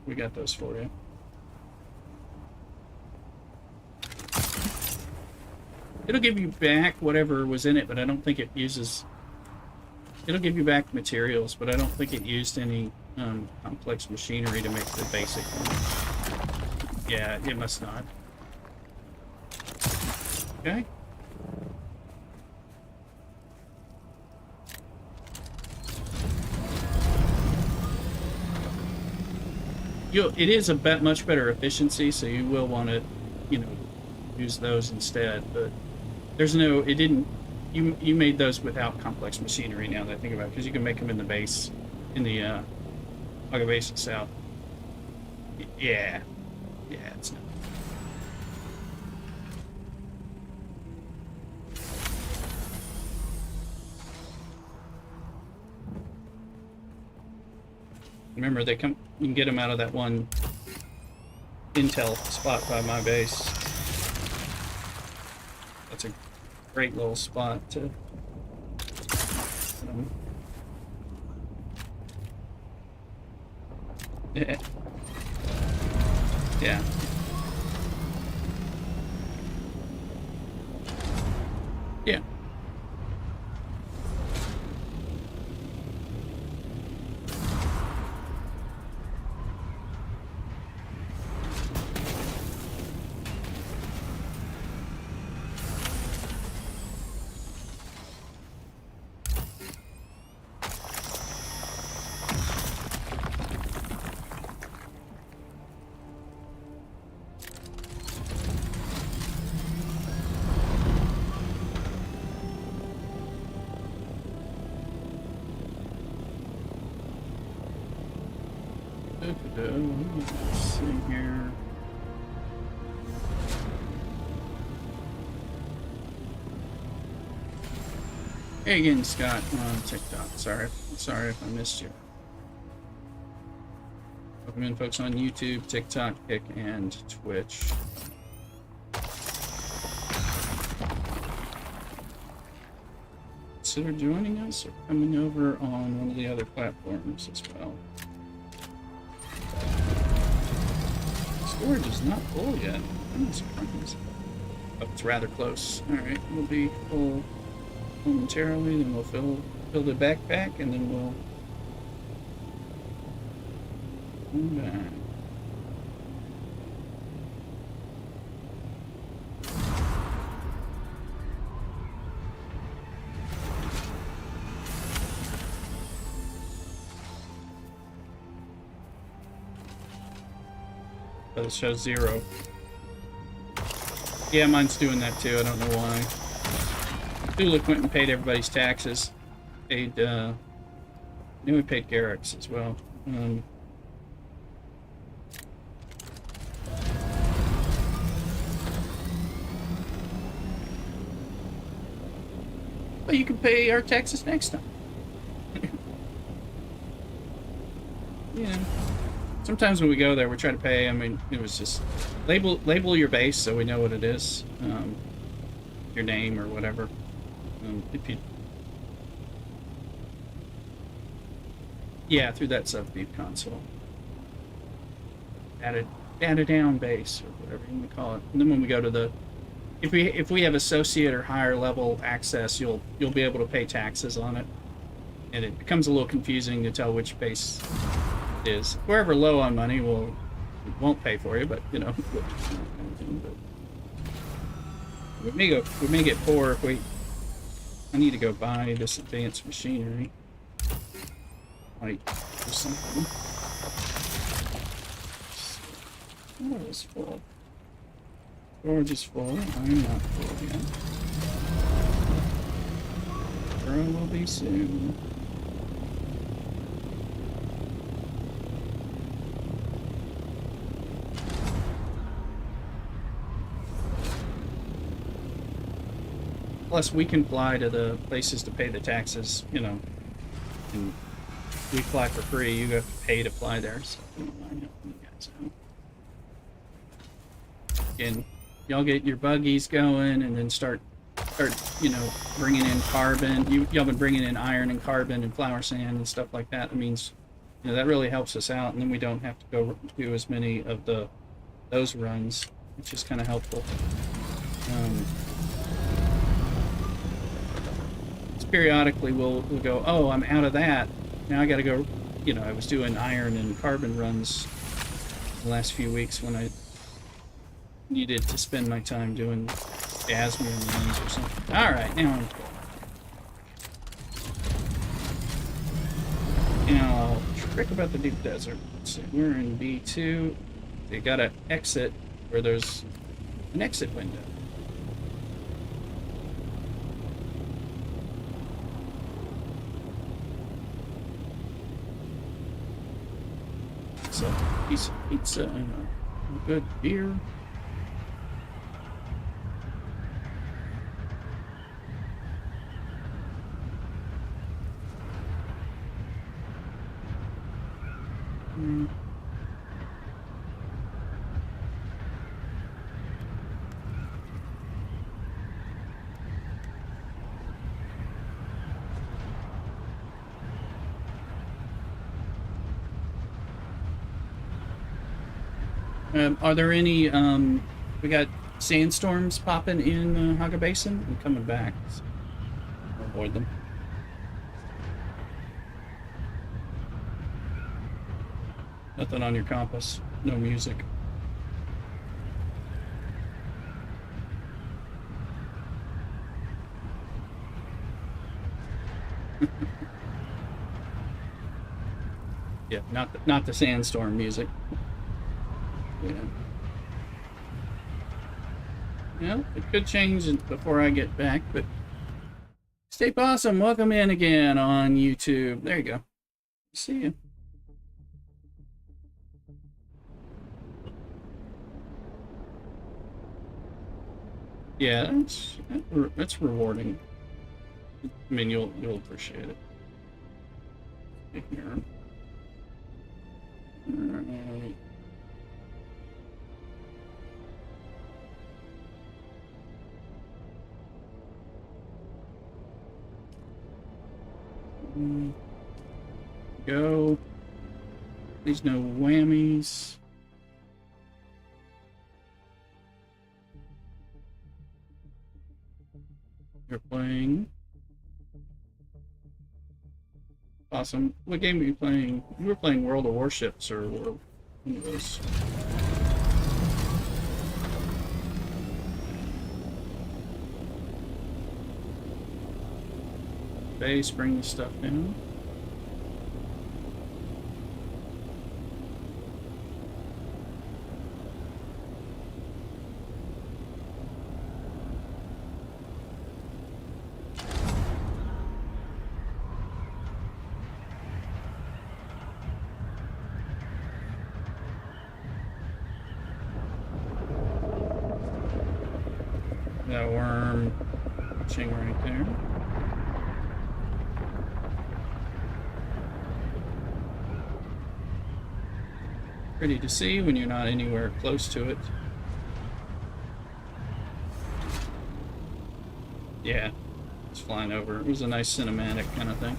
We got those for you. It'll give you back whatever was in it, but I don't think it uses. It'll give you back materials, but I don't think it used any complex machinery to make the basic one. Yeah, it must not. Okay. It is a much better efficiency, so you will want to, use those instead. But there's no. It didn't. You made those without complex machinery. Now that I think about it, because you can make them in the base, in the Aga base itself. Yeah. Yeah, it's not. Remember, you can get them out of that one intel spot by my base. That's a great little spot to. Yeah. Yeah. Yeah. Let's see here. Hey again, Scott, on TikTok. Sorry if I missed you. Welcome in, folks, on YouTube, TikTok, Kick, and Twitch. Consider joining us or coming over on one of the other platforms as well. Storage is not full yet. I'm surprised. Oh, it's rather close. Alright, we'll be full momentarily, then we'll fill the backpack, and then we'll come back. But it shows 0. Yeah, mine's doing that too. I don't know why. Dula went and paid everybody's taxes. Then we paid Garrick's as well. But you can pay our taxes next time. Yeah. Sometimes when we go there, we try to pay. I mean, it was just label your base so we know what it is, your name or whatever. If you, yeah, through that sub-beep console, data down base or whatever you want to call it. And then when we go to the, if we have associate or higher level access, you'll be able to pay taxes on it, and it becomes a little confusing to tell which base it is. If we're ever low on money, won't pay for you, but you know, we may get poor if we. I need to go buy this advanced machinery. Might do something. Storage is full. Storage is full. I'm not full yet. Sure I will be soon. Plus, we can fly to the places to pay the taxes, you know, and we fly for free. You have to pay to fly there, so I don't mind helping you guys out. Again, y'all get your buggies going, and then start, you know, bringing in carbon. Y'all been bringing in iron and carbon and flour sand and stuff like that. That means, you know, that really helps us out, and then we don't have to go do as many of those runs, which is kind of helpful. Periodically we'll go, oh, I'm out of that. Now I gotta go, you know, I was doing iron and carbon runs the last few weeks when I needed to spend my time doing Asmium runs or something. Alright, now I'm full. Now, trick about the deep desert. Let's see, we're in B2. They gotta exit where there's an exit window. Piece of pizza and a good beer. Are there any, we got sandstorms popping in Haga Basin? I'm coming back. So I'll avoid them. Nothing on your compass. No music. Yeah, not the sandstorm music. Yeah. Yeah, it could change before I get back, but stay awesome. Welcome in again on YouTube. There you go. See you. Yeah, that's rewarding. I mean, you'll appreciate it. Here. Alright. Go. Please no whammies. You're playing. Awesome. What game were you playing? You were playing World of Warships or one of those. Base, bring the stuff down. That worm ching right there. Pretty to see when you're not anywhere close to it. Yeah, it's flying over. It was a nice cinematic kind of thing.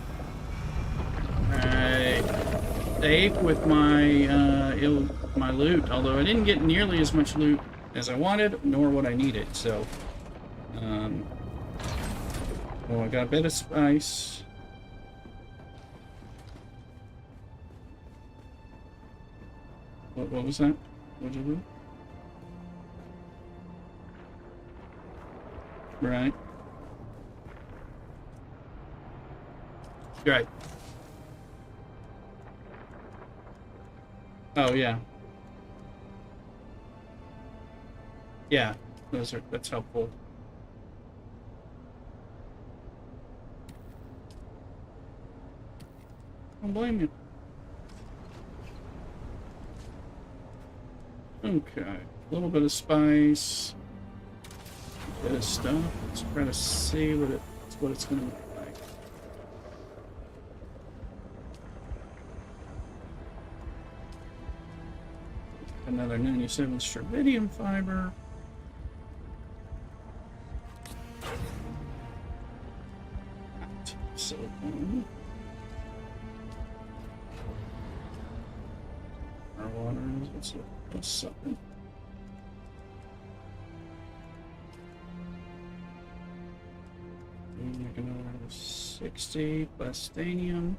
Alright. Safe with my my loot, although I didn't get nearly as much loot as I wanted, nor what I needed, so well, I got a bit of spice. What was that? What did you do? Right. Right. Oh yeah. Yeah. That's helpful. I don't blame you. Okay. A little bit of spice. A bit of stuff. Let's try to see what it's gonna look like. Another 97 strontium fiber. Silicone. Our water is what's something. Make another 60 plastanium.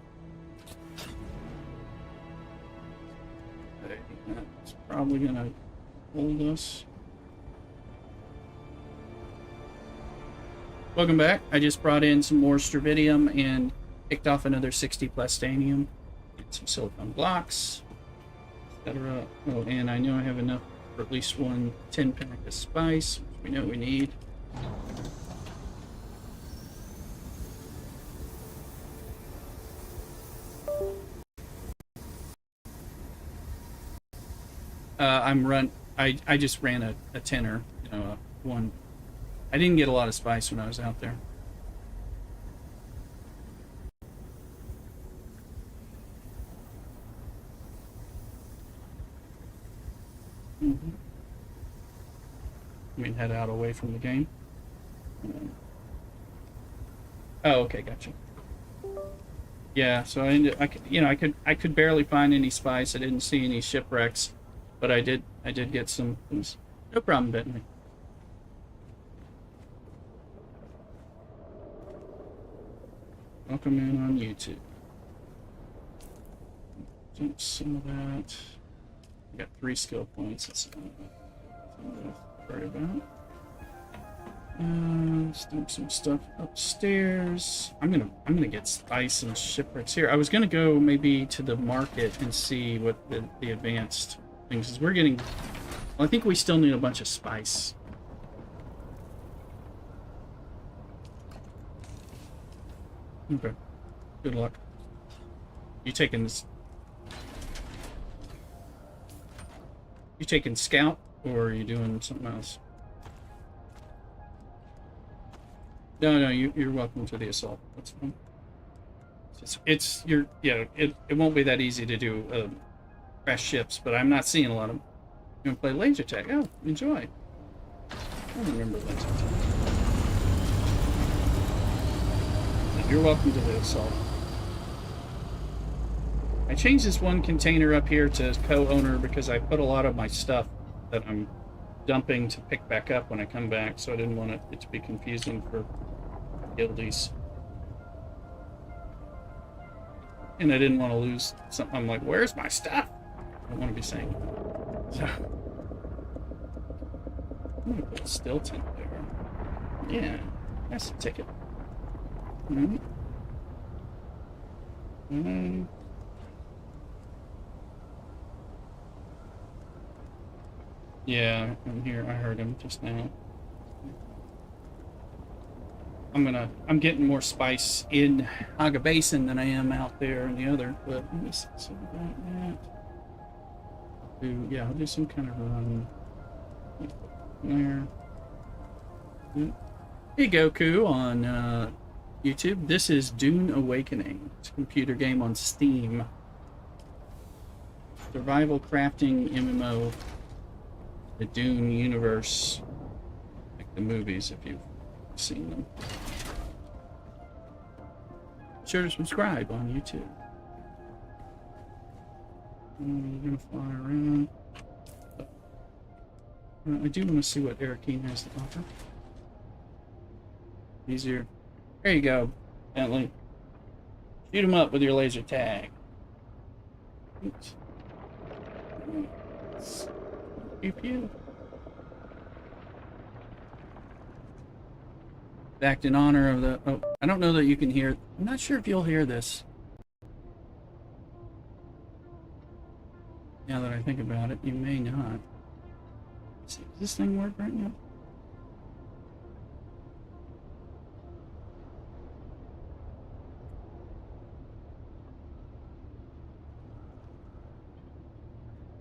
That's probably gonna hold us. Welcome back. I just brought in some more strontium and picked off another 60 plastanium. Some silicone blocks, etc. Oh, and I know I have enough for at least one 10-pack of spice, which we know we need. I just ran a tenner, one. I didn't get a lot of spice when I was out there. Mm-hmm. I mean, head out away from the game. Oh, okay, gotcha. Yeah, so I could barely find any spice. I didn't see any shipwrecks, but I did get some things. No problem, Bentley. Welcome in on YouTube. Dump some of that. I got 3 skill points. That's something to worry about. Let's dump some stuff upstairs. I'm gonna get spice and shipwrecks here. I was gonna go maybe to the market and see what the advanced things is. We're getting. Well, I think we still need a bunch of spice. Okay. Good luck. You taking this? You taking scout, or are you doing something else? No, you're welcome to the assault. That's fine. It won't be that easy to do crash ships, but I'm not seeing a lot of them. You want to play laser tag? Oh, enjoy. I don't remember laser tag. You're welcome to the assault. I changed this one container up here to co-owner because I put a lot of my stuff that I'm dumping to pick back up when I come back, so I didn't want it to be confusing for guildies. And I didn't want to lose something. I'm like, where's my stuff? I don't want to be saying it. So I'm gonna put Stilton there. Yeah, that's a ticket. Yeah, I'm here. I heard him just now. I'm getting more spice in Haga Basin than I am out there in the other, but let me see about that. Yeah, I'll do some kind of run there. Hey Goku on YouTube. This is Dune Awakening. It's a computer game on Steam. Survival crafting MMO. The Dune universe. Like the movies, if you've seen them. Sure to subscribe on YouTube. I'm gonna fly around. I do want to see what Arakeen has to offer. Easier. There you go, Bentley. Shoot him up with your laser tag. Oops. Pew pew. Act in honor of the. Oh, I don't know that you can hear. I'm not sure if you'll hear this. Now that I think about it, you may not. Let's see, does this thing work right now?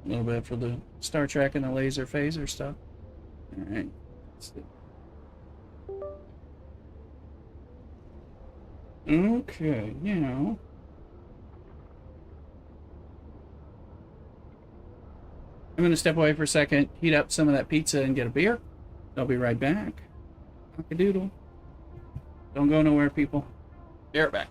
A little bit for the Star Trek and the laser phaser stuff. All right. Okay, now. I'm going to step away for a second, heat up some of that pizza, and get a beer. I'll be right back. Cock-a-doodle. Don't go nowhere, people. Be right back.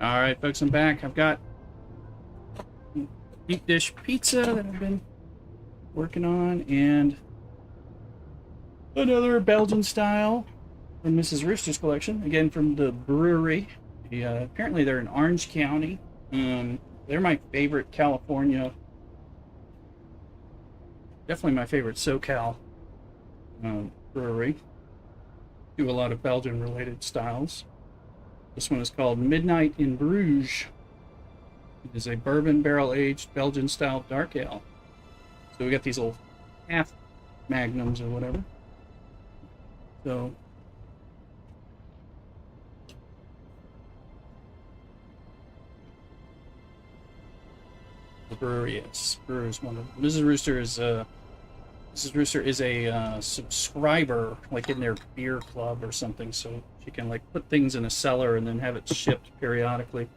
All right, folks, I'm back. I've got deep dish pizza that I've been working on, and another Belgian style from Mrs. Rooster's collection, again from the brewery. Apparently, they're in Orange County. They're my favorite California, definitely my favorite SoCal brewery. Do a lot of Belgian-related styles. This one is called Midnight in Bruges. It is a bourbon barrel-aged Belgian-style dark ale. So we got these little half magnums or whatever. So the brewery is. Brewer is one of them. Mrs. Rooster is a subscriber, like in their beer club or something, so she can like put things in a cellar and then have it shipped periodically.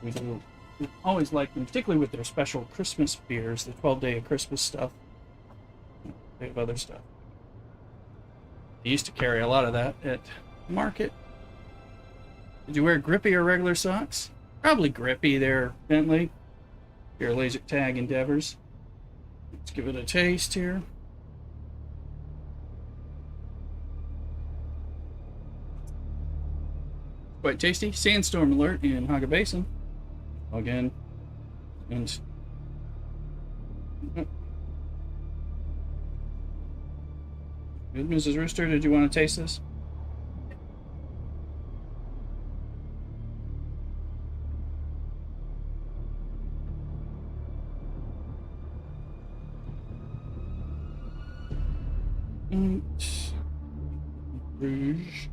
We always like them, particularly with their special Christmas beers, the 12-day of Christmas stuff. They have other stuff. They used to carry a lot of that at the market. Did you wear grippy or regular socks? Probably grippy there, Bentley. Your laser tag endeavors. Let's give it a taste here. Quite tasty. Sandstorm alert in Haga Basin. Again. And good, Mrs. Rooster, did you want to taste this? Rouge.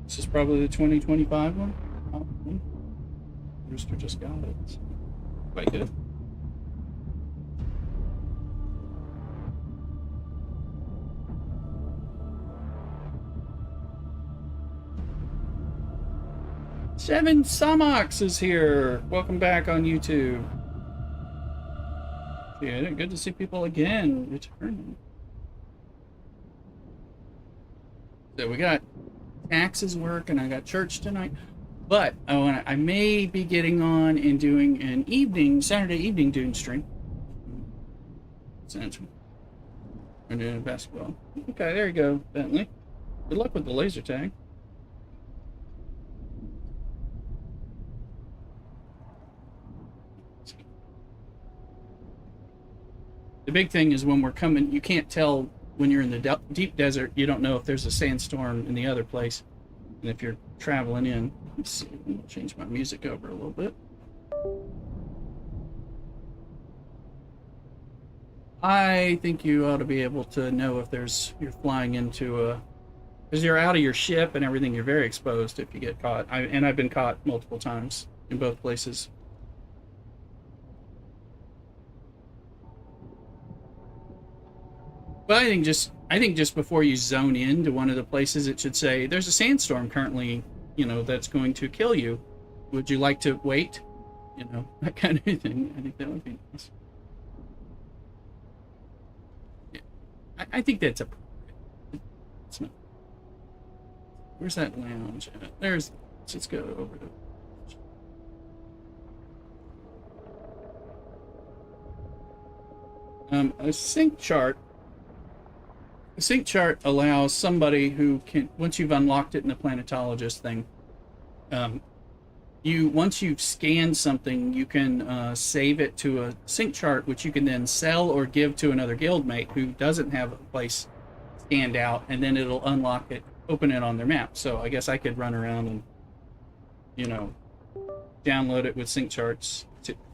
This is probably the 2025 one. Probably. Rooster just got it. Quite good. Seven Samox is here. Welcome back on YouTube. Yeah, good to see people again returning. So we got taxes work and I got church tonight, but I may be getting on and doing an Saturday evening Dune stream. Since we're doing basketball. Okay, there you go, Bentley. Good luck with the laser tag. The big thing is when we're coming, you can't tell when you're in the deep desert, you don't know if there's a sandstorm in the other place. And if you're traveling in, let's see, I'll change my music over a little bit. I think you ought to be able to know if you're flying into a, because you're out of your ship and everything, you're very exposed if you get caught. And I've been caught multiple times in both places. But I think just before you zone into one of the places, it should say there's a sandstorm currently, that's going to kill you. Would you like to wait? That kind of thing. I think that would be nice. Yeah, I think that's a. It's not. Where's that lounge at? Let's just go over to. A sync chart. The sync chart allows somebody who can, once you've unlocked it in the planetologist thing, once you've scanned something, you can save it to a sync chart, which you can then sell or give to another guildmate who doesn't have a place scanned out, and then it'll unlock it, open it on their map. So I guess I could run around and, download it with sync charts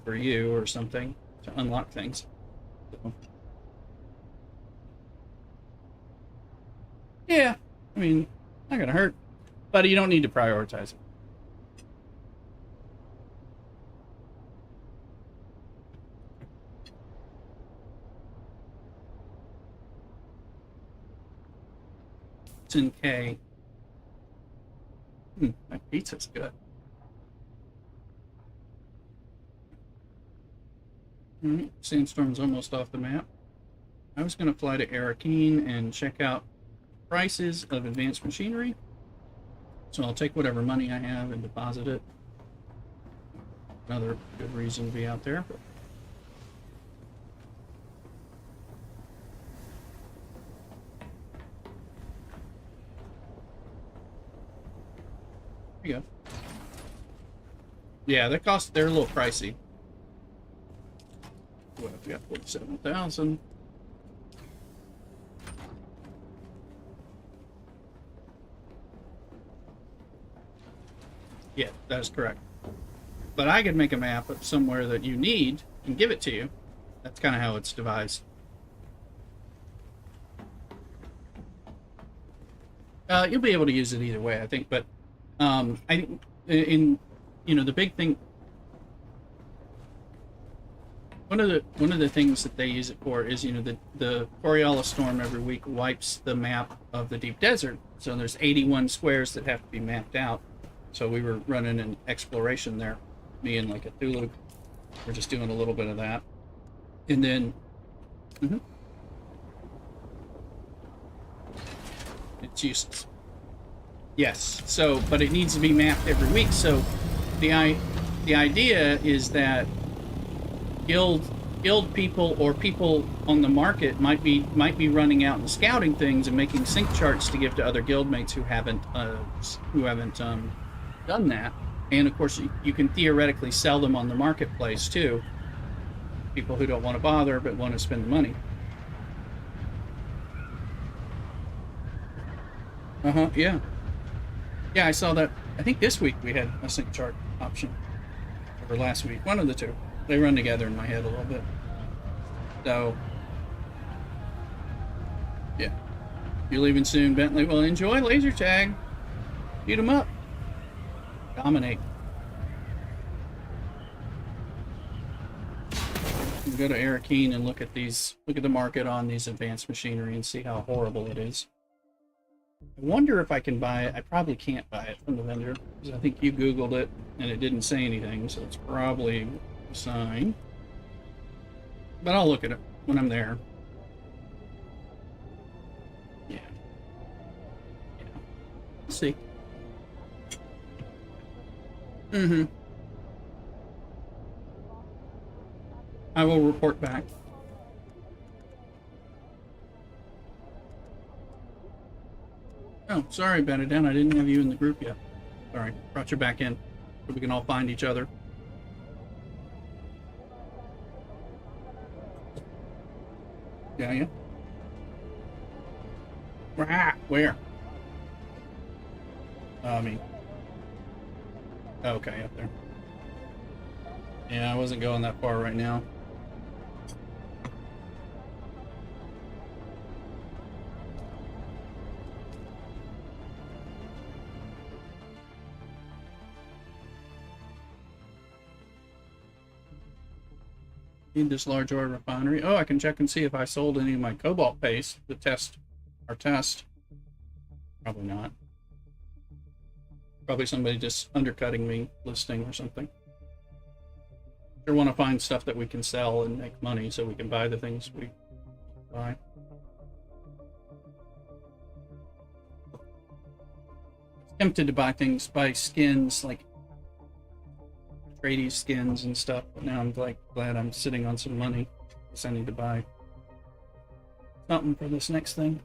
for you or something to unlock things. So. Yeah, I mean, not gonna hurt, but you don't need to prioritize it. It's in K. That pizza's good. Sandstorm's almost off the map. I was gonna fly to Arakeen and check out prices of advanced machinery. So I'll take whatever money I have and deposit it. Another good reason to be out there. There you go. Yeah, they're a little pricey. Well, we got 47,000. Yeah, that is correct. But I could make a map of somewhere that you need and give it to you. That's kind of how it's devised. You'll be able to use it either way, I think. But I think in the big thing. One of the things that they use it for is the Borealis storm every week wipes the map of the deep desert. So there's 81 squares that have to be mapped out. So we were running an exploration there, me and like a Cthulhu. We're just doing a little bit of that, and then it's useless. Yes. So, but it needs to be mapped every week. So the idea is that guild people or people on the market might be running out and scouting things and making sync charts to give to other guildmates who haven't done that. And of course you can theoretically sell them on the marketplace too. People who don't want to bother but want to spend the money. Yeah. Yeah, I saw that. I think this week we had a sync chart option. Or last week. One of the two. They run together in my head a little bit. So, yeah. You're leaving soon, Bentley. Well, enjoy laser tag. Beat them up. Dominate. You go to Arakeen and look at the market on these advanced machinery and see how horrible it is. I wonder if I can buy it. I probably can't buy it from the vendor, because I think you Googled it and it didn't say anything, so it's probably a sign. But I'll look at it when I'm there. Yeah. Let's see. I will report back. Oh, sorry, Benedict. I didn't have you in the group yet. Sorry, brought you back in so we can all find each other. Yeah. Where? Okay, up there. Yeah, I wasn't going that far right now. Need this large ore refinery. Oh, I can check and see if I sold any of my cobalt paste to test our test. Probably not. Probably somebody just undercutting me listing or something. Sure want to find stuff that we can sell and make money so we can buy the things we buy. Tempted to buy skins like Atreides skins and stuff, but now I'm glad I'm sitting on some money because I need to buy something for this next thing.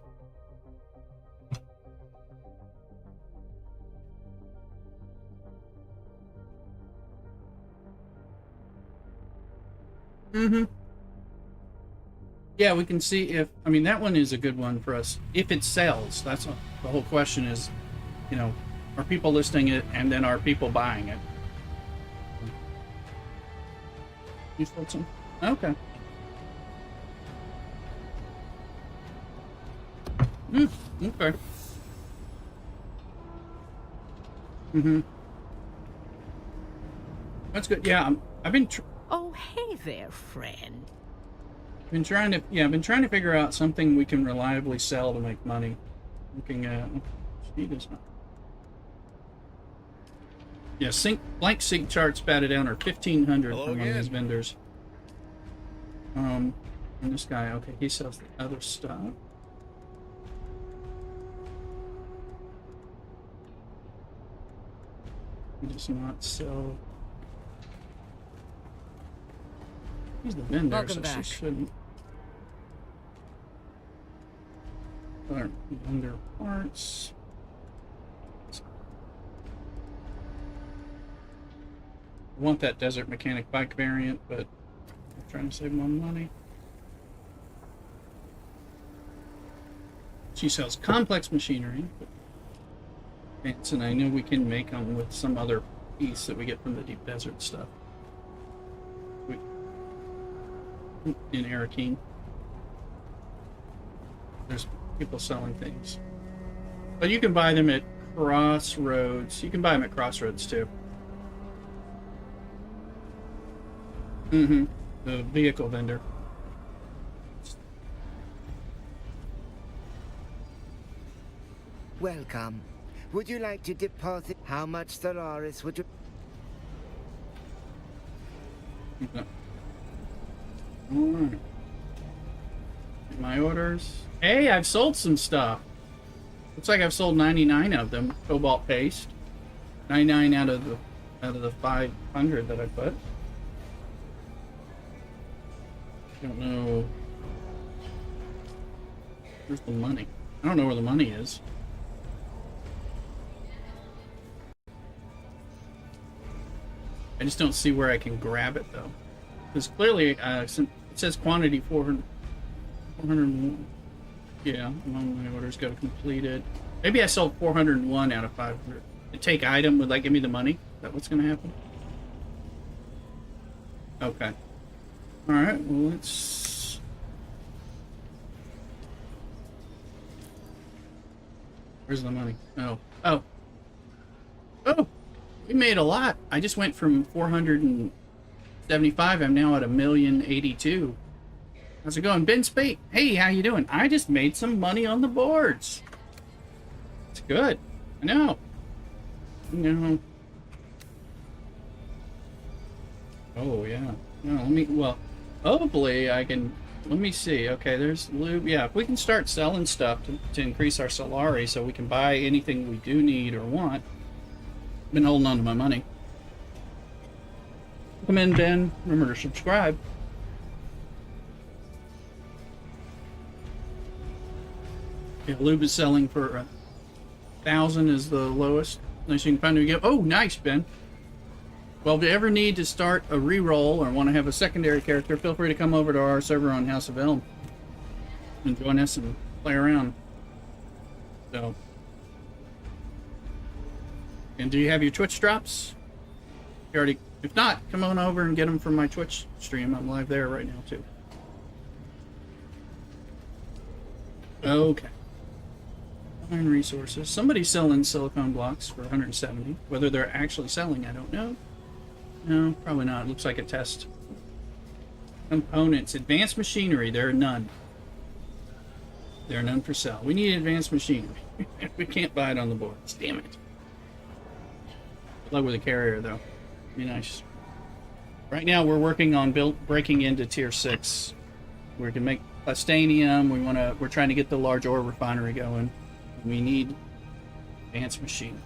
Yeah, we can see if, that one is a good one for us. If it sells, that's what the whole question is, are people listing it and then are people buying it? You sold some? Okay. Okay. That's good. Yeah, I've been Oh, hey there, friend. I've been trying to figure out something we can reliably sell to make money. Looking at speed is not. Yeah, blank sync charts batted down are 1,500 from one of these vendors. And this guy, okay, he sells the other stuff. He does not sell. He's the vendor, Welcome so back. she shouldn't. Vendor parts. I want that desert mechanic bike variant, but I'm trying to save more money. She sells complex machinery. And I know we can make them with some other piece that we get from the deep desert stuff. In Arakeen. There's people selling things. But you can buy them at Crossroads. You can buy them at Crossroads too. Mm-hmm. The vehicle vendor. Welcome. Would you like to deposit? How much Solaris would you... Alright. My orders. Hey, I've sold some stuff. Looks like I've sold 99 of them. Cobalt paste. 99 out of the 500 that I put. Don't know. Where's the money? I don't know where the money is. I just don't see where I can grab it though. Because clearly, it says quantity 400. Yeah, among my orders got completed. Maybe I sold 401 out of 500. To take item, would that give me the money? Is that what's going to happen? Okay. Alright, well, let's... Where's the money? Oh. Oh! Oh! We made a lot. I just went from 475. I'm now at 1,082,000. How's it going? Ben Spate. Hey, how you doing? I just made some money on the boards. It's good. I know. You know. Oh, yeah. No, let me... Well, hopefully I can... Let me see. Okay, there's lube. Yeah, if we can start selling stuff to increase our Solari so we can buy anything we do need or want. Been holding on to my money. Come in, Ben. Remember to subscribe. Yeah, lube is selling for 1,000 is the lowest. Unless you can find a gift. Oh, nice, Ben. Well, if you ever need to start a reroll or want to have a secondary character, feel free to come over to our server on House of Elm and join us and play around. So. And do you have your Twitch drops? You already, if not, come on over and get them from my Twitch stream. I'm live there right now too. Okay. Iron resources. Somebody's selling silicone blocks for 170. Whether they're actually selling, I don't know. No, probably not. It looks like a test. Components. Advanced machinery. There are none. There are none for sale. We need advanced machinery. We can't buy it on the boards. Damn it. Good luck with the carrier, though. Be nice. Right now, we're working on breaking into Tier 6. We can make plastanium. We're trying to get the large ore refinery going. We need advanced machinery.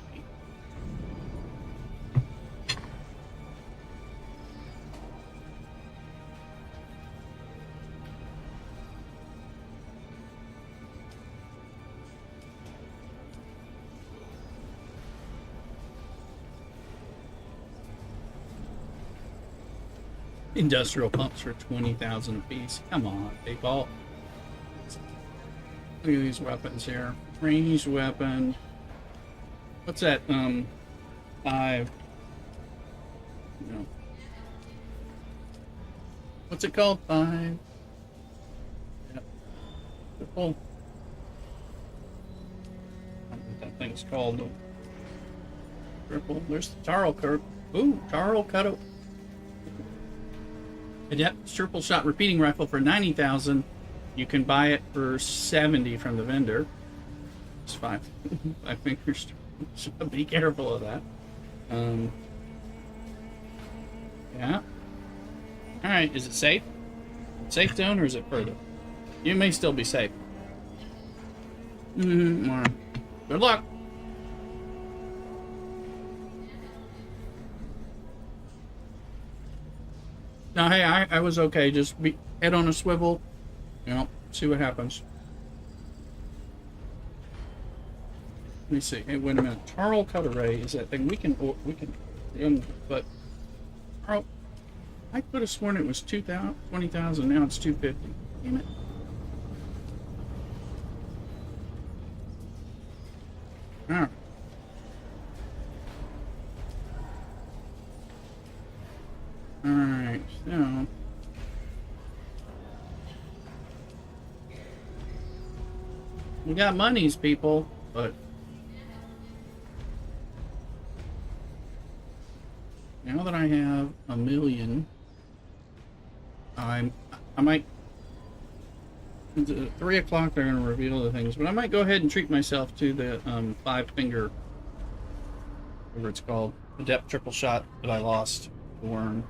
Industrial pumps for 20,000 apiece. Come on, big ball. Look at these weapons here. Ranged weapon. What's that? 5. No. What's it called? 5. Yep. Triple. I don't know what that thing's called. Though. Triple. There's the Tarl Curve. Ooh, Tarl Cuto. Adept triple shot repeating rifle for 90,000. You can buy it for 70 from the vendor. It's 5 fingers. So be careful of that. Yeah. All right. Is it safe? Safe zone or is it further? You may still be safe. Good luck. No, hey, I was okay. Just be head on a swivel, see what happens. Let me see. Hey, wait a minute. Tarl cut array is that thing but Tarl, I could have sworn it was 2,000, 20,000. Now it's 250. Damn it. All right. All right. So. We got monies, people, but now that I have 1,000,000, I might. It's at 3 o'clock. They're going to reveal the things, but I might go ahead and treat myself to the 5-finger, whatever it's called, adept triple shot that I lost to Worm.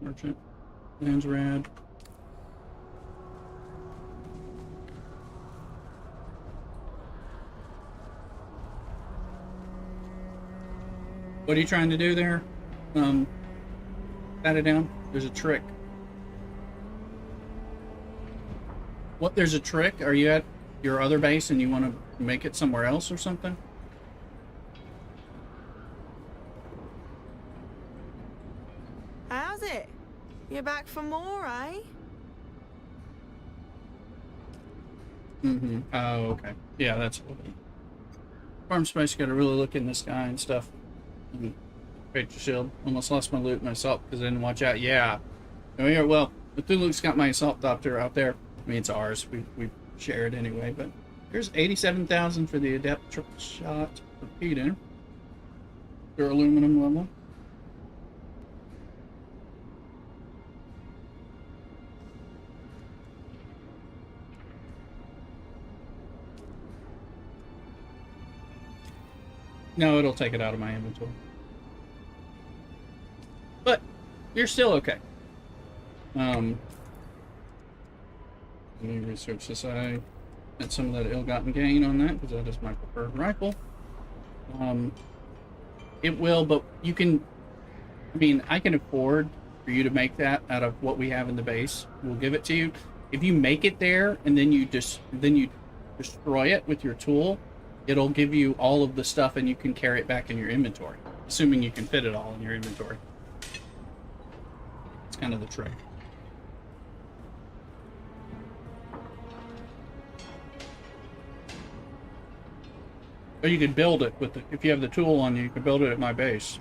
Merchant. Lands rad. What are you trying to do there? Pat it down. There's a trick. What? There's a trick? Are you at your other base and you want to make it somewhere else or something? How's it? You're back for more, eh? Mm-hmm. Oh, okay. Yeah, that's Farm Spice. Got to really look in this guy and stuff. Create your shield. Almost lost my loot and my assault because I didn't watch out. Yeah. Oh, yeah. Well, Cthulhu's got my assault doctor out there. I mean, it's ours. We share it anyway. But here's 87,000 for the adept triple shot repeater. Your aluminum level. No, it'll take it out of my inventory. But you're still okay. Let me research this. I had some of that ill-gotten gain on that because that is my preferred rifle. It will, but you can. I mean, I can afford for you to make that out of what we have in the base. We'll give it to you. If you make it there and then you destroy it with your tool, it'll give you all of the stuff and you can carry it back in your inventory, assuming you can fit it all in your inventory. It's kind of the trick. Or you could build it with if you have the tool on you, you can build it at my base.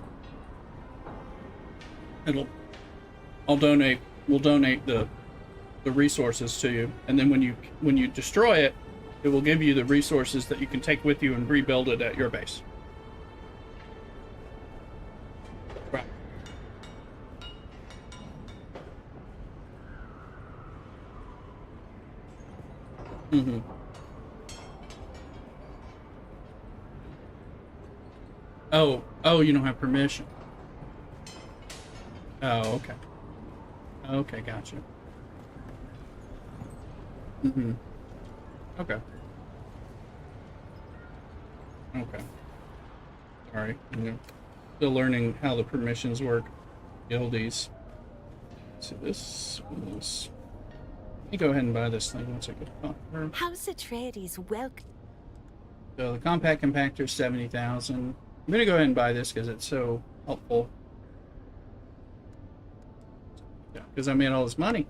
We'll donate the resources to you, and then when you destroy it, it will give you the resources that you can take with you and rebuild it at your base. Right. Mm-hmm. Oh, you don't have permission. Oh, okay. Okay, gotcha. Mm-hmm. Okay. Okay. Sorry. I'm still learning how the permissions work. Guildies. So this was... Let me go ahead and buy this thing once I get it. House Atreides welcome. So the compact compactor is 70,000. I'm gonna go ahead and buy this because it's so helpful. Yeah, because I made all this money.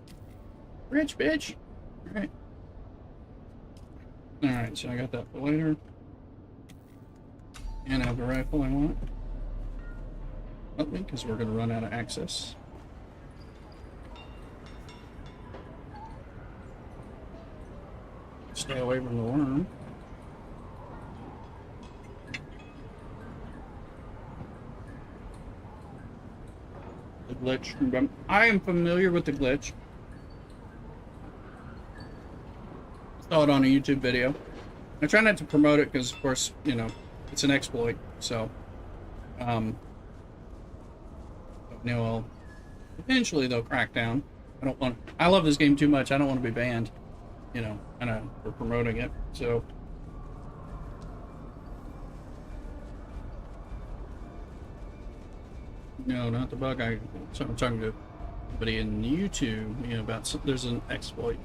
Rich bitch. All right. Alright, so I got that for later. And I have the rifle I want. Because we're going to run out of access. Stay away from the worm. The glitch. I am familiar with the glitch. Saw it on a YouTube video. I try not to promote it because, of course, it's an exploit. So, eventually they'll crack down. I love this game too much. I don't want to be banned. kind of for promoting it. So no, not the bug. So I'm talking to somebody in YouTube, about there's an exploit,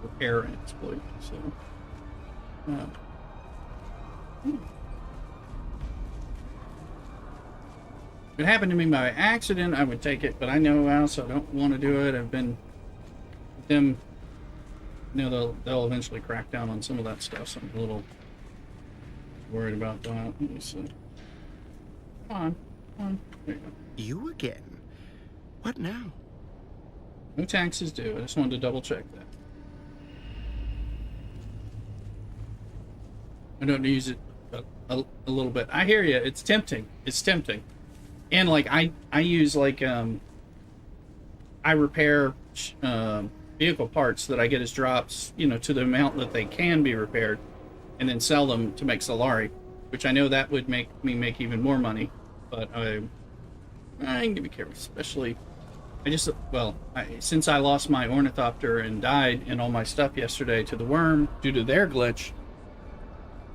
repair exploit. So uh, if it happened to me by accident, I would take it, but I know how, so I don't want to do it. I've been them. They'll eventually crack down on some of that stuff, so I'm a little worried about that. Let me see. Come on. There you go. You again? What now? No taxes due. I just wanted to double check that. I don't use it a little bit. I hear you. It's tempting. It's tempting. And like I use like I repair vehicle parts that I get as drops, to the amount that they can be repaired, and then sell them to make Solari, which I know that would make me make even more money. But I need to be careful, especially since I lost my ornithopter and died and all my stuff yesterday to the worm due to their glitch.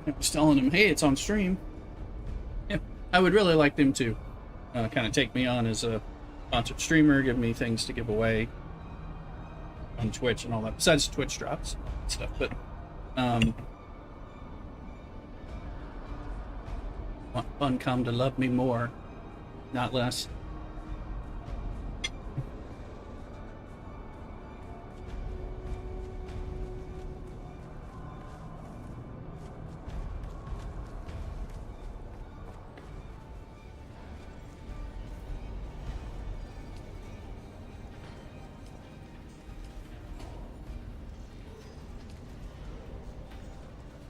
I was telling them, hey, it's on stream. Yeah, I would really like them to kind of take me on as a sponsored streamer, give me things to give away on Twitch and all that, besides Twitch drops and stuff. But want Funcom to love me more, not less.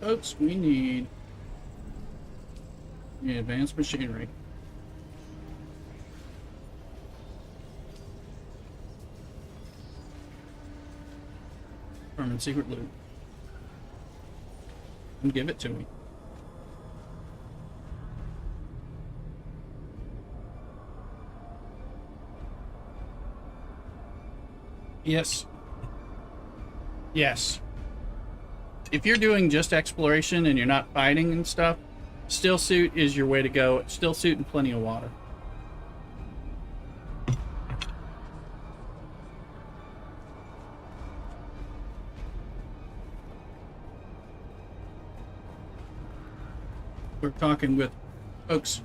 Folks, we need advanced machinery. Permanent secret loot. And give it to me. Yes. Yes. If you're doing just exploration and you're not fighting and stuff, still suit is your way to go. Still suit and plenty of water. We're talking with folks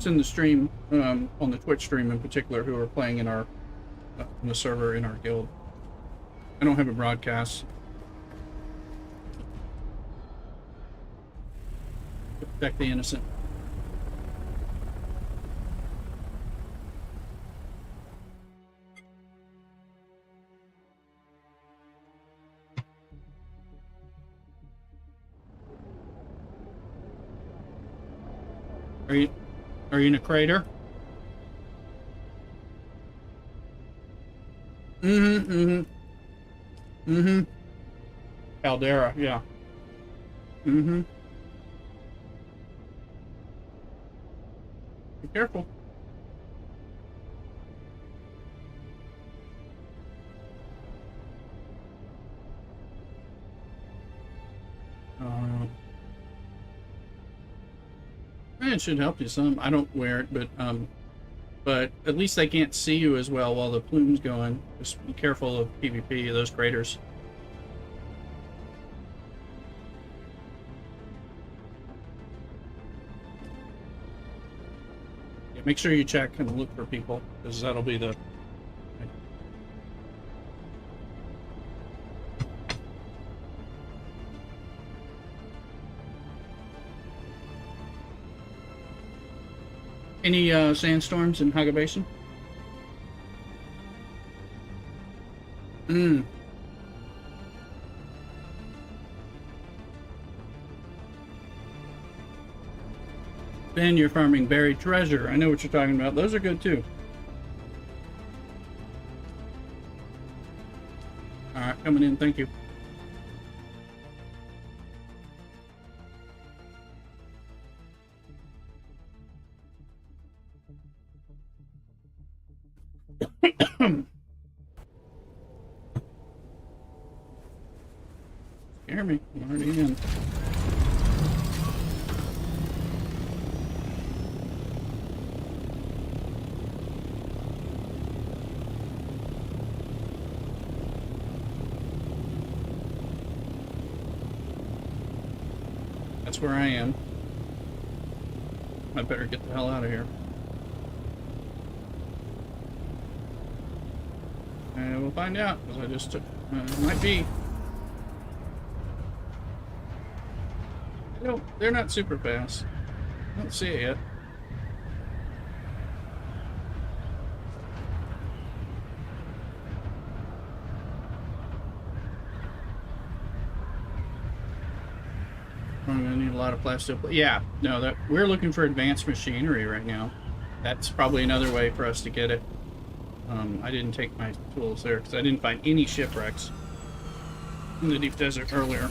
in the stream, on the Twitch stream in particular, who are playing in our in the server in our guild. I don't have a broadcast. Protect the innocent. Are you in a crater? Caldera, yeah. Be careful. It should help you some. I don't wear it, but at least they can't see you as well while the plume's going. Just be careful of PvP, those craters. Yeah, make sure you check and look for people, because that'll be the... Any sandstorms in Haga Basin? Ben, you're farming buried treasure. I know what you're talking about. Those are good too. Alright, coming in. Thank you. hear me. I'm already in. That's where I am. I better get the hell out of here. And we'll find out, because I just took... might be. They're not super fast. I don't see it yet. I'm gonna need a lot of plastic. Yeah, no, we're looking for advanced machinery right now. That's probably another way for us to get it. I didn't take my tools there because I didn't find any shipwrecks in the deep desert earlier.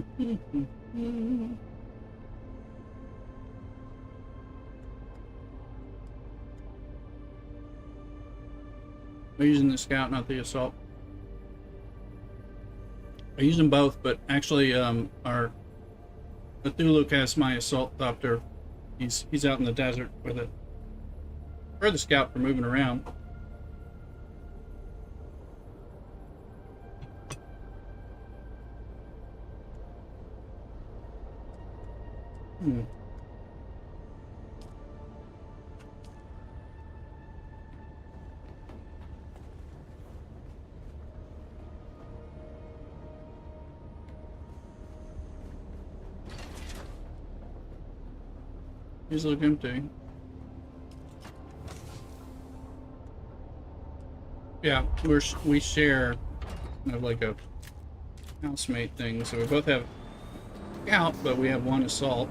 I'm using the scout, not the assault. I use them both, but actually, our Cthulhu has my assault doctor. He's out in the desert with it. Or the scout for moving around. These look empty. Yeah, we share like a housemate thing, so we both have scout, but we have one assault.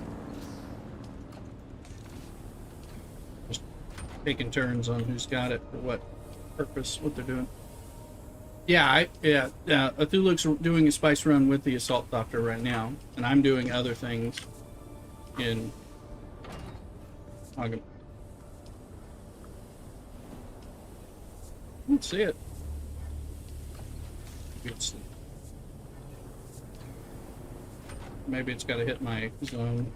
Just taking turns on who's got it for what purpose, what they're doing. Yeah, Cthulhu's doing a spice run with the assault doctor right now, and I'm doing other things in Ogden. Let's see it. Maybe it's got to hit my zone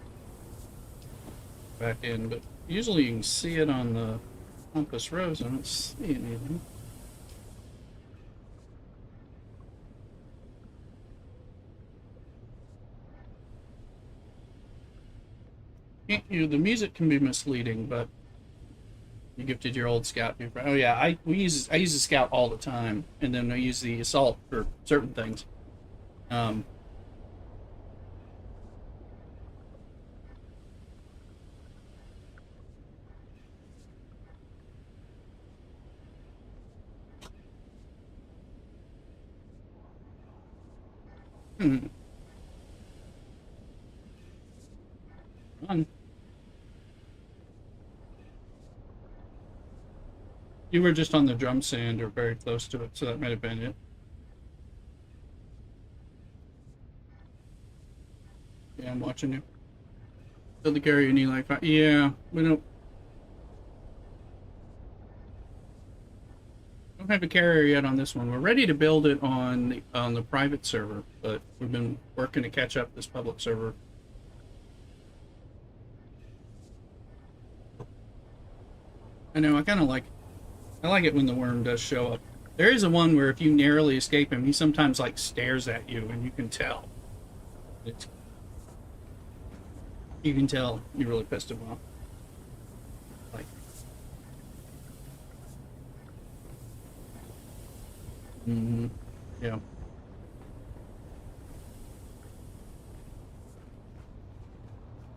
back in, but usually you can see it on the compass rose. I don't see anything. The music can be misleading, but you gifted your old scout. Oh yeah, I use the scout all the time, and then I use the assault for certain things. Fun. You were just on the drum stand or very close to it, so that might have been it. Yeah, I'm watching you. Build the carrier you need like five. Yeah, we don't have a carrier yet on this one. We're ready to build it on the private server, but we've been working to catch up this public server. I know, I like it when the worm does show up. There is a one where if you narrowly escape him, he sometimes like stares at you, and you can tell. You can tell you really pissed him off. Like, yeah.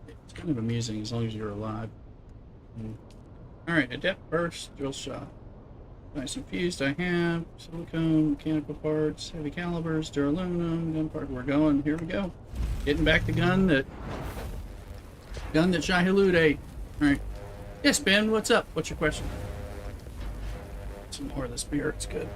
It's kind of amusing as long as you're alive. Alright, adept burst, drill shot. Nice infused, I have. Silicone, mechanical parts, heavy calibers, duraluminum, gun part. We're going. Here we go. Getting back the gun that Shai-Hulud ate. Alright. Yes, Ben, what's up? What's your question? Some more of the spirit's good.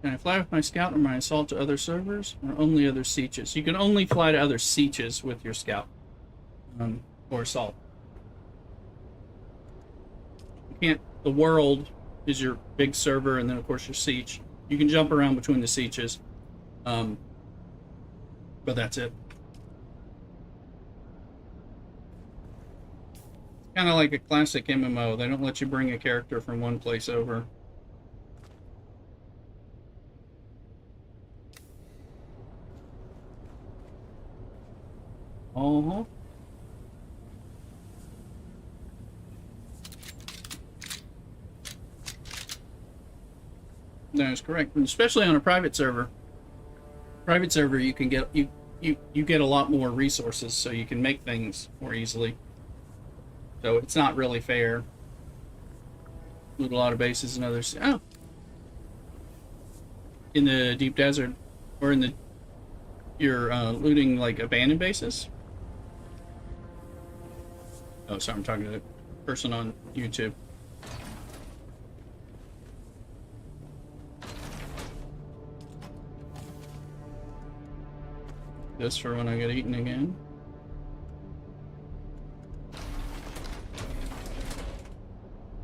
Can I fly with my scout or my assault to other servers, or only other sieges? You can only fly to other sieges with your scout, or assault. You can't. The world is your big server, and then of course your siege. You can jump around between the sieges, but that's it. Kind of like a classic MMO. They don't let you bring a character from one place over. Uh-huh. That is correct, and especially on a private server. Private server, you can get you get a lot more resources, so you can make things more easily. So it's not really fair. Loot a lot of bases and others. Oh, in the deep desert, or in the you're looting like abandoned bases. Oh, sorry, I'm talking to the person on YouTube. This for when I get eaten again.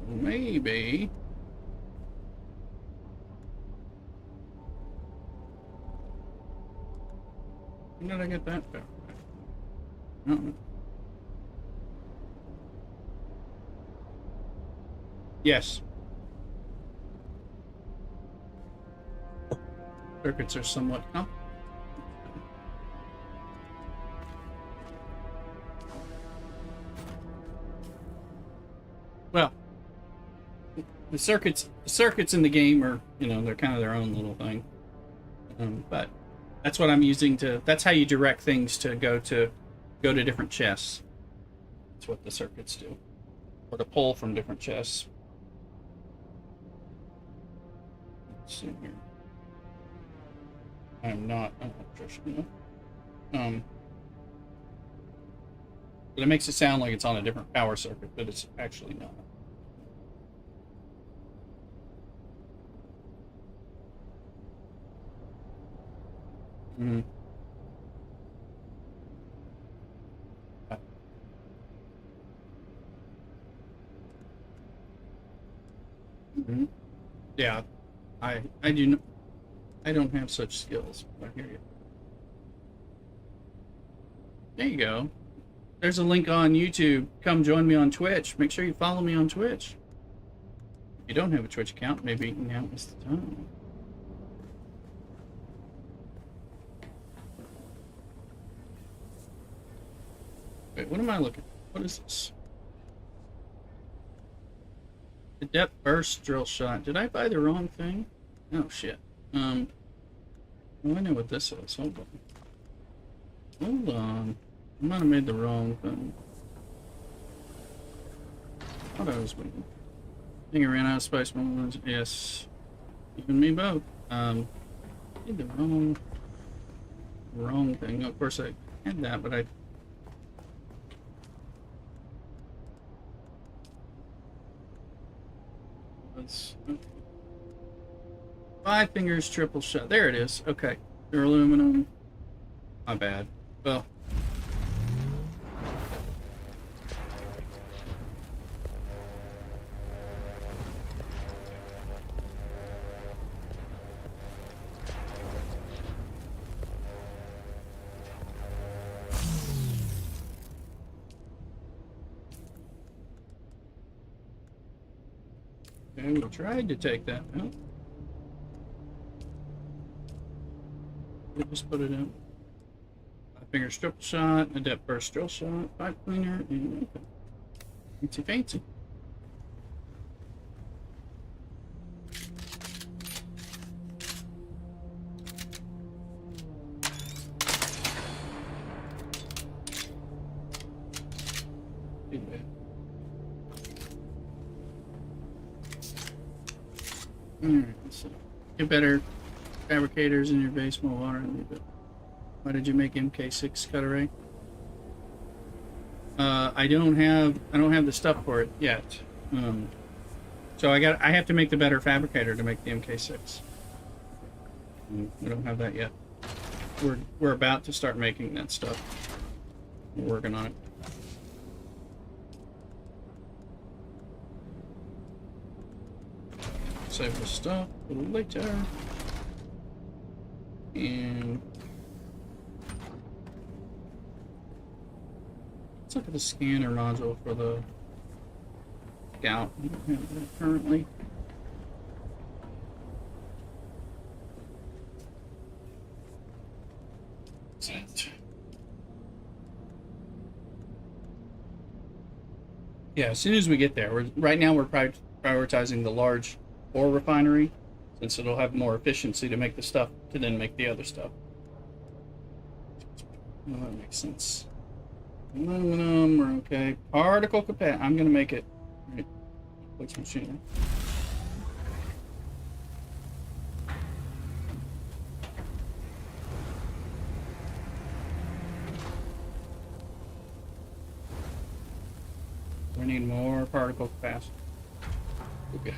Maybe. When did I get that back? I don't know. Yes. Circuits are somewhat complicated. Well, the circuits in the game are, you know, they're kind of their own little thing. But that's what I'm using to. That's how you direct things to go to different chests. That's what the circuits do, or to pull from different chests. Let's see here. I'm not an electrician. But it makes it sound like it's on a different power circuit, but it's actually not. Mm-hmm. Mm-hmm. Yeah, I do. I don't have such skills. I hear you. There you go. There's a link on YouTube. Come join me on Twitch. Make sure you follow me on Twitch. If you don't have a Twitch account, maybe now is the time. Wait, what am I looking at? What is this? Adept burst drill shot. Did I buy the wrong thing? Oh shit. Well, I know what this is. Hold on. Hold on. I might have made the wrong thing. I thought I was waiting. I think I ran out of spice moments. Yes. You and me both. Did the wrong thing. Of course I had that, but I let's 5 fingers triple shot. There it is. Okay. They're aluminum. My bad. Well. Okay, we tried to take that out. We just put it in. 5 finger triple shot, adept burst drill shot, 5 cleaner, and okay. Fancy fancy. Alright, so get better fabricators in your base, more water. Why did you make MK6 cut array? I don't have the stuff for it yet. So I have to make the better fabricator to make the MK6. We don't have that yet. We're about to start making that stuff. We're working on it. Save the stuff for later. And let's look at the scanner module for the Scout. We don't have that currently. What's that? Yeah, as soon as we get there. Right now we're prioritizing the large ore refinery, since it'll have more efficiency to make the stuff to then make the other stuff. Well, that makes sense. Aluminum, we're okay. Particle capacity. I'm gonna make it. Right. Flex machine. We need more particle capacity. Okay.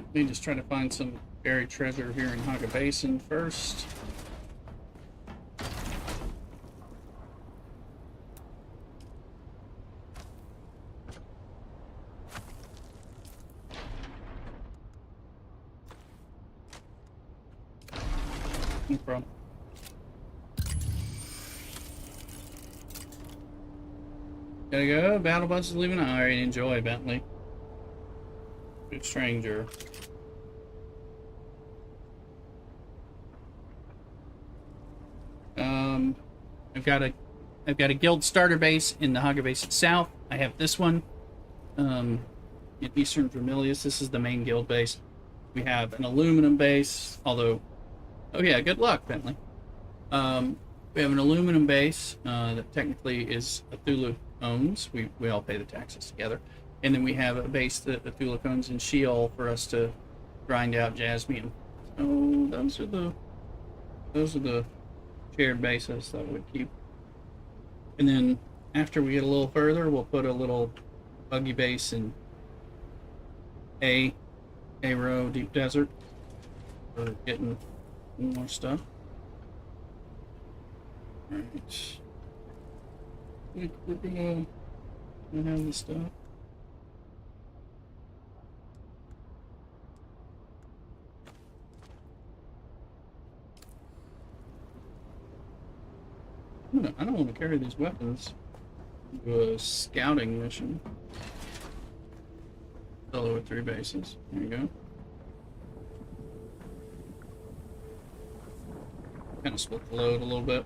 Let me just try to find some buried treasure here in Haga Basin first. No problem. Gotta go. Battle bus is leaving. Alright, enjoy, Bentley. Good stranger. I've got a guild starter base in the Haga Basin South. I have this one in Eastern Vermilius. This is the main guild base. We have an aluminum base, although, oh yeah, good luck, Bentley. We have an aluminum base that technically is Cthulhu owns. We all pay the taxes together. And then we have a base that Cthulhu owns in Sheol for us to grind out jasmium. Oh, those are the shared bases that we keep. And then after we get a little further, we'll put a little buggy base in A row deep desert for getting more stuff. Alright. We're gonna have this stuff. I don't want to carry these weapons to a scouting mission. Solo with 3 bases. There you go. Kind of split the load a little bit.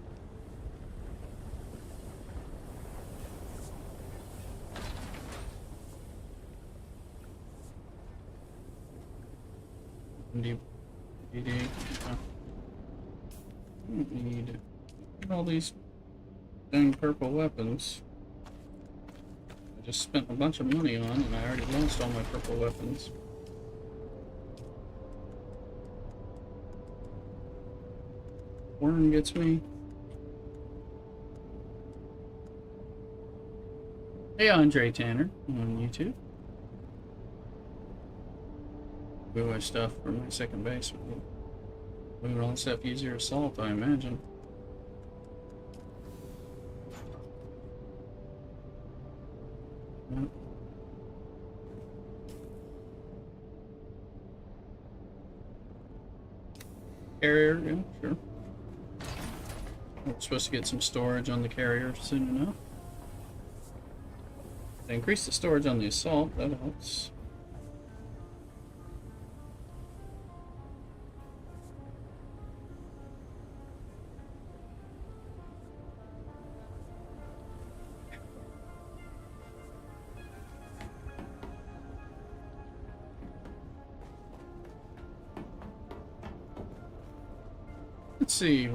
Need all these dang purple weapons. I just spent a bunch of money on, and I already lost all my purple weapons. Worm gets me. Hey, Andre Tanner on YouTube. Do my stuff for my second base. Move all this stuff, easier assault, I imagine. Yep. Carrier, yeah, sure. We're supposed to get some storage on the carrier soon enough. They increase the storage on the assault, that helps. Let's see.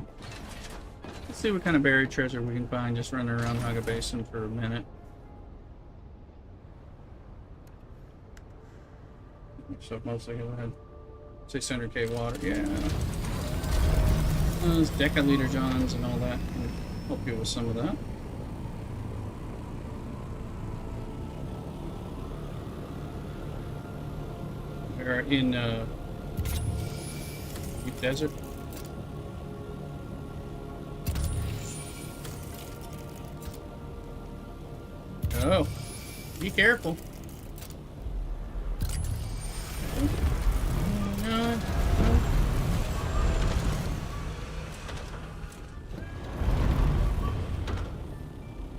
Let's see what kind of buried treasure we can find just running around Haga Basin for a minute. So mostly go ahead. 600k water, yeah. Those decaliter johns and all that can help you with some of that. We're in deep desert. Oh, be careful. No.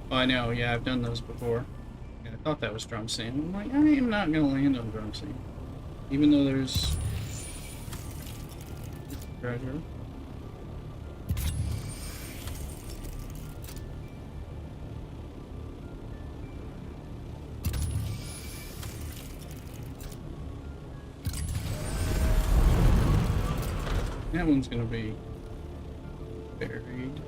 Oh, I know, yeah, I've done those before. Yeah, I thought that was drum scene. I'm like, I am not gonna land on drum scene. Even though there's treasure. That one's gonna be buried.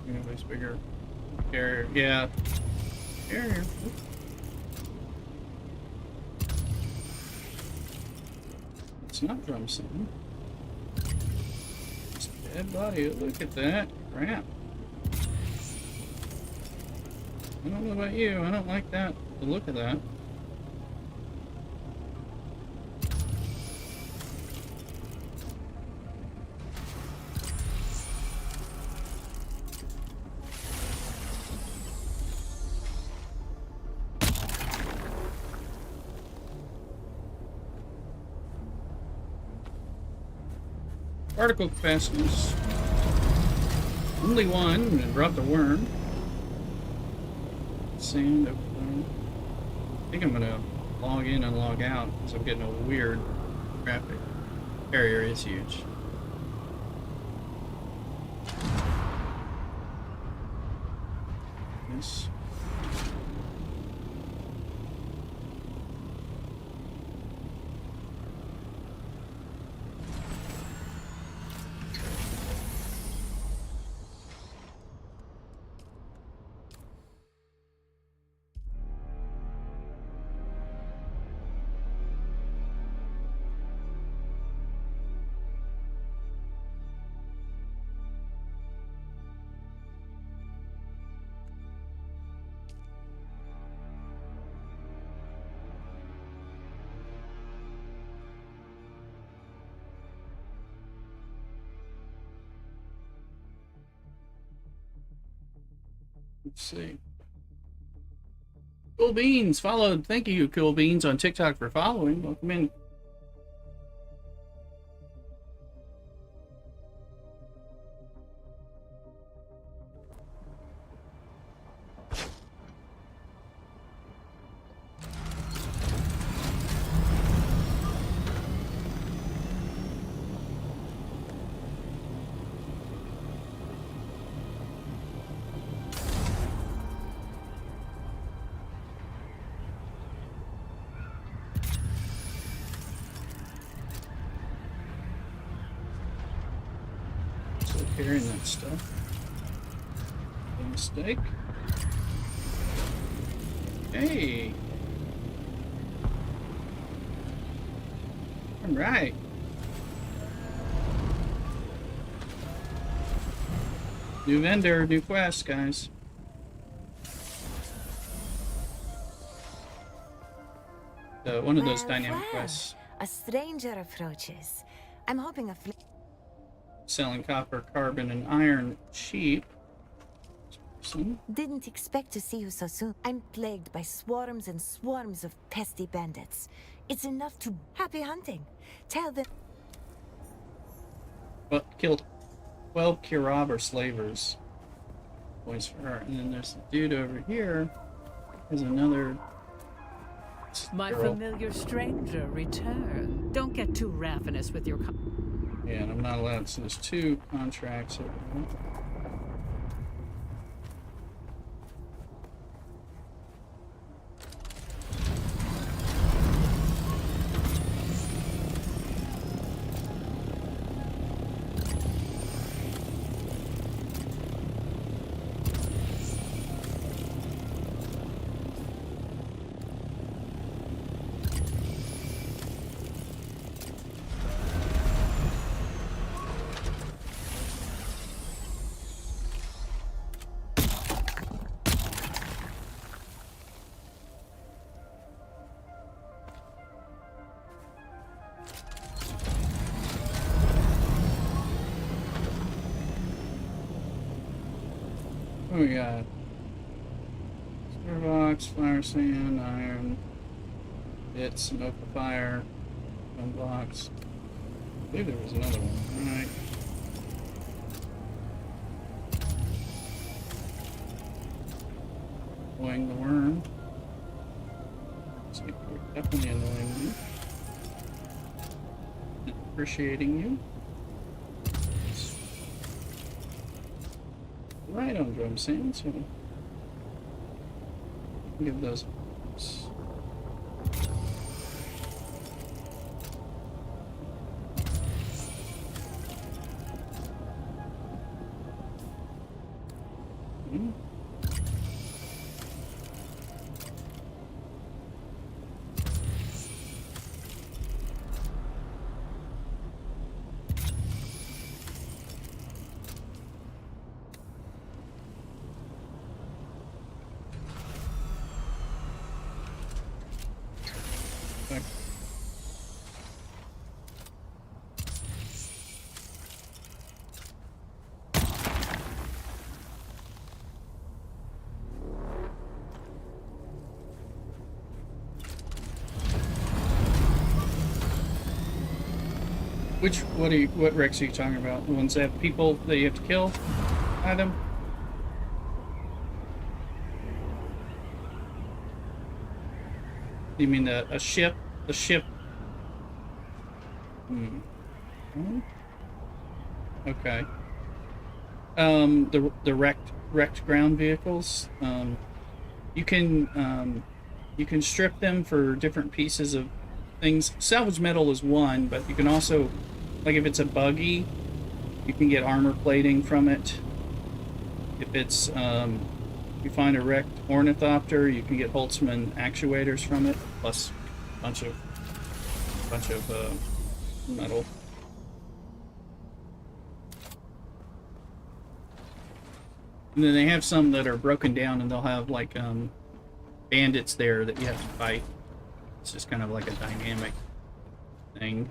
Anyways, bigger carrier. Yeah. Carrier. It's not drum scene. It's a dead body. Look at that. Crap. I don't know about you. I don't like that. The look of that. Particle capacitors. Only one, and brought the worm. Sand over there. I think I'm gonna log in and log out because I'm getting a weird graphic. Area is huge. This. Let's see. Cool Beans followed. Thank you, Cool Beans, on TikTok for following. Welcome in. Carrying that stuff. A mistake. Hey. All right. New vendor, new quest, guys. One of those dynamic quests. A stranger approaches. I'm hoping a Selling copper, carbon, and iron cheap. Didn't expect to see you so soon. I'm plagued by swarms and swarms of pesky bandits. It's enough to... Happy hunting. Tell them... But killed 12 Kirab or slavers. Points for her. And then there's the dude over here. There's another... My girl. familiar stranger, return. Don't get too ravenous with your... Yeah, and I'm not allowed. So there's two contracts over there. Oh, we got box, flour sand, iron, bits, smoke the fire, stone blocks. I believe there was another one. Alright. Annoying the worm. So you're definitely annoying you. Appreciating you. Right on drum sand, so give those. Hmm. Back. What Rex are you talking about? The ones that have people that you have to kill by them? You mean a ship? The ship? Hmm. Hmm? Okay. The wrecked ground vehicles. You can strip them for different pieces of things. Salvage metal is one, but you can also, like if it's a buggy, you can get armor plating from it. If it's you find a wrecked ornithopter, you can get Holtzman actuators from it, plus a bunch of metal. And then they have some that are broken down, and they'll have like bandits there that you have to fight. It's just kind of like a dynamic thing.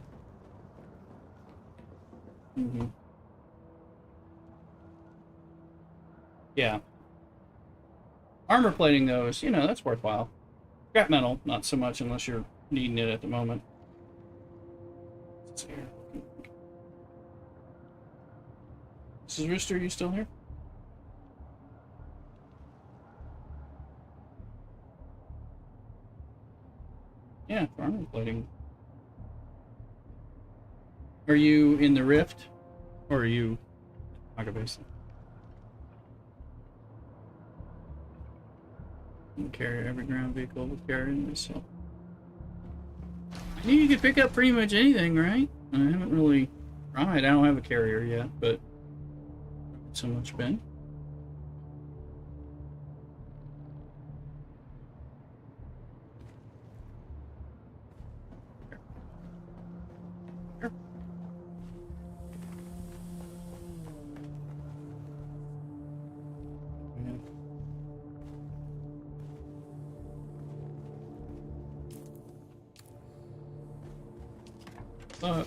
Yeah. Armor plating those, that's worthwhile. Scrap metal, not so much unless you're needing it at the moment. Let's see here. Mrs. Rooster, are you still here? Yeah, for armor plating. Are you in the rift? Or are you Naga Basin? You can carry every ground vehicle with carrying this, so. I knew you could pick up pretty much anything, right? I haven't really tried. I don't have a carrier yet, but so much been. Uh,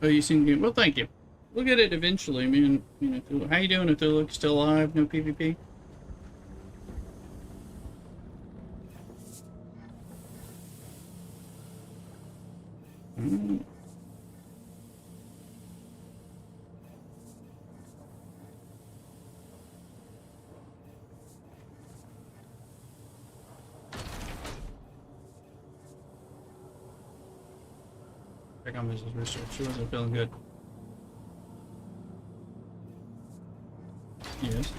oh, you seem good. Well, thank you. We'll get it eventually, man. How you doing, Athula? Still alive? No PvP? Mm. Check on Mrs. Rooster. She wasn't feeling good. Yes.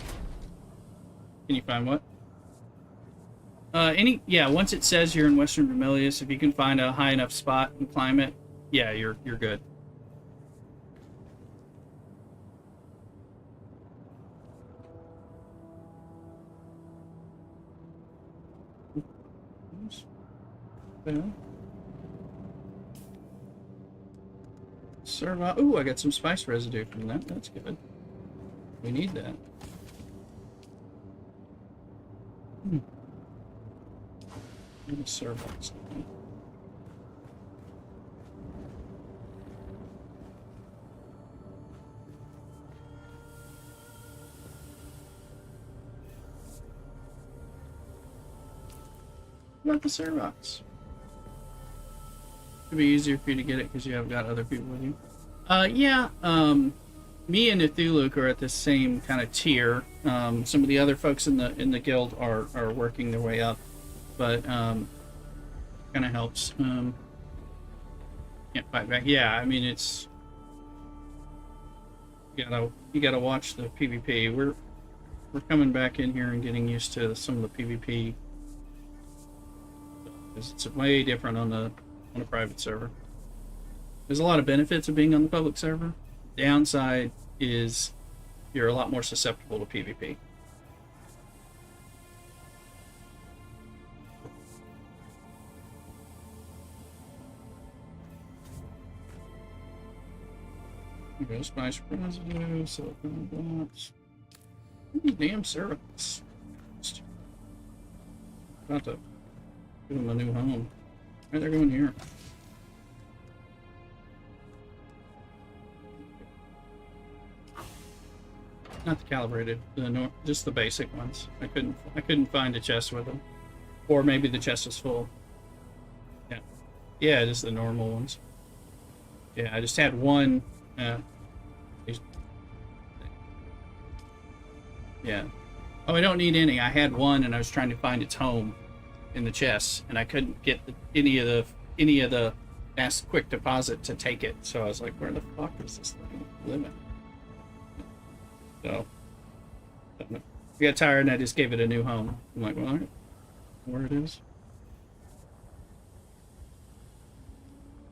Can you find what? Once it says you're in Western Vermilius, if you can find a high enough spot and climb it, yeah, you're good. Serve. Ooh, I got some spice residue from that. That's good. We need that. Serve up something. What about the Servox? It'd be easier for you to get it because you have got other people with you. Yeah, me and Ithuluk are at the same kind of tier. Some of the other folks in the guild are working their way up, but kind of helps. Can't fight back. Yeah, I mean it's you gotta watch the PvP. We're coming back in here and getting used to some of the PvP. It's way different on a private server. There's a lot of benefits of being on the public server. Downside is you're a lot more susceptible to PvP. Here goes spice residue, silicone blocks. These damn servants. About to give them a new home. Why are they going here? Not the calibrated, just the basic ones. I couldn't find a chest with them, or maybe the chest is full. Yeah, yeah, just the normal ones. Yeah, I just had one. Yeah. Oh, I don't need any. I had one, and I was trying to find its home in the chest, and I couldn't get any of the fast quick deposit to take it. So I was like, where the fuck is this thing living? So I got tired, and I just gave it a new home. I'm like, well, all right, where it is.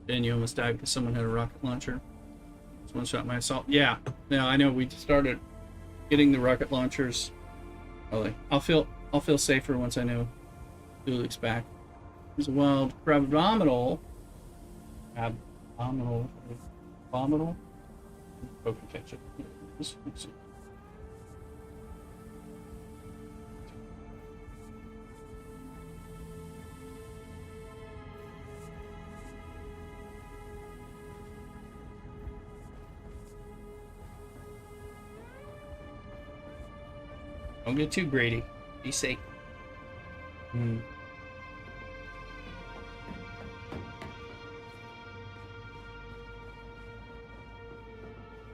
Then you almost died because someone had a rocket launcher. Someone shot my assault. Yeah, now I know we started getting the rocket launchers. I'll feel safer once I know Duluk's back. There's a wild abdominal. Abominable. Oh, can catch it. Let's see. Don't get too greedy. Be safe. Oh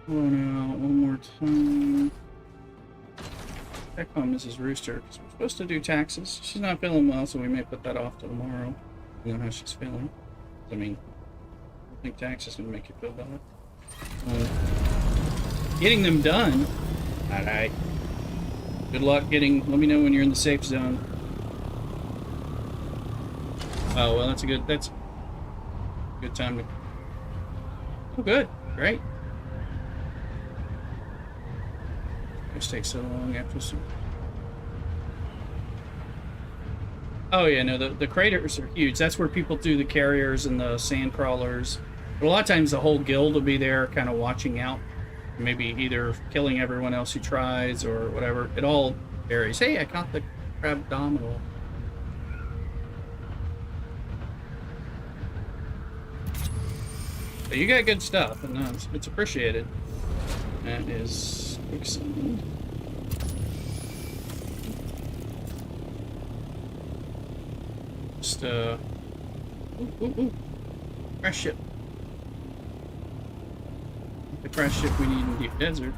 no, one more time. Check on Mrs. Rooster, because we're supposed to do taxes. She's not feeling well, so we may put that off till tomorrow. You know how she's feeling. I mean, I think taxes can make you feel better. Getting them done. Alright. Good luck getting. Let me know when you're in the safe zone. Oh well, that's a good time to. Oh, good, great. Just takes so long after some. Oh yeah, no, the craters are huge. That's where people do the carriers and the sand crawlers. But a lot of times the whole guild will be there, kind of watching out. Maybe either killing everyone else who tries or whatever. It all varies. Hey, I caught the crab abdominal. But you got good stuff, and it's appreciated. That is excellent. Just ooh. Crash ship. The crash ship we need in deep desert.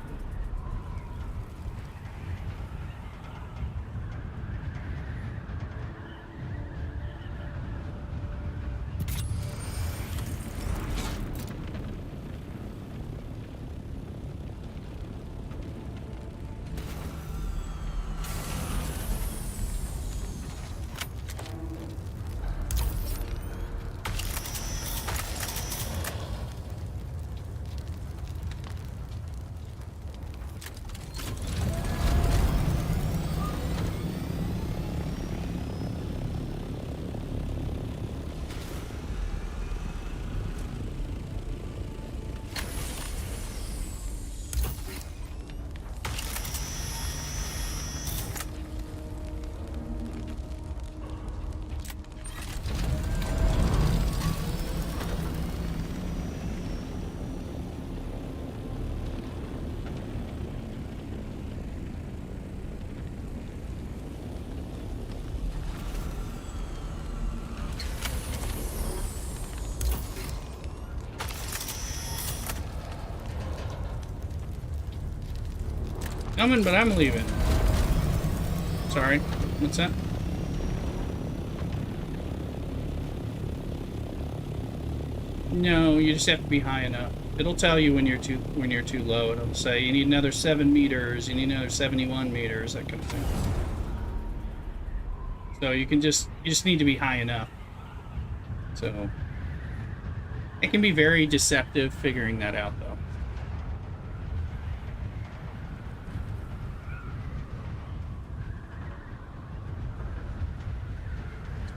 Coming, but I'm leaving. Sorry. What's that? No, you just have to be high enough. It'll tell you when you're too low. It'll say you need another 7 meters, you need another 71 meters, that kind of thing. So you just need to be high enough. So it can be very deceptive figuring that out, though.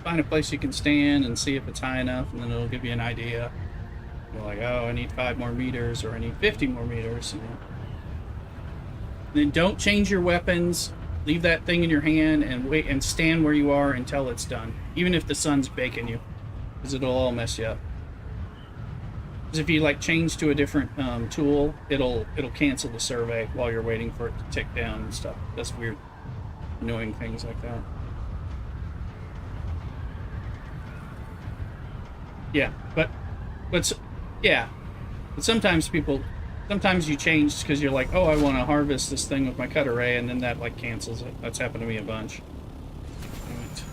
Find a place you can stand and see if it's high enough, and then it'll give you an idea. You're like, oh, I need 5 more meters, or I need 50 more meters. You know. Then don't change your weapons. Leave that thing in your hand and wait and stand where you are until it's done, even if the sun's baking you, because it'll all mess you up. Because if you like change to a different tool, it'll cancel the survey while you're waiting for it to tick down and stuff. That's weird, annoying things like that. Yeah, but sometimes you change because you're like, oh, I want to harvest this thing with my cut array, and then that like cancels it. That's happened to me a bunch. Right.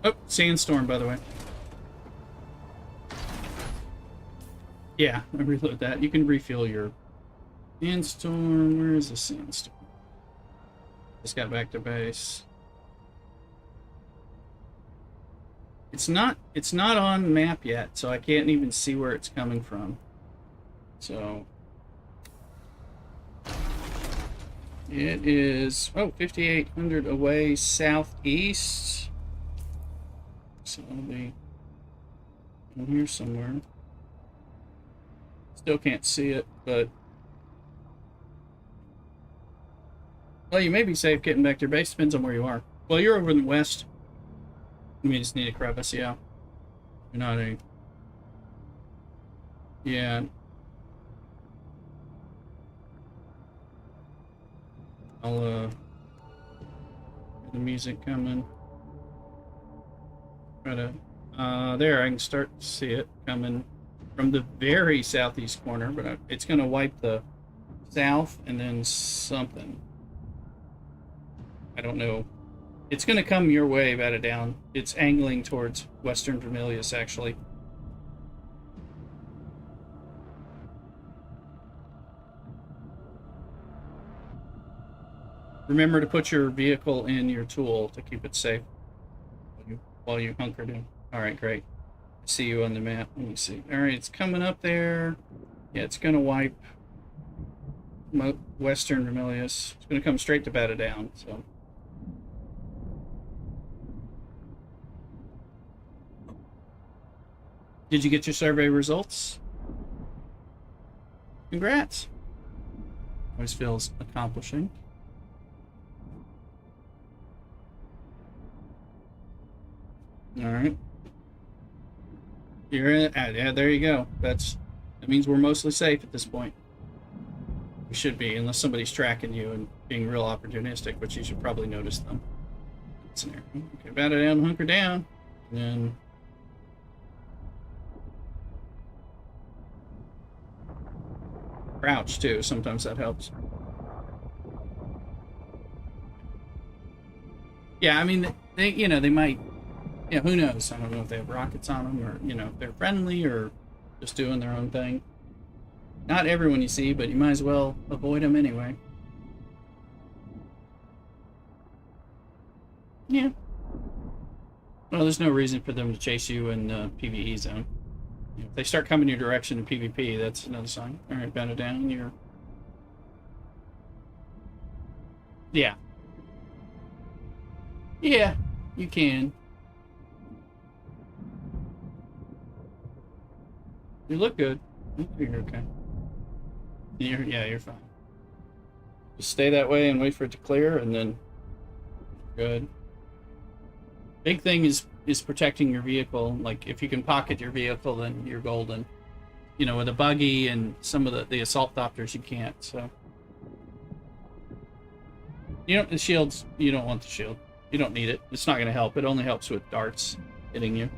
Oh, sandstorm, by the way. Yeah, I reload that. You can refill your sandstorm. Where is the sandstorm? Just got back to base. It's not on the map yet, so I can't even see where it's coming from. So it is 5,800 away southeast. So it'll be in here somewhere. Still can't see it, but well, you may be safe getting back to your base. Depends on where you are. Well, you're over in the west. We just need a crevice, yeah. You're not a... Yeah. I'll, get the music coming. Try to... there, I can start to see it coming from the very southeast corner, but it's going to wipe the south and then something. I don't know. It's going to come your way, batted down. It's angling towards Western Vermilius, actually. Remember to put your vehicle in your tool to keep it safe while you hunker down. All right, great. I see you on the map. Let me see. All right, it's coming up there. Yeah, it's going to wipe Western Vermilius. It's going to come straight to batted down, so... Did you get your survey results? Congrats. Always feels accomplishing. All right. You're in. Yeah, there you go. That means we're mostly safe at this point. We should be, unless somebody's tracking you and being real opportunistic, which you should probably notice them. Okay, batter down, hunker down, and then. Crouch too, sometimes that helps. Yeah, I mean, they might, yeah, who knows? I don't know if they have rockets on them, or, if they're friendly or just doing their own thing. Not everyone you see, but you might as well avoid them anyway. Yeah. Well, there's no reason for them to chase you in the PvE zone. If they start coming your direction in PvP, that's another sign. All right, bend it down. You're... Yeah. Yeah, you can. You look good. You're okay. You're fine. Just stay that way and wait for it to clear, and then good. Big thing is protecting your vehicle. Like, if you can pocket your vehicle, then you're golden. With a buggy and some of the assault doctors, you can't. So the shields. You don't want the shield. You don't need it. It's not going to help. It only helps with darts hitting you.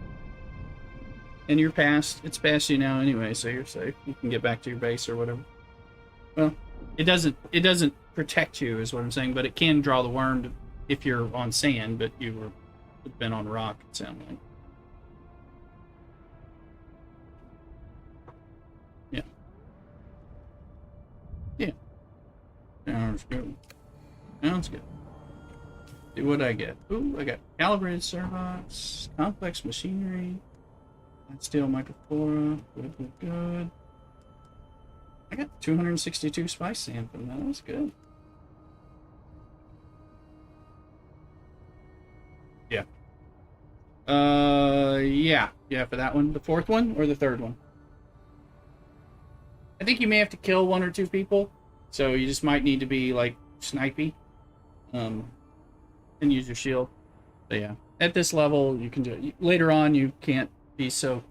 And you're past, it's past you now anyway, so you're safe. You can get back to your base or whatever. Well, it doesn't protect you is what I'm saying, but it can draw the worm if you're on sand, but you've been on rock, it sounds like. Yeah. Yeah. Sounds good. Sounds good. See what I get. Ooh, I got calibrated servots, complex machinery, steel microflora, good. I got 262 spice sand from that. That's good. Yeah. Yeah, for that one. The fourth one or the third one? I think you may have to kill one or two people, so you just might need to be, like, snipey. And use your shield. But yeah, at this level, you can do it. Later on, you can't be so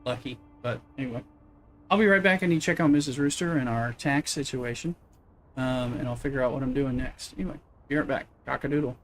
lucky. But anyway, I'll be right back. I need to check on Mrs. Rooster and our tax situation. And I'll figure out what I'm doing next. Anyway, be right back. Cock-a-doodle.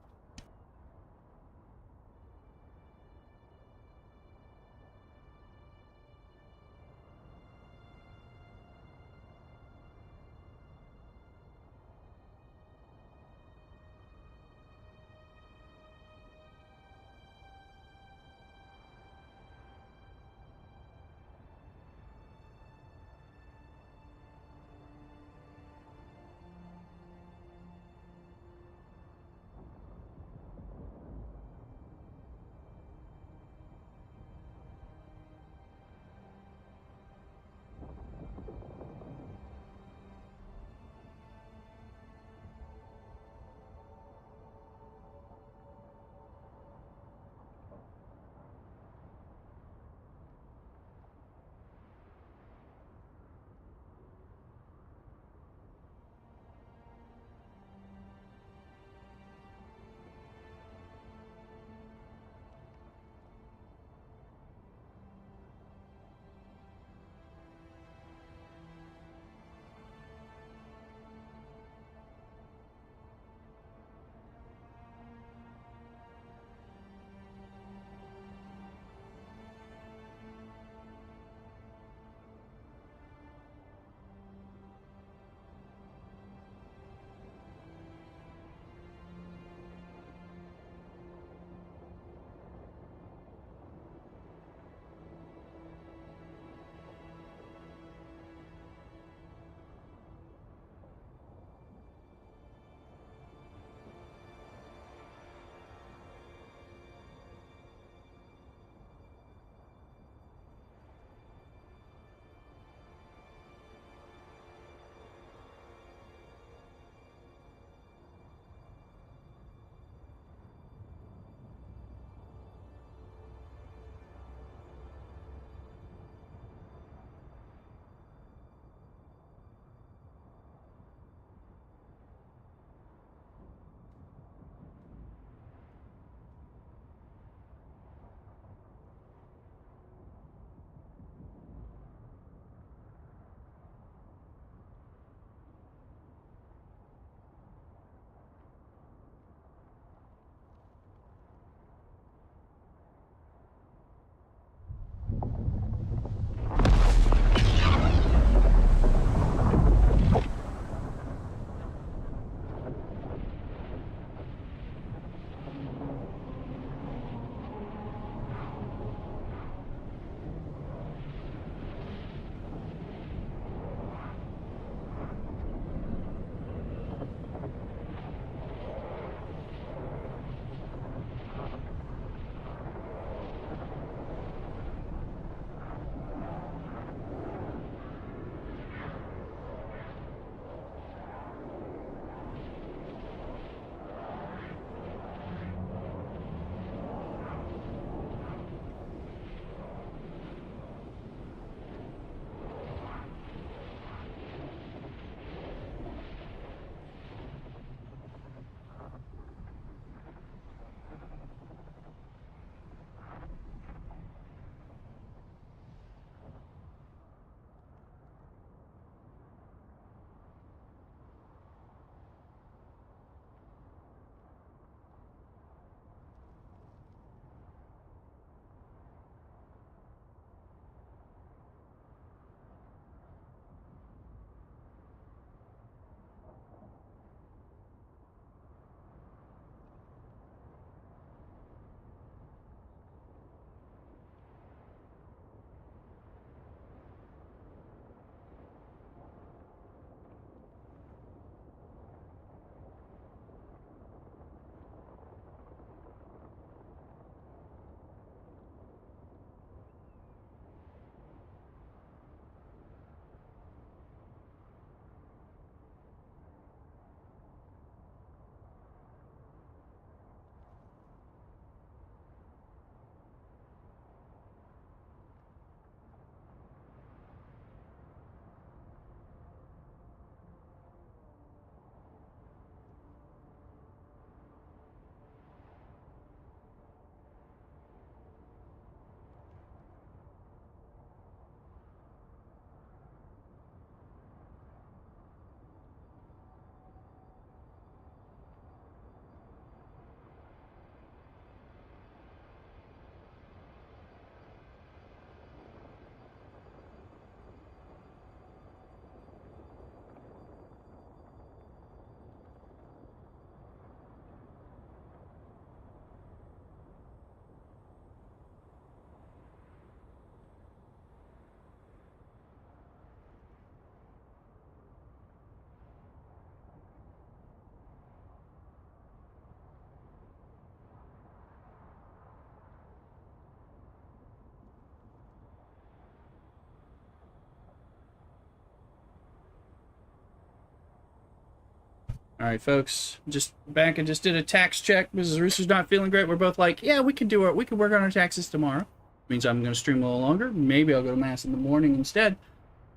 All right, folks. Just back and just did a tax check. Mrs. Rooster's not feeling great. We're both like, yeah, we could work on our taxes tomorrow. Means I'm going to stream a little longer. Maybe I'll go to mass in the morning instead.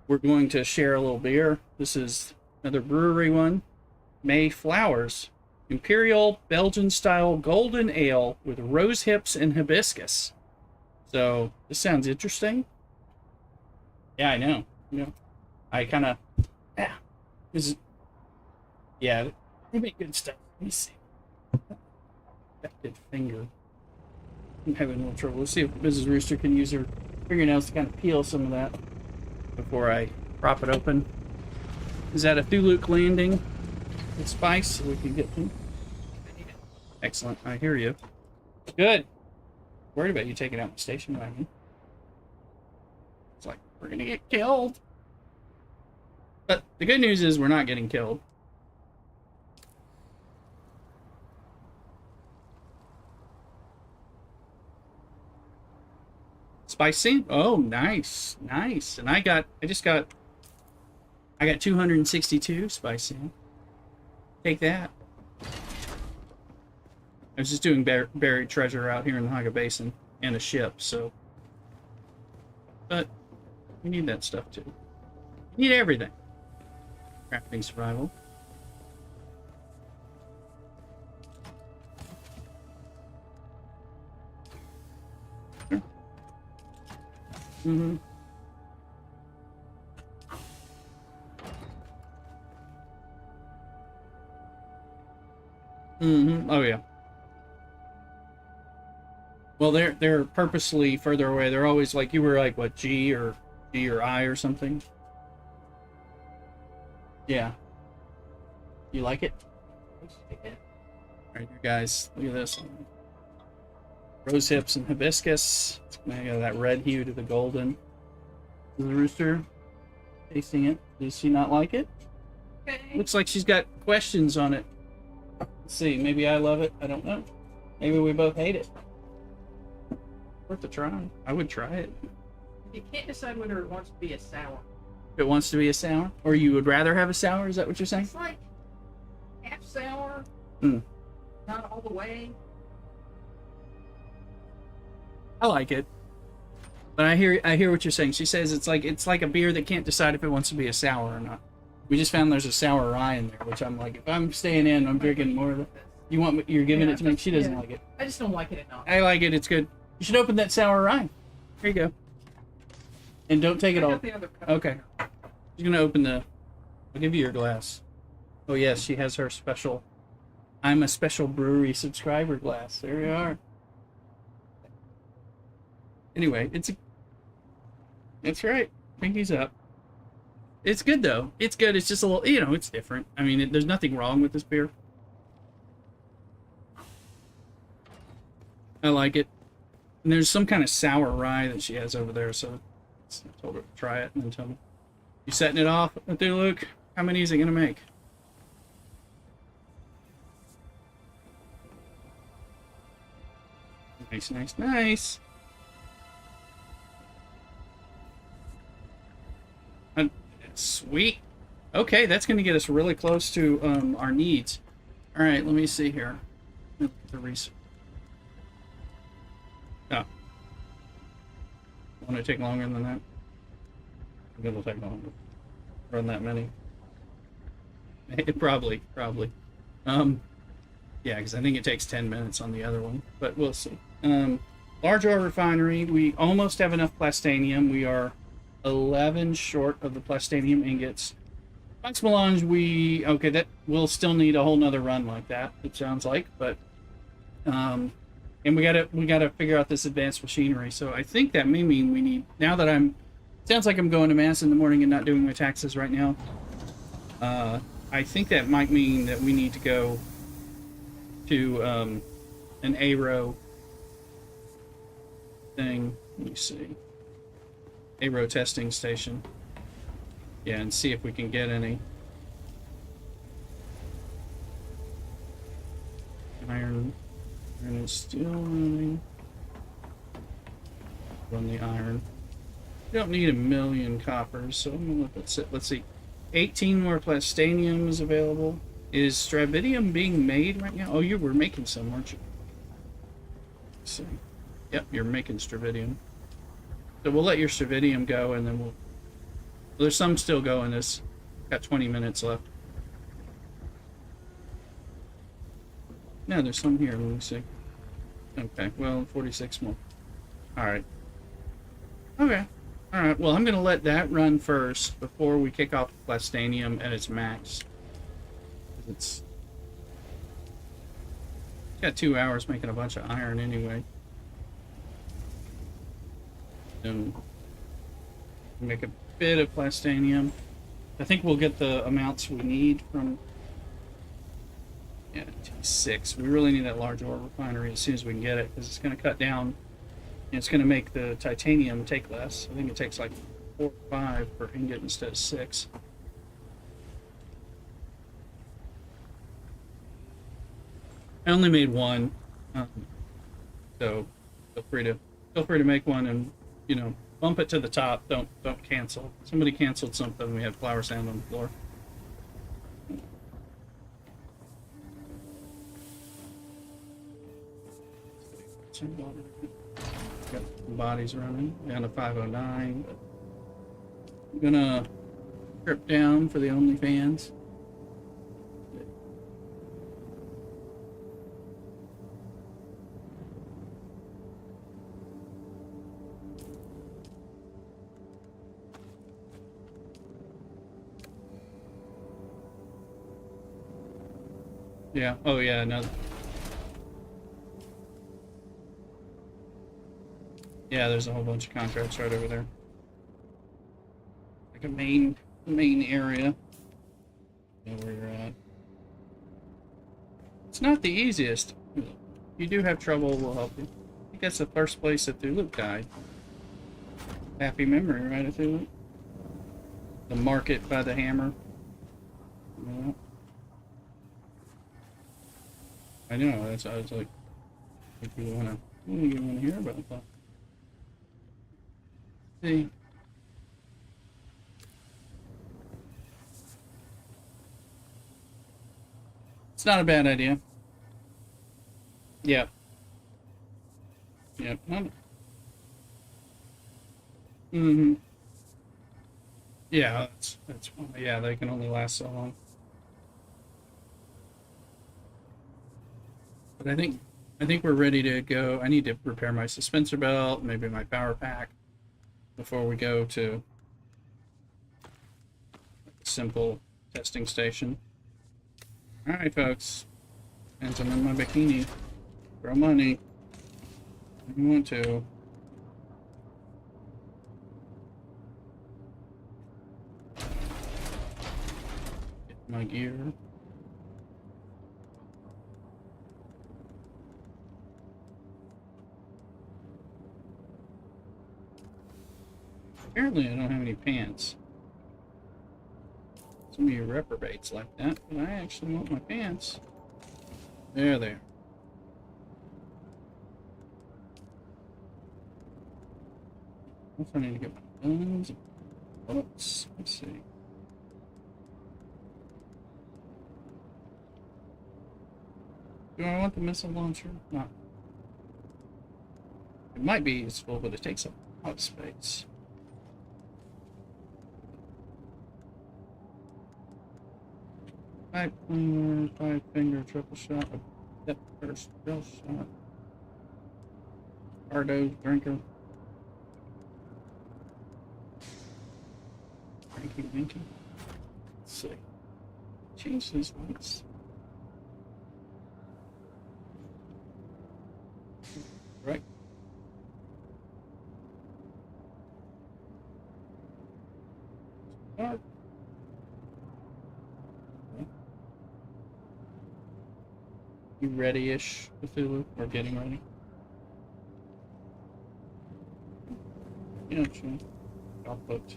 We're going to share a little beer. This is another brewery one. May Flowers. Imperial Belgian-style golden ale with rose hips and hibiscus. So, this sounds interesting. Yeah, I know. I kind of... Yeah. This is... Yeah, they make good stuff. Let me see. Affected finger. I'm having a little trouble. Let's see if Mrs. Rooster can use her fingernails to kind of peel some of that before I prop it open. Is that a Thuluk landing with spice so we can get them? Excellent. I hear you. Good. Worried about you taking out my station wagon. It's like, we're gonna get killed. But the good news is we're not getting killed. Spicy? Oh, nice. Nice. And I got 262 spicy. Take that. I was just doing buried treasure out here in the Haga Basin and a ship, so. But we need that stuff too. We need everything. Crafting survival. Mm-hmm. Mm-hmm. Oh yeah. Well, they're purposely further away. They're always like, you were like what, G or I or something. Yeah. You like it? All right, you guys, look at this. Rose hips and hibiscus. I got that red hue to the golden. The rooster tasting it. Does she not like it? Okay. Looks like she's got questions on it. Let's see. Maybe I love it. I don't know. Maybe we both hate it. Worth a try. I would try it. You can't decide whether it wants to be a sour. If it wants to be a sour? Or you would rather have a sour? Is that what you're saying? It's like half sour. Mm. Not all the way. I like it. But I hear what you're saying. She says it's like a beer that can't decide if it wants to be a sour or not. We just found there's a sour rye in there, which I'm like, if I'm staying in, I'm drinking more of it. You're giving it to me? She doesn't like it. I just don't like it enough. I like it. It's good. You should open that sour rye. Here you go. And don't take it all. Okay. She's gonna open the. I'll give you your glass. Oh yes, she has her special. I'm a special brewery subscriber glass. There you are. Anyway, it's right. Pinky's up. It's good though. It's good. It's just a little, it's different. I mean, there's nothing wrong with this beer. I like it. And there's some kind of sour rye that she has over there, so I told her to try it and then tell me. You setting it off there, Luke? How many is it gonna make? Nice, nice, nice. Sweet. Okay, that's going to get us really close to our needs. All right, let me see here. The research. Oh. Want to take longer than that? I think it'll take longer. Run that many. Probably. Yeah, because I think it takes 10 minutes on the other one, but we'll see. Large ore refinery. We almost have enough plastanium. We are 11 short of the plastanium ingots. Box melange, that we'll still need a whole nother run like that, it sounds like, but and we gotta figure out this advanced machinery. So I think that may mean we need, now that sounds like I'm going to mass in the morning and not doing my taxes right now. I think that might mean that we need to go to an ARO thing. Let me see. ARO testing station. Yeah, and see if we can get any iron and steel running. Run the iron. We don't need 1,000,000 coppers, so I'm gonna let that sit. Let's see. 18 more plastanium is available. Is stravidium being made right now? Oh, you were making some, weren't you? Let's see. Yep, you're making stravidium. So we'll let your stravidium go, and then we'll... There's some still going. This got 20 minutes left. No, there's some here. Let me see. Okay, well, 46 more. Alright. Okay. Alright, well, I'm going to let that run first before we kick off plastanium at its max. It's got 2 hours making a bunch of iron anyway. And make a bit of plastanium. I think we'll get the amounts we need from T6. We really need that large ore refinery as soon as we can get it, because it's going to cut down. And it's going to make the titanium take less. I think it takes like 4 or 5 per ingot instead of 6. I only made one, so feel free to make one, and bump it to the top. Don't cancel. Somebody canceled something. We had flour sand on the floor. Got some bodies running down to 509. I'm gonna strip down for the OnlyFans. Yeah. Oh, yeah. No. Yeah, there's a whole bunch of contracts right over there. Like a main area. Yeah, where you're at. It's not the easiest. If you do have trouble, we'll help you. I think that's the first place that Thulup died. Happy memory, right, of Thulup? The market by the hammer. Yeah. I know, that's I was like, if you wanna hear about that. See. It's not a bad idea. Yep. Yep. Mm-hmm. Yeah, that's yeah, they can only last so long. But I think we're ready to go. I need to repair my suspensor belt, maybe my power pack, before we go to a simple testing station. Alright, folks. Depends, I'm in my bikini. Throw money. If you want to. Get my gear. Apparently I don't have any pants. Some of you reprobates like that, but I actually want my pants. There they are. I need to get my guns. Let's see. Do I want the missile launcher? No. It might be useful, but it takes up a lot of space. Pipe cleaner, 5-finger triple shot, a depth first drill shot, Ardo drinker, drinky winky. Let's see. Change these lights. Right. Dark. You ready-ish, Cthulhu? We're getting ready. Yeah, sure. I'll put...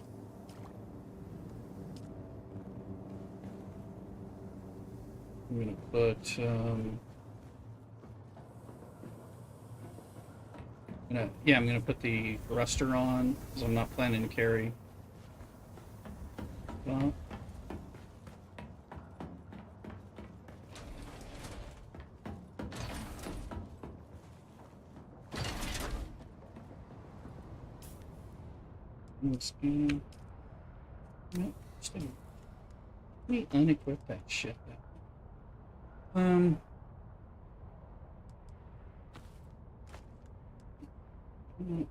I'm gonna put, I'm gonna put the thruster on, because I'm not planning to carry... Well... Let's do. No, stay. We unequip that shit. Um. Uh,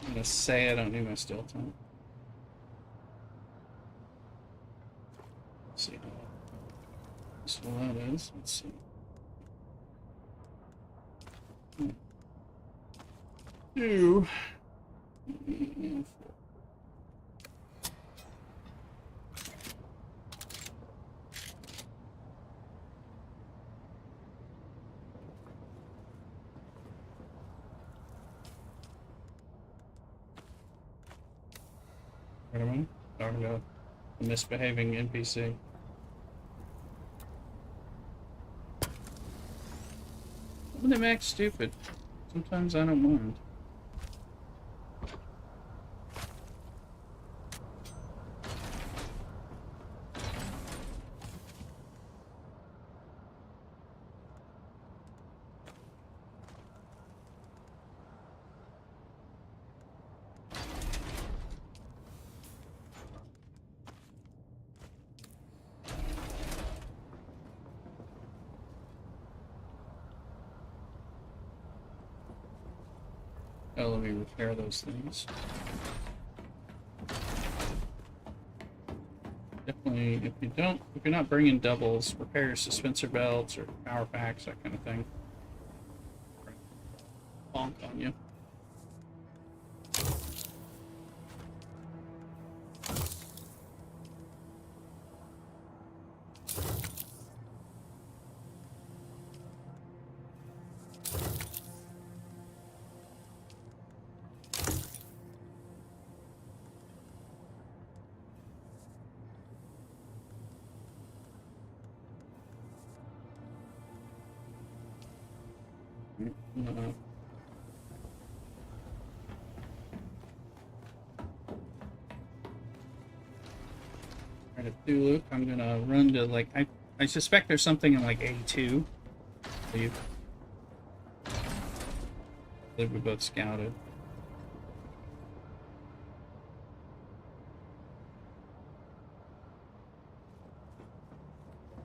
I'm gonna say I don't need my still time. Let's see how useful that is. Let's see. Two. And four. Wait a minute. Oh, no. A misbehaving NPC. When they act stupid, sometimes I don't mind. Oh, let me repair those things. Definitely, if you're not bringing doubles, repair your suspensor belts or power packs, that kind of thing. Bonk on you. No. Right at Thulu, I'm gonna run to like I suspect there's something in like A2. I believe we both scouted.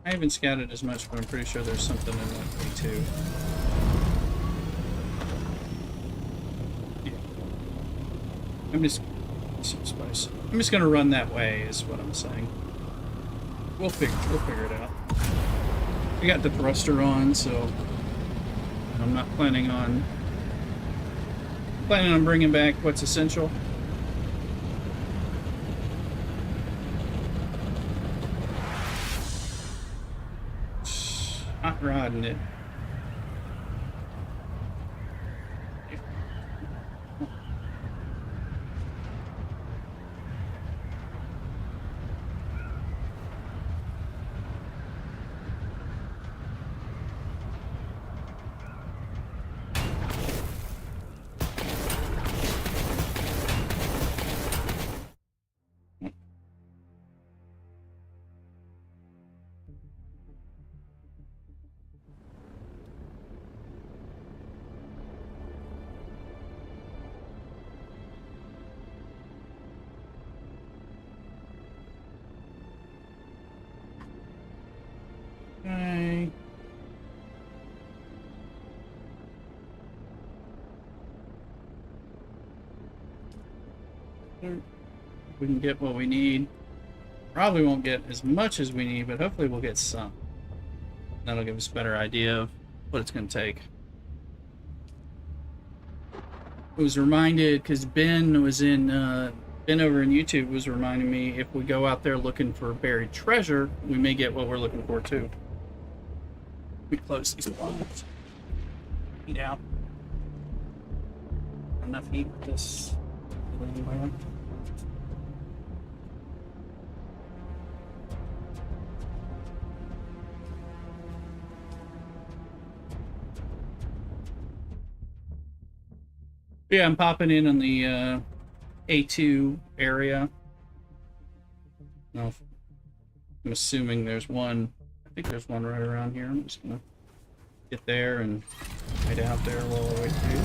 I haven't scouted as much, but I'm pretty sure there's something in like A2. I'm just some spice. I'm just gonna run that way, is what I'm saying. We'll figure it out. We got the thruster on, so I'm not planning on bringing back what's essential. Hot rodding it. Okay. We can get what we need. Probably won't get as much as we need, but hopefully we'll get some. That'll give us a better idea of what it's going to take. I was reminded because Ben was in Ben over in YouTube was reminding me if we go out there looking for buried treasure, we may get what we're looking for too. We close these blinds. Heat out. Enough heat with this. Yeah, I'm popping in on the A2 area. No, I'm assuming there's one. I think there's one right around here. I'm just gonna get there and hide out there while I wait through.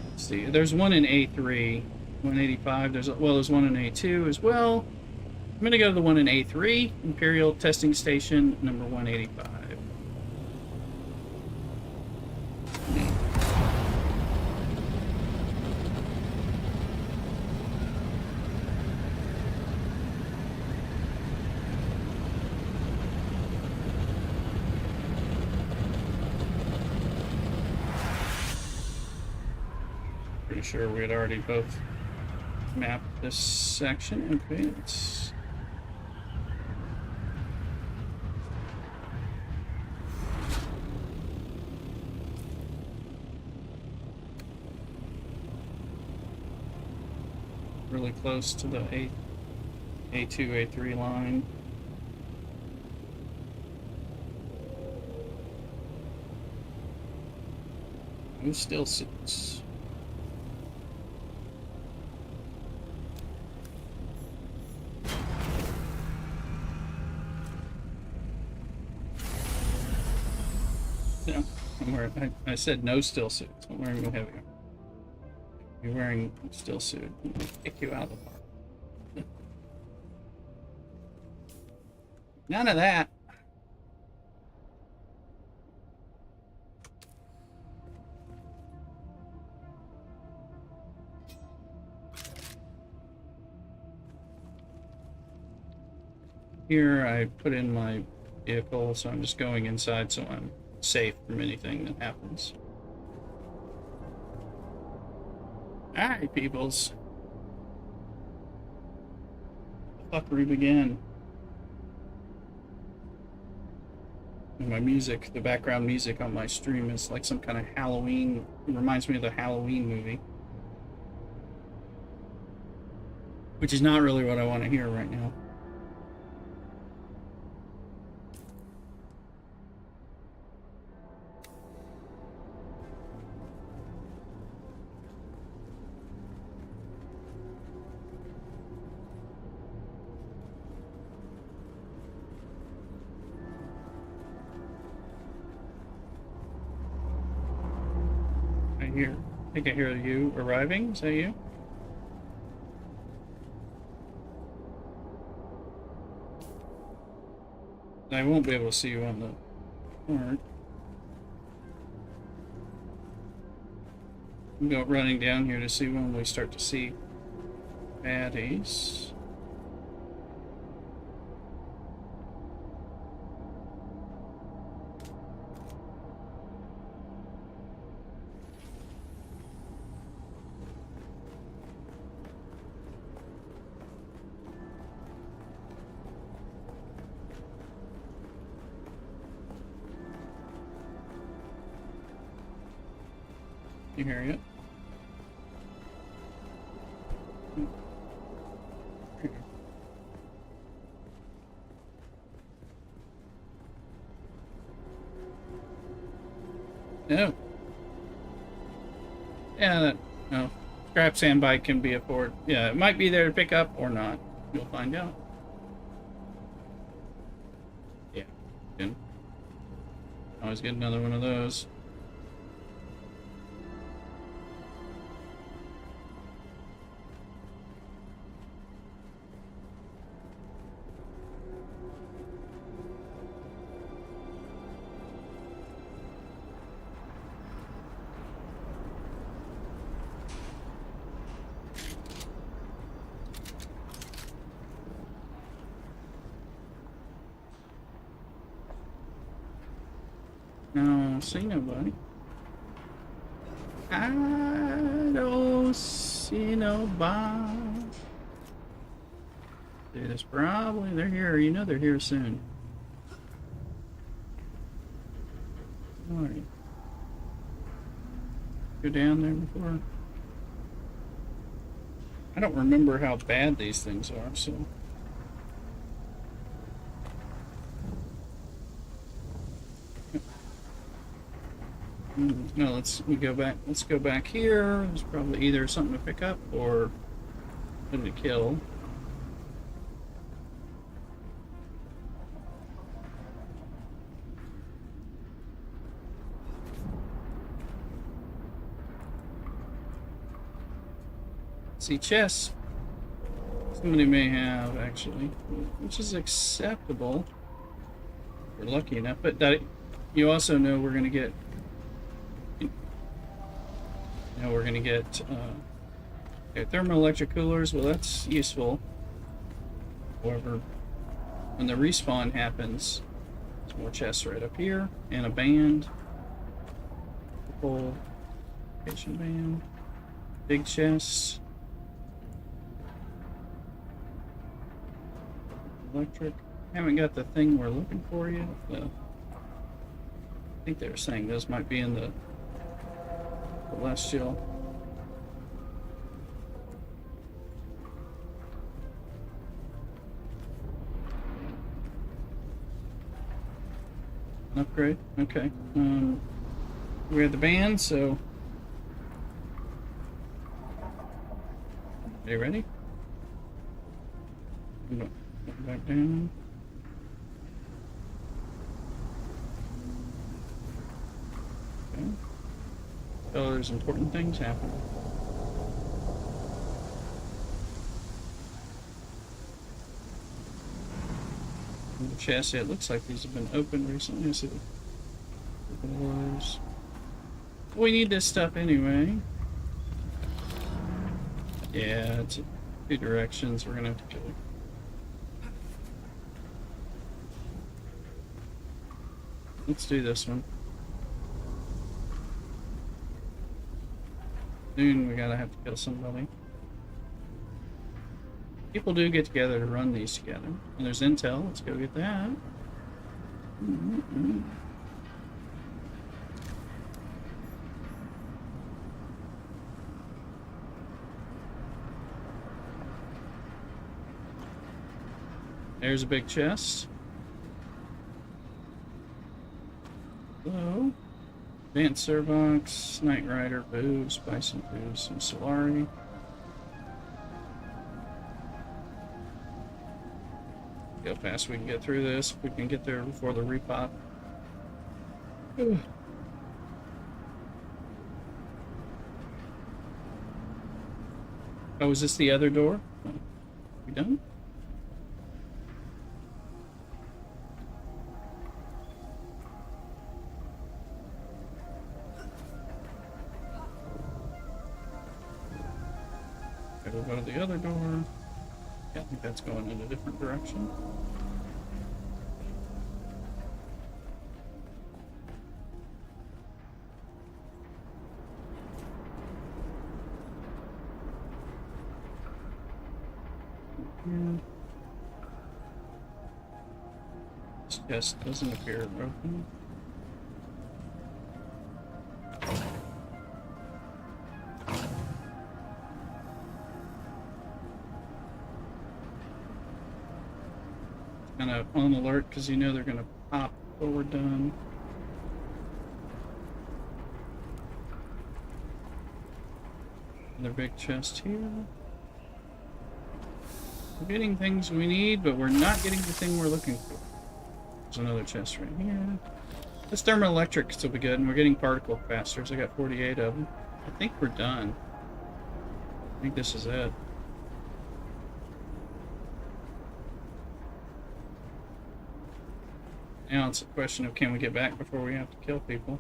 Let's see. There's one in A3, 185. There's one in A2 as well. I'm gonna go to the one in A3, Imperial Testing Station number 185. Pretty sure we had already both mapped this section. Okay, it's really close to the A2, A3 line. Who still sits? No, I'm wearing. I said no still suits. I'm wearing no heavier. You're wearing a still suit. I'm gonna kick you out of the park. None of that. Here I put in my vehicle, so I'm just going inside so I'm safe from anything that happens. Alright, peoples. The fuckery began. And my music, the background music on my stream is like some kind of Halloween, it reminds me of the Halloween movie. Which is not really what I want to hear right now. I think I hear you arriving. Is that you? I won't be able to see you on the card. I'm going running down here to see when we start to see baddies. You hear it? No. Yeah, that, no. Scrap sandbike can be afforded. Yeah, it might be there to pick up or not. You'll find out. Yeah. Good. Always get another one of those. No, see nobody. I don't Cinnabon. Dude, it's probably they're here. You know they're here soon. Alright. Go down there before. I don't remember how bad these things are, so. No, let's go back. Let's go back here. There's probably either something to pick up or something to kill. See, chests. Somebody may have actually, which is acceptable. We're lucky enough, but that you also know we're gonna get. Now we're gonna get thermoelectric coolers. Well, that's useful. However, when the respawn happens, there's more chests right up here and a band. Full location band. Big chests. Electric. Haven't got the thing we're looking for yet. I think they were saying those might be in the celestial. Upgrade. Okay. We have the band, so. Are you ready? Go back down. Okay. Oh, there's important things happening. The chassis, it looks like these have been opened recently. Let's see. Doors. We need this stuff anyway. Yeah, it's two directions. We're gonna have to go. Let's do this one. Dune, we gotta have to kill somebody. People do get together to run these together. And there's intel. Let's go get that. There's a big chest. Hello. Advanced Servox, Knight Rider, Booze, Bison Booze, some Solari. See how fast we can get through this. If we can get there before the repop. Ooh. Oh, is this the other door? We done? We'll go to the other door. Yeah, I think that's going in a different direction. Here. This chest doesn't appear open. Kind of on alert because you know they're going to pop before we're done. Another big chest here. We're getting things we need, but we're not getting the thing we're looking for. There's another chest right here. This thermoelectric will be good, and we're getting particle capacitors. I got 48 of them. I think we're done. I think this is it. Now it's a question of can we get back before we have to kill people.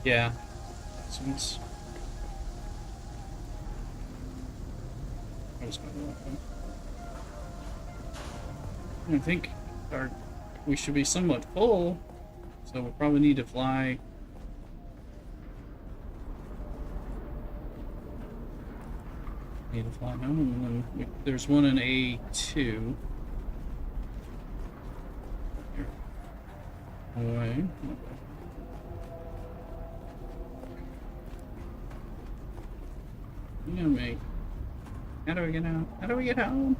Yeah. This one's... I think we should be somewhat full. So we'll probably need to fly. Need to fly home, and then there's one in A2. Here. Away. You know me. How do I get out? How do we get home?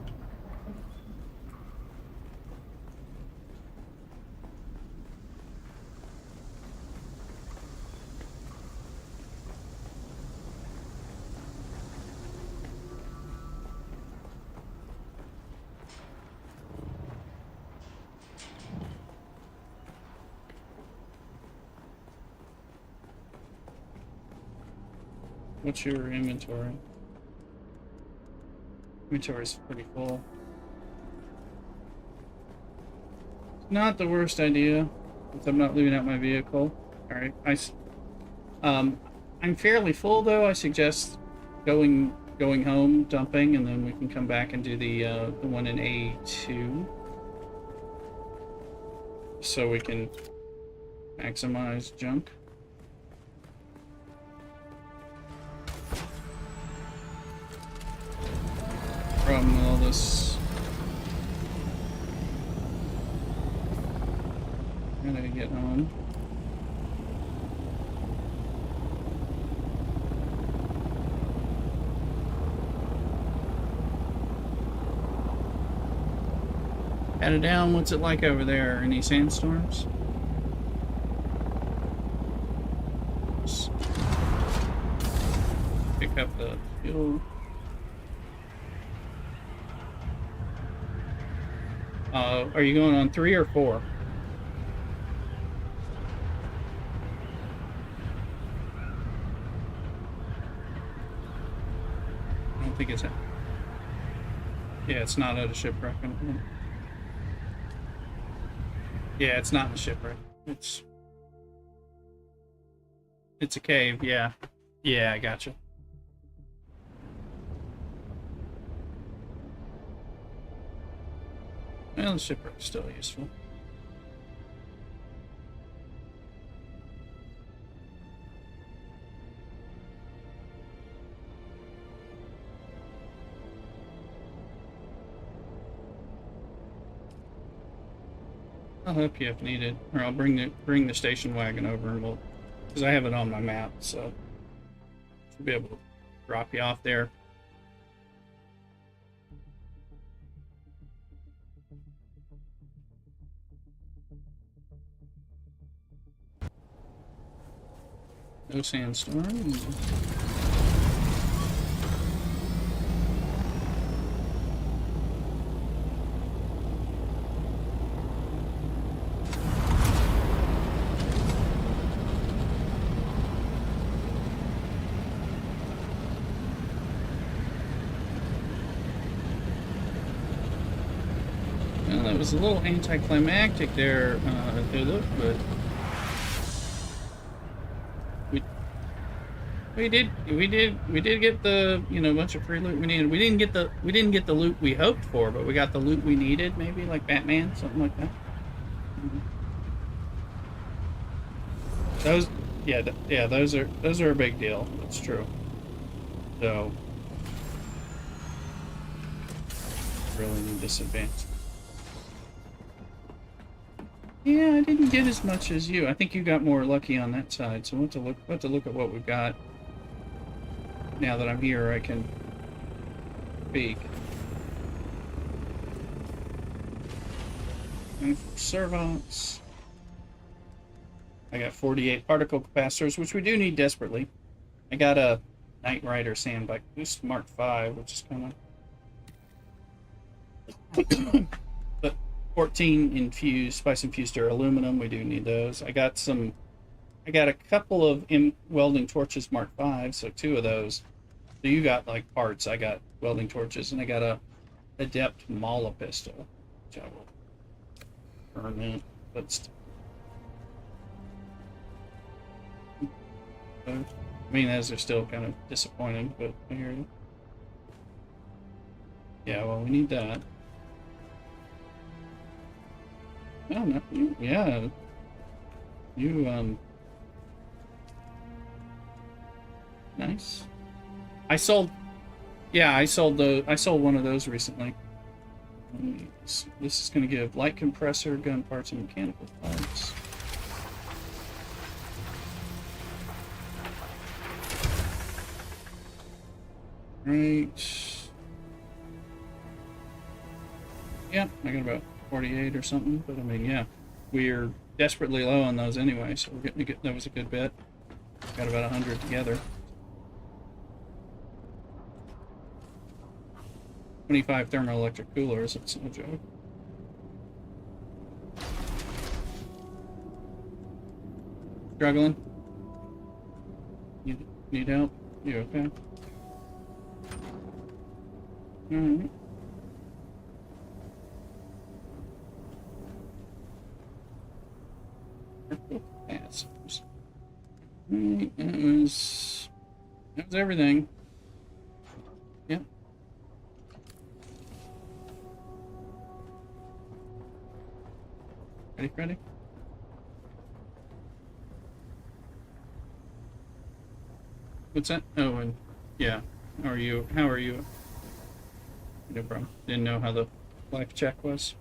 What's your inventory? Inventory's pretty full. Not the worst idea, since I'm not leaving out my vehicle. Alright, I'm fairly full though. I suggest going home, dumping, and then we can come back and do the one in A2. So we can maximize junk. Problem with all this. How do I get home? Headed down, what's it like over there? Any sandstorms? Just pick up the fuel. Are you going on 3 or 4? I don't think it's... Yeah, it's not at a shipwreck. Yeah, it's not in the shipwreck. It's a cave, yeah. Yeah, I gotcha. Well, the shipwreck's still useful. I'll help you if needed, or I'll bring the station wagon over, and we'll, because I have it on my map, so I'll be able to drop you off there. No sandstorm. Well, that was a little anticlimactic there, Lulu, but we did get the, you know, bunch of free loot we needed. We didn't get the loot we hoped for, but we got the loot we needed, maybe like Batman, something like that. Those, yeah, those are a big deal. That's true. So really need this advance. Yeah, I didn't get as much as you. I think you got more lucky on that side. So we'll have to look at what we've got. Now that I'm here, I can speak. And for servants, I got 48 particle capacitors, which we do need desperately. I got a Knight Rider Sandbike Boost Mark V, which is kind of... but 14 infused, spice infused aluminum, we do need those. I got a couple of welding torches Mark V, so 2 of those. So you got like parts, I got welding torches, and I got a Adept Mala pistol, which I will burn in, but I mean, those are still kind of disappointing, but I hear you. Yeah, well, we need that. Oh, no, yeah. You, nice. I sold, yeah, I sold one of those recently. This is going to give light compressor, gun parts, and mechanical parts. Right. Yeah, I got about 48 or something, but I mean, yeah, we're desperately low on those anyway, so we're getting that was a good bit. Got about 100 together. 25 thermoelectric coolers, that's no joke. Struggling? You need help? You okay? Alright. Passers. Alright, that was everything. Yep. Ready, Freddy? What's that? Oh, and yeah. How are you? How are you? No problem. Didn't know how the life check was.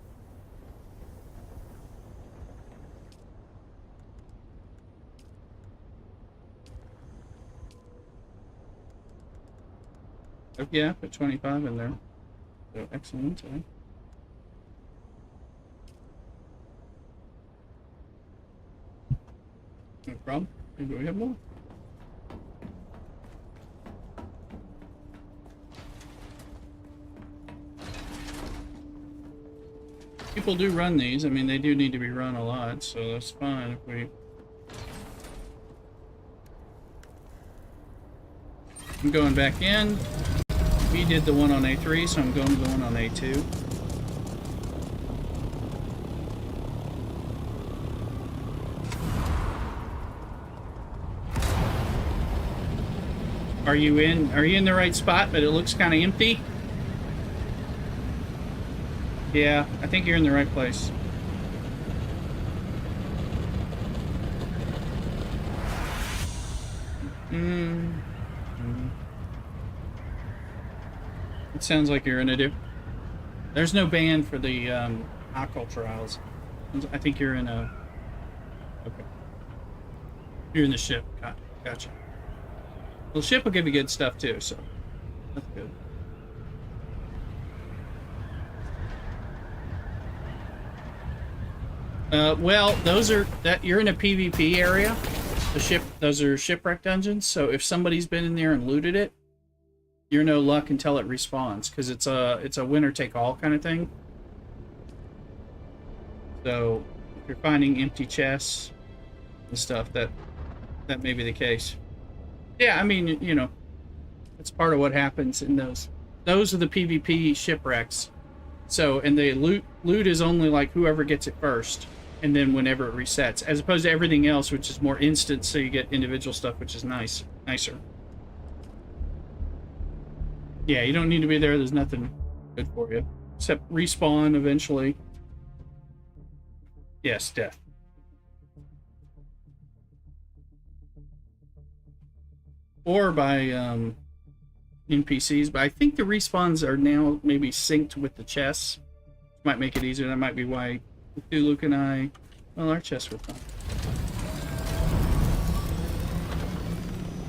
Oh, yeah, put 25 in there. So excellent. Eh? No problem. Maybe we have more. People do run these. I mean, they do need to be run a lot, so that's fine if we... I'm going back in. We did the one on A3, so I'm going to the one on A2. Are you in the right spot, but it looks kind of empty? Yeah, I think you're in the right place. It sounds like you're in a There's no ban for the occult trials. I think you're in a... Okay. You're in the ship. Gotcha. Well, the ship will give you good stuff too, so that's good. Well, you're in a PvP area. Those are shipwreck dungeons. So if somebody's been in there and looted it, you're no luck until it respawns, because it's a winner take all kind of thing. So if you're finding empty chests and stuff, that may be the case. Yeah, I mean, you know, that's part of what happens in those. Those are the PvP shipwrecks. So, and the loot is only like whoever gets it first, and then whenever it resets, as opposed to everything else, which is more instant, so you get individual stuff, which is nicer. Yeah, you don't need to be there. There's nothing good for you, except respawn eventually. Yes, death. Or by NPCs, but I think the respawns are now maybe synced with the chests. Might make it easier. That might be why Luke and I... Well, our chests were fine.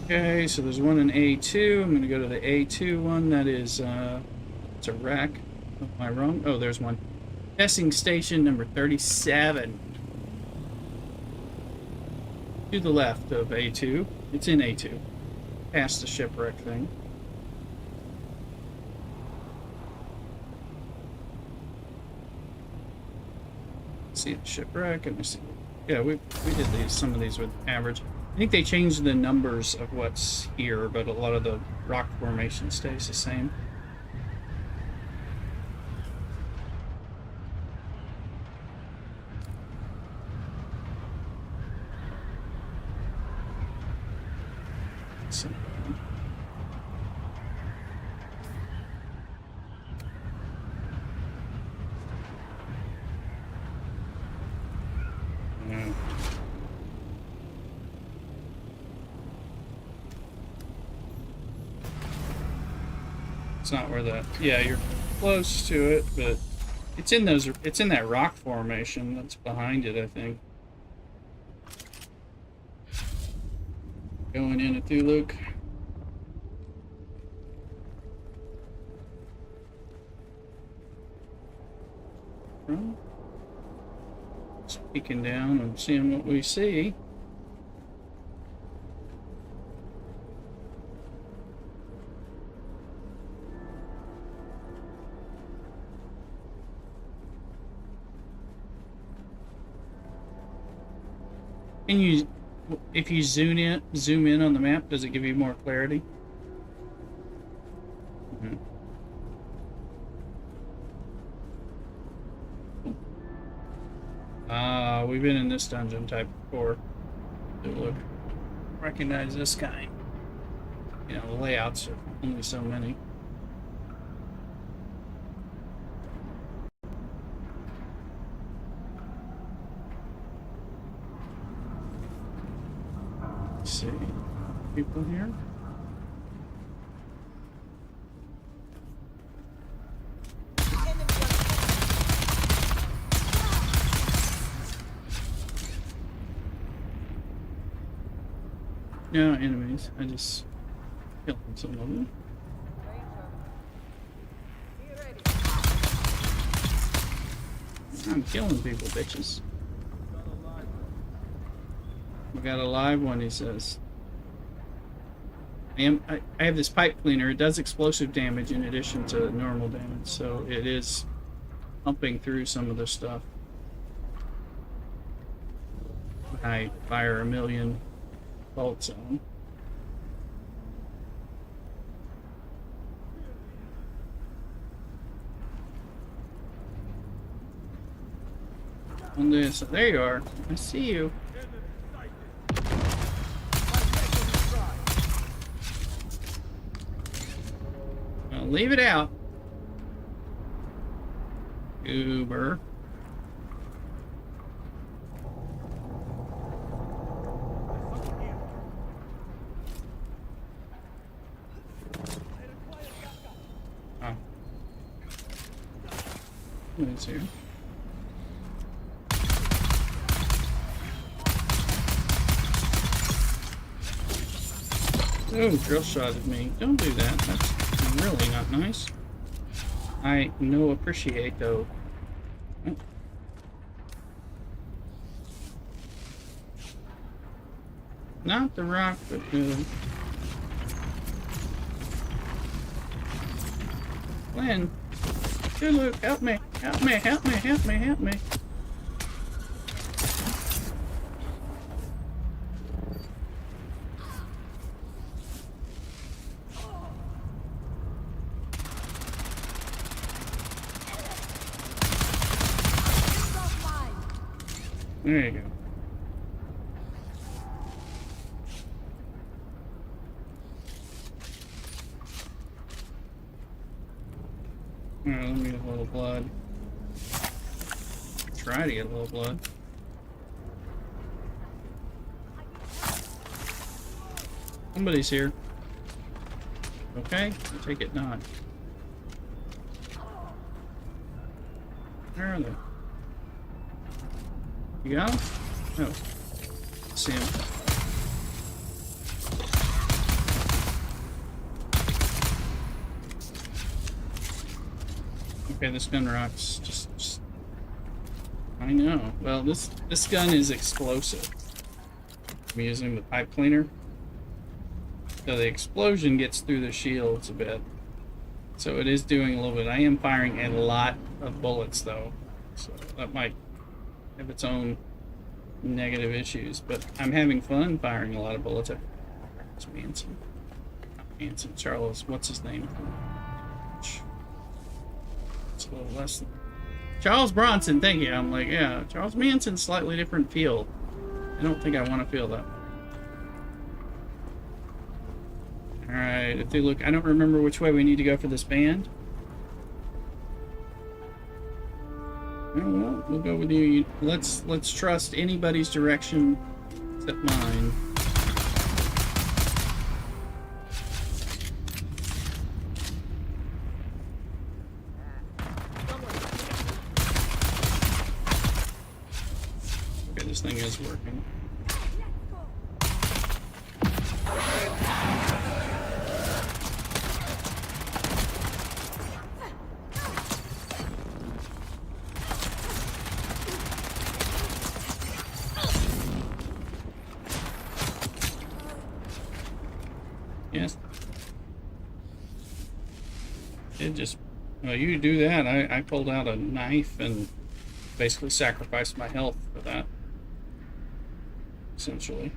Okay, so there's one in A2. I'm going to go to the A2 one. That is, it's a rack. Oh, am I wrong? Oh, there's one. Testing station number 37. To the left of A2. It's in A2. Past the shipwreck thing. See the shipwreck, and I see. Yeah, we did some of these with average. I think they changed the numbers of what's here, but a lot of the rock formation stays the same. So, It's not where that. Yeah, you're close to it, but it's in those. It's in that rock formation that's behind it, I think. Going in at Thuluk. Just peeking down and seeing what we see. Can you, if you zoom in on the map, does it give you more clarity? Mm-hmm. We've been in this dungeon type before. Look, recognize this kind. You know, the layouts are only so many. Let's see, people here. No enemies. I just killed some of them. I'm killing people, bitches. We got a live one, he says. I have this pipe cleaner. It does explosive damage in addition to normal damage, so it is pumping through some of the stuff. I fire 1,000,000 bolts on. On this, there you are. I see you. Well, leave it out, Goober. Oh. What's here? Oh, drill shot at me. Don't do that. That's really not nice. I no appreciate though. Oh. Not the rock, but Glenn. Good Luke, help me. Help me, help me, help me, help me. There you go. Alright, let me get a little blood. Try to get a little blood. Somebody's here. Okay, I take it not. Where are they? You got him? Oh. See him. Okay, this gun rocks. Just I know. Well, this gun is explosive. I'm using the pipe cleaner. So the explosion gets through the shields a bit. So it is doing a little bit. I am firing a lot of bullets though. So that might have its own negative issues, but I'm having fun firing a lot of bullets. It's Manson. Not Manson. Charles, what's his name? It's a little less than Charles Bronson, thank you. I'm like, yeah, Charles Manson, slightly different feel. I don't think I want to feel that. Alright, if they look, I don't remember which way we need to go for this band. Oh, well, we'll go with you. Let's trust anybody's direction except mine. Okay, this thing is working. Yes. It just, well, you do that. I pulled out a knife and basically sacrificed my health for that. Essentially.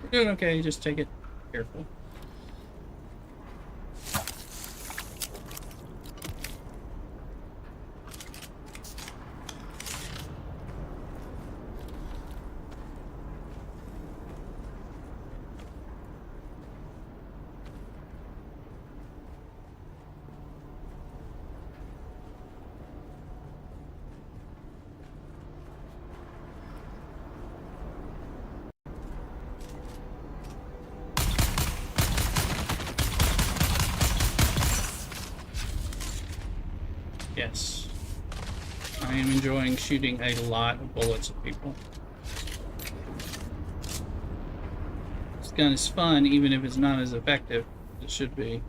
We're doing okay, just take it careful. Yes. I am enjoying shooting a lot of bullets at people. This gun is fun, even if it's not as effective as it should be.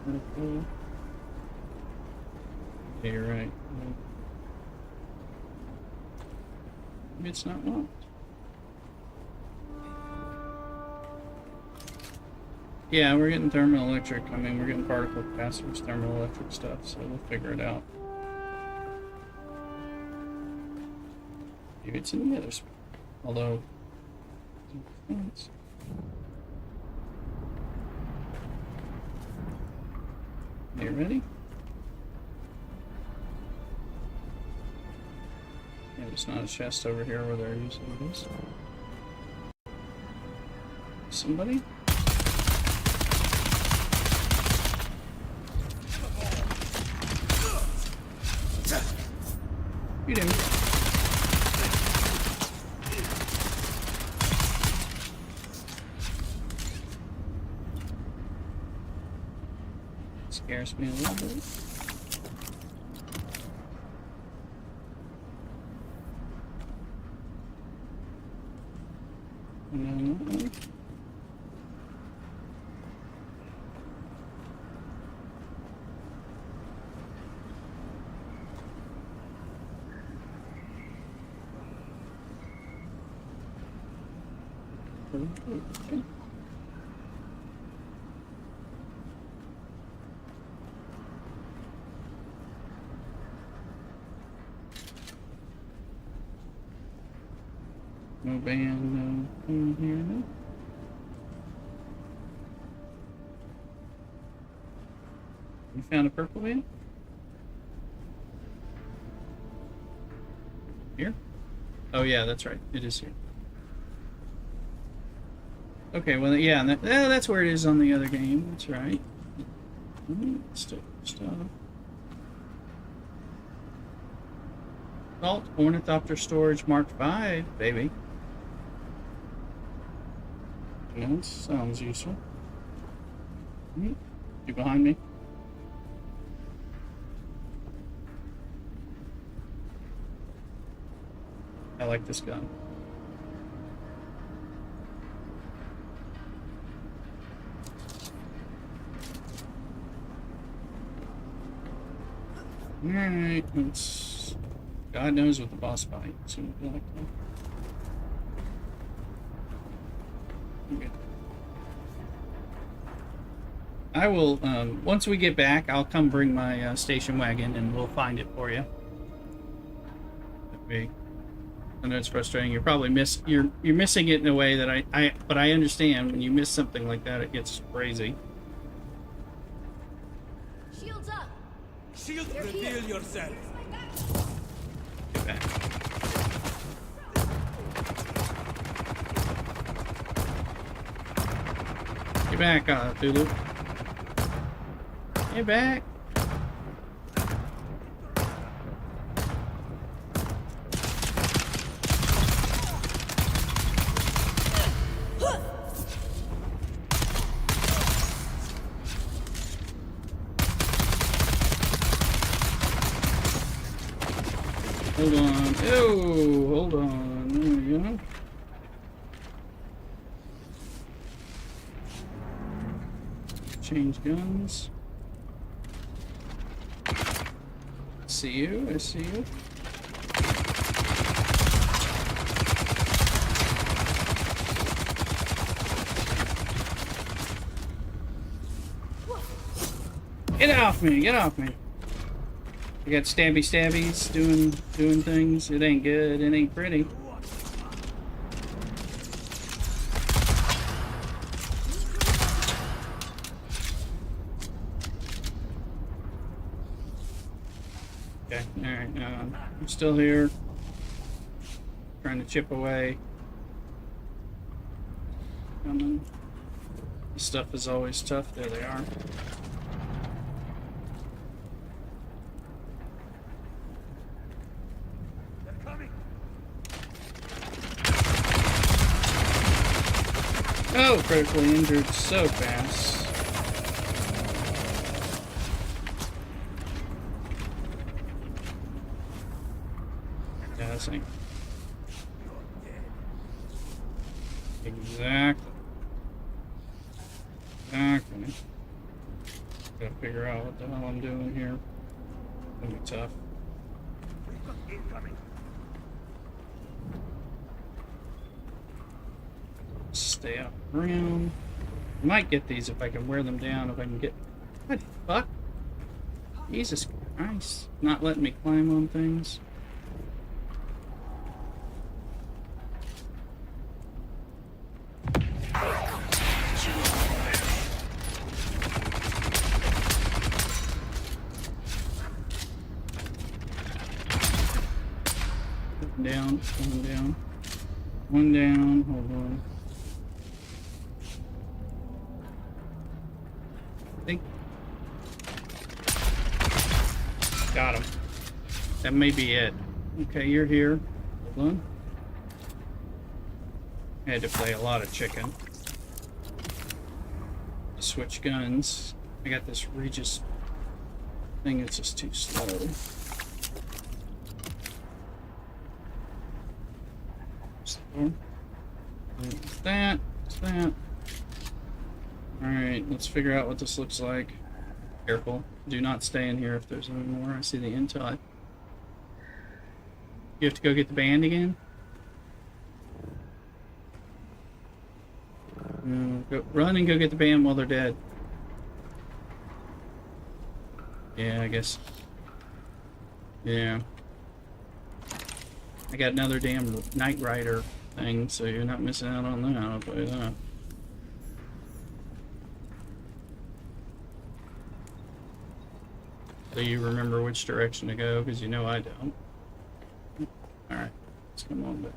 Okay. Yeah, you're right. Maybe it's not locked. Yeah, we're getting thermoelectric. I mean, we're getting particle capacitors, thermoelectric stuff, so we'll figure it out. Maybe it's in the other spot. Although, you ready? Yeah, there's not a chest over here where they're using this. Somebody? You didn't. Scares me a little bit. No. Okay. No band, no thing here, no. You found a purple band? Here? Oh yeah, that's right. It is here. Okay, well, yeah, that's where it is on the other game. That's right. Stuff. Salt, Ornithopter Storage Mark V, baby. Yeah, that sounds useful. You behind me? I like this gun. Alright, let's... God knows what the boss fight is going to be like. Okay. I will, once we get back, I'll come bring my station wagon and we'll find it for you. I know it's frustrating. You're probably you're missing it in a way that but I understand when you miss something like that, it gets crazy. Shields up. Shield, reveal yourself. Get back. Get back, Thulu. Get back. Hold on. Oh, hold on. There we go. Change guns. See you. I see you. Get off me! Get off me! I got stabby stabbies doing things. It ain't good. It ain't pretty. Okay, alright, I'm still here. Trying to chip away. Coming. This stuff is always tough. There they are. Oh, critically injured so fast. Yeah, this ain't. Exactly. Exactly. Gotta figure out what the hell I'm doing here. It's gonna be tough. Stay up around. I might get these if I can wear them down. If I can get. What the fuck? Jesus Christ. Not letting me climb on things. Down, one down. One down, hold on. Think. Got him. That may be it. Okay, you're here. Hold on. I had to play a lot of chicken. Switch guns. I got this Regis thing, it's just too slow. There's that. There's that. Alright, let's figure out what this looks like. Careful. Do not stay in here if there's any more. I see the intel. You have to go get the band again? No, go, run and go get the band while they're dead. Yeah, I guess. Yeah. I got another damn Knight Rider thing, so you're not missing out on that, I'll tell you that. So you remember which direction to go, because you know I don't. Alright, let's come on back.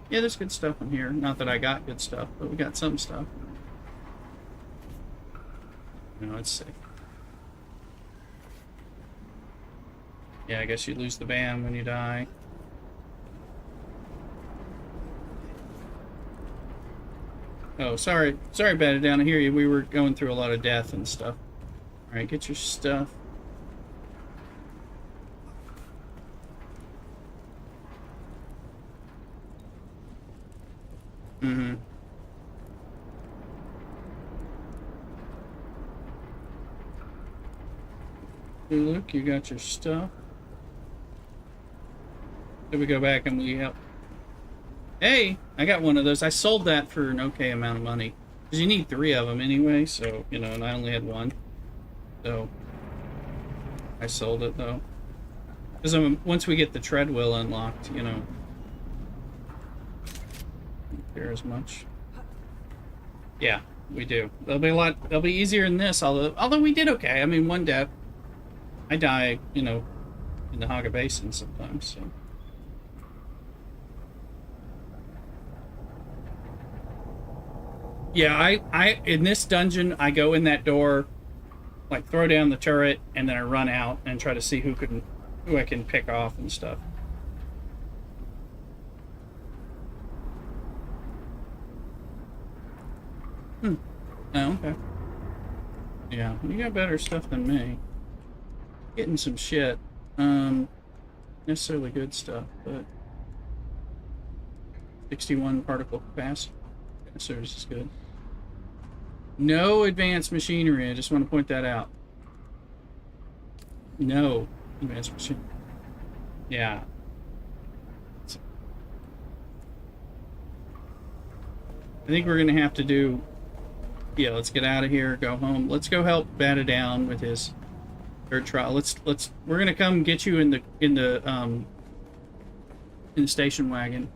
Yeah, there's good stuff in here. Not that I got good stuff, but we got some stuff. No, it's safe. Yeah, I guess you lose the band when you die. Oh, sorry. Sorry about it down here. We were going through a lot of death and stuff. Alright, get your stuff. Mm-hmm. Hey, look, you got your stuff. Did we go back and we help? Hey, I got one of those. I sold that for an okay amount of money. Because you need 3 of them anyway, so, you know, and I only had 1. So, I sold it, though. Because once we get the treadwheel unlocked, you know, don't care as much. Yeah, we do. They'll be easier than this, although we did okay. I mean, one death. I die, you know, in the Haga Basin sometimes, so. Yeah, I in this dungeon, I go in that door, like throw down the turret, and then I run out and try to see who I can pick off and stuff. Oh, okay. Yeah, you got better stuff than me. Getting some shit. Necessarily good stuff, but 61 particle capacity. Capacitors is good. No advanced machinery. I just want to point that out. No advanced machinery. Yeah. I think we're gonna have to do. Yeah, let's get out of here. Go home. Let's go help Bata down with his third trial. We're gonna come get you in the station wagon.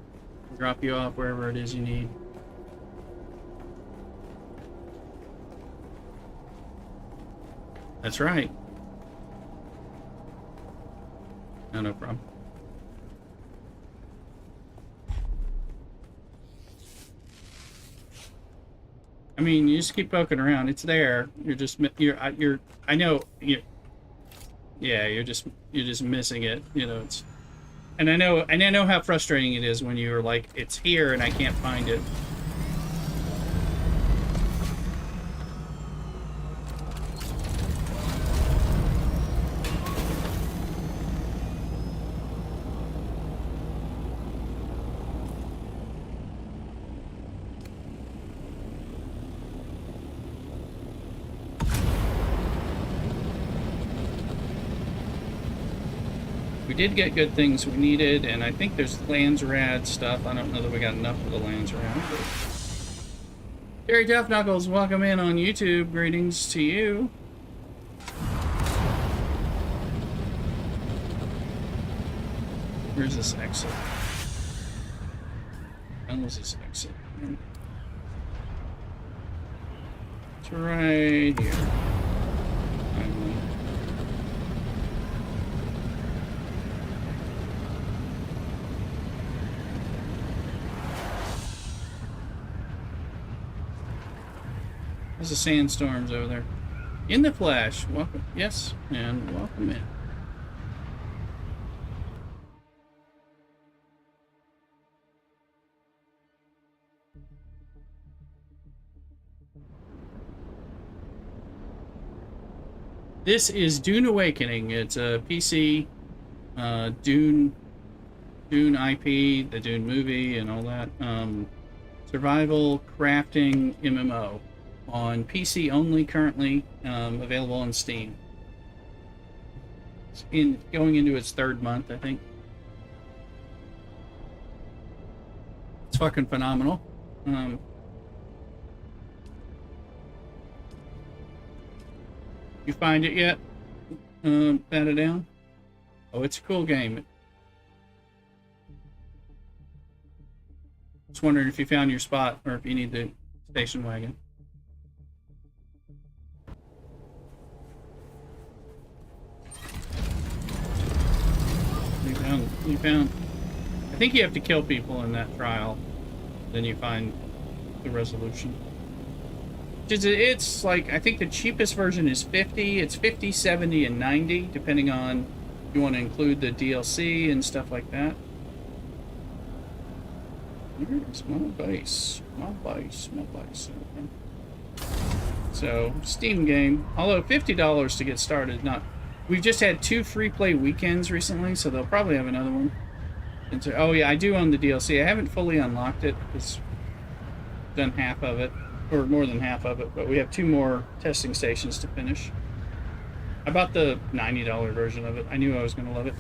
Drop you off wherever it is you need. That's right. No problem. I mean, you just keep poking around. It's there. I know yeah, you're just missing it. You know, and I know how frustrating it is when you're like, it's here and I can't find it. We did get good things we needed, and I think there's Landsrad stuff. I don't know that we got enough of the Landsrad. But... Gary Duff Knuckles, welcome in on YouTube. Greetings to you. Where's this exit? When was this exit? It's right here. There's the sandstorms over there. In the flash. Welcome. Yes, and welcome in. This is Dune Awakening. It's a PC Dune IP, the Dune movie, and all that. Survival crafting MMO. On PC only currently, available on Steam. It's going into its 3rd month, I think. It's fucking phenomenal. You find it yet? Bat it down? Oh, it's a cool game. Just wondering if you found your spot or if you need the station wagon. You found. I think you have to kill people in that trial. Then you find the resolution. It's like, I think the cheapest version is 50. It's 50, 70, and 90, depending on if you want to include the DLC and stuff like that. Here's my base. My base. Okay. So, Steam game. Although $50 to get started, not... We've just had 2 free play weekends recently, so they'll probably have another one. And so, oh yeah, I do own the DLC. I haven't fully unlocked it. It's done half of it, or more than half of it, but we have 2 more testing stations to finish. I bought the $90 version of it. I knew I was going to love it.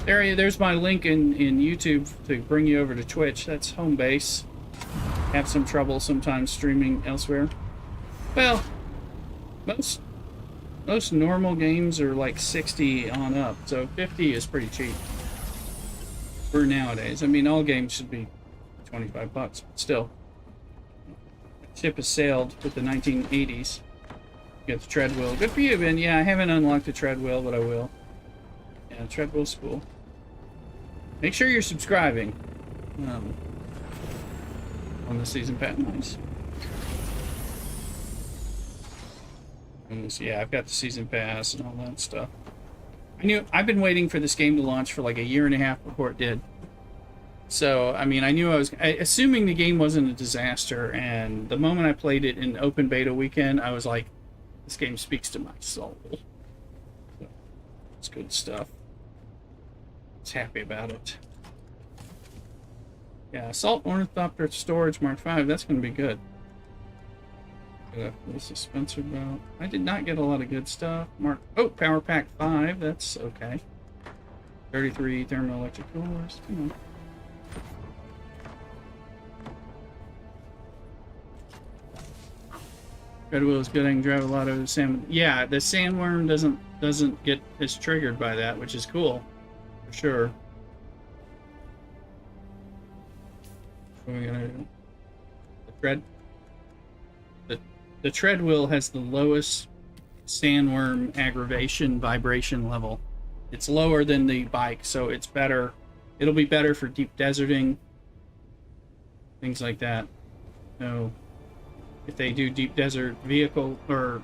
There's my link in YouTube to bring you over to Twitch. That's home base. Have some trouble sometimes streaming elsewhere. Well, most normal games are like 60 on up, so 50 is pretty cheap for nowadays. I mean, all games should be $25, but still. ship has sailed with the 1980s. You got the tread wheel. Good for you, Ben. Yeah, I haven't unlocked the tread wheel, but I will. Yeah, the tread wheel's cool. Make sure you're subscribing. On the season pass. Nice. Yeah, I've got the season pass and all that stuff. I've been waiting for this game to launch for like a year and a half before it did. So, I mean, I knew assuming the game wasn't a disaster, and the moment I played it in open beta weekend, I was like, this game speaks to my soul. So, it's good stuff. I was happy about it. Yeah, Assault Ornithopter Storage Mark 5, that's going to be good. This is Spencer Belt. I did not get a lot of good stuff. Power Pack 5, that's okay. 33 thermoelectric coolers, come on. Red Wheel is good. I can drive a lot of the sand. Yeah, the sandworm doesn't get as triggered by that, which is cool, for sure. What are we gonna do? The tread wheel has the lowest sandworm aggravation vibration level. It's lower than the bike, so it's better. It'll be better for deep deserting, things like that. So if they do deep desert vehicle or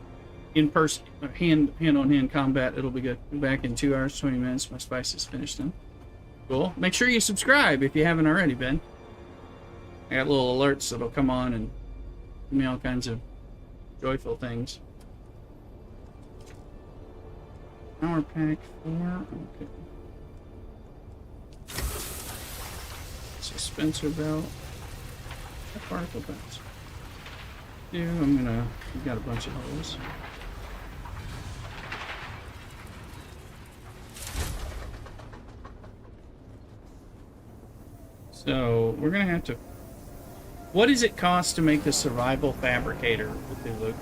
in-person hand-on-hand combat, it'll be good. Back in 2 hours 20 minutes. My spice is finished then. Cool. Make sure you subscribe if you haven't already, Ben. I got little alerts that'll come on and give me all kinds of joyful things. Power Pack 4. Okay. Dispenser belt. Particle belts. Yeah, we've got a bunch of holes. So we're gonna have to. What does it cost to make the survival fabricator?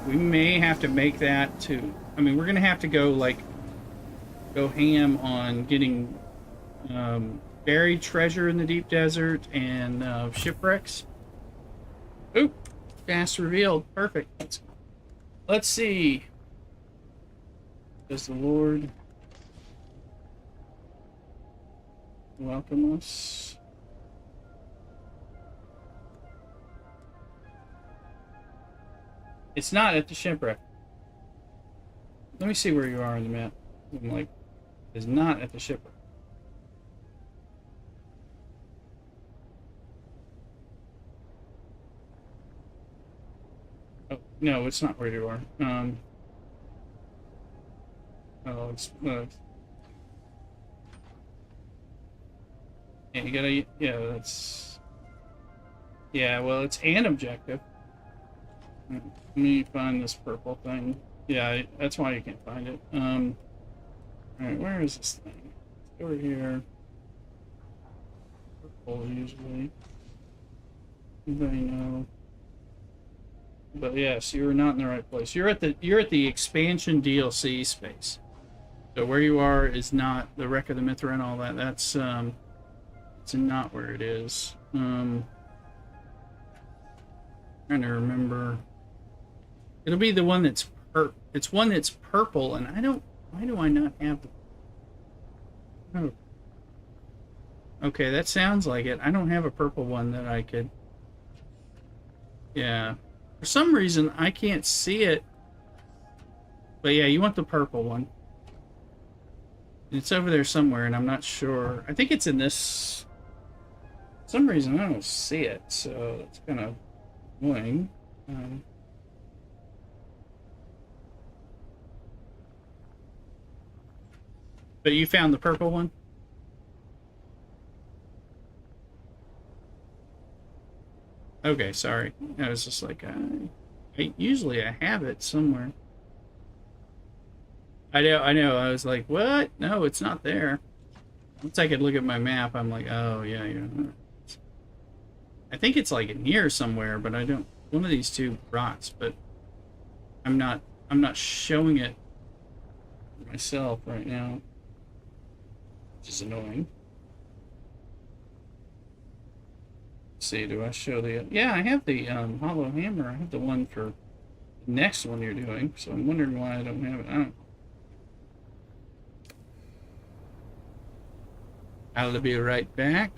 We may have to make that to. I mean, we're gonna have to go ham on getting buried treasure in the deep desert and shipwrecks. Oop, gas revealed. Perfect. Let's see. Does the Lord welcome us? It's not at the shipwreck. Let me see where you are on the map. I'm like, it's not at the shipwreck. Oh, no, it's not where you are. Oh, it's, yeah, you gotta, yeah, that's, yeah, well, it's an objective. Let me find this purple thing. Yeah, that's why you can't find it. Alright, where is this thing? It's over here. Purple, usually. Anybody know? But yes, you are not in the right place. You're at the expansion DLC space. So where you are is not the Wreck of the Mithra and all that. That's it's not where it is. Trying to remember. It'll be the one that's it's one that's purple, and I don't. Why do I not have the? Oh. Okay, that sounds like it. I don't have a purple one that I could. Yeah. For some reason, I can't see it. But yeah, you want the purple one. It's over there somewhere, and I'm not sure. I think it's in this. For some reason, I don't see it, so it's kind of annoying. But you found the purple one? Okay, sorry. I was just like, usually I have it somewhere. I know. I was like, what? No, it's not there. Once I could look at my map, I'm like, oh, yeah. I think it's like in here somewhere, but I don't. One of these two rots, but I'm not showing it myself right now, which is annoying. Let's see, do I show the... Yeah, I have the hollow hammer. I have the one for the next one you're doing, so I'm wondering why I don't have it. I don't... I'll be right back.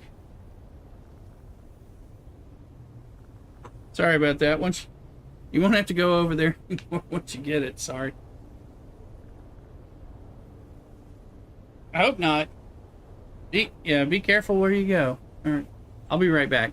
Sorry about that. Once you won't have to go over there once you get it. Sorry. I hope not. Be careful where you go. All right, I'll be right back.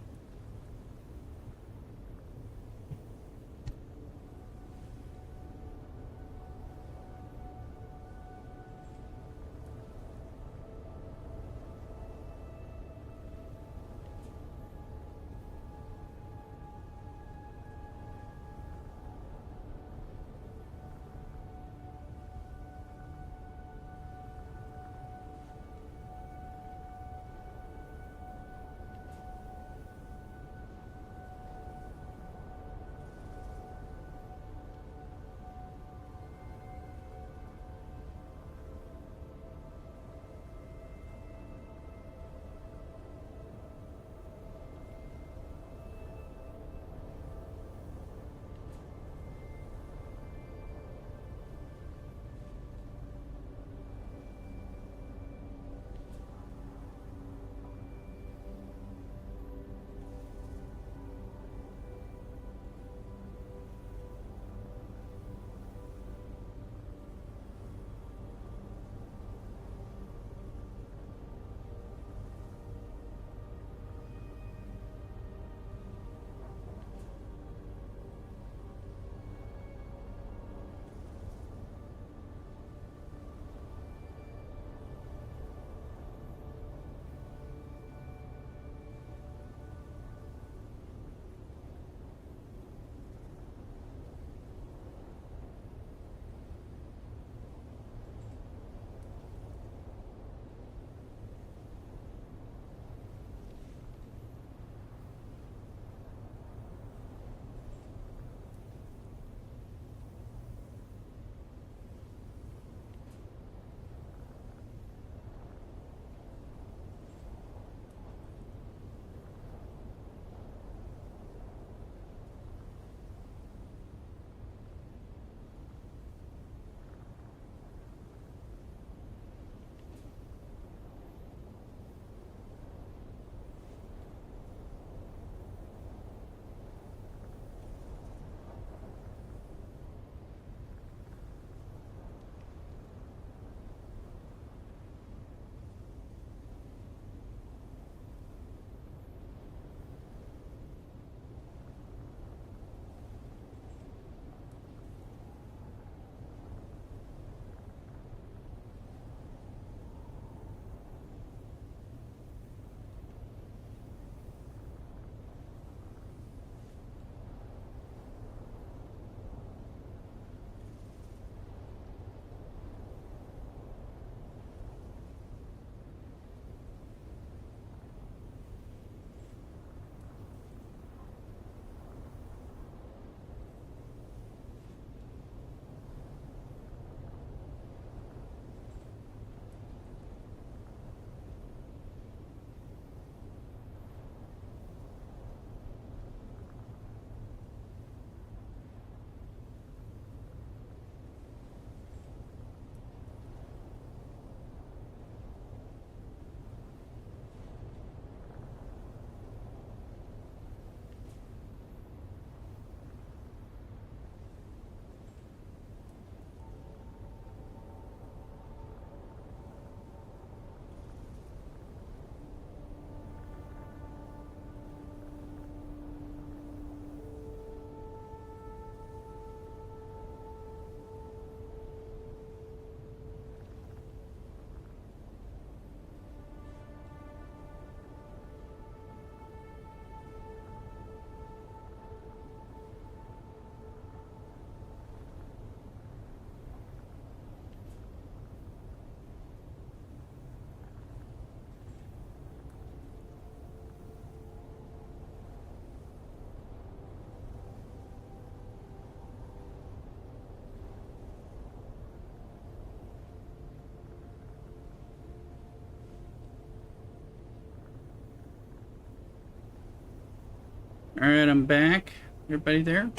All right, I'm back. Everybody there?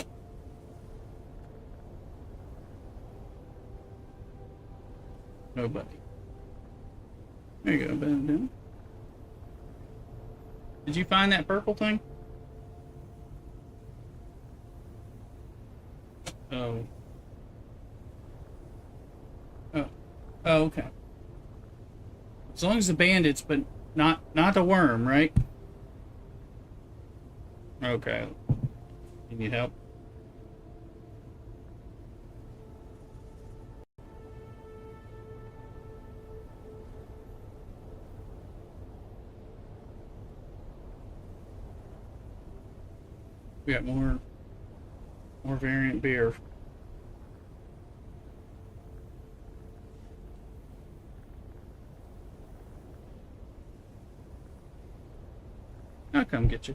Nobody. There you go. Down. Did you find that purple thing? Oh. Oh. Oh, okay. As long as the bandits, but not the worm, right? Okay. You need help? We got more variant beer. I'll come get you.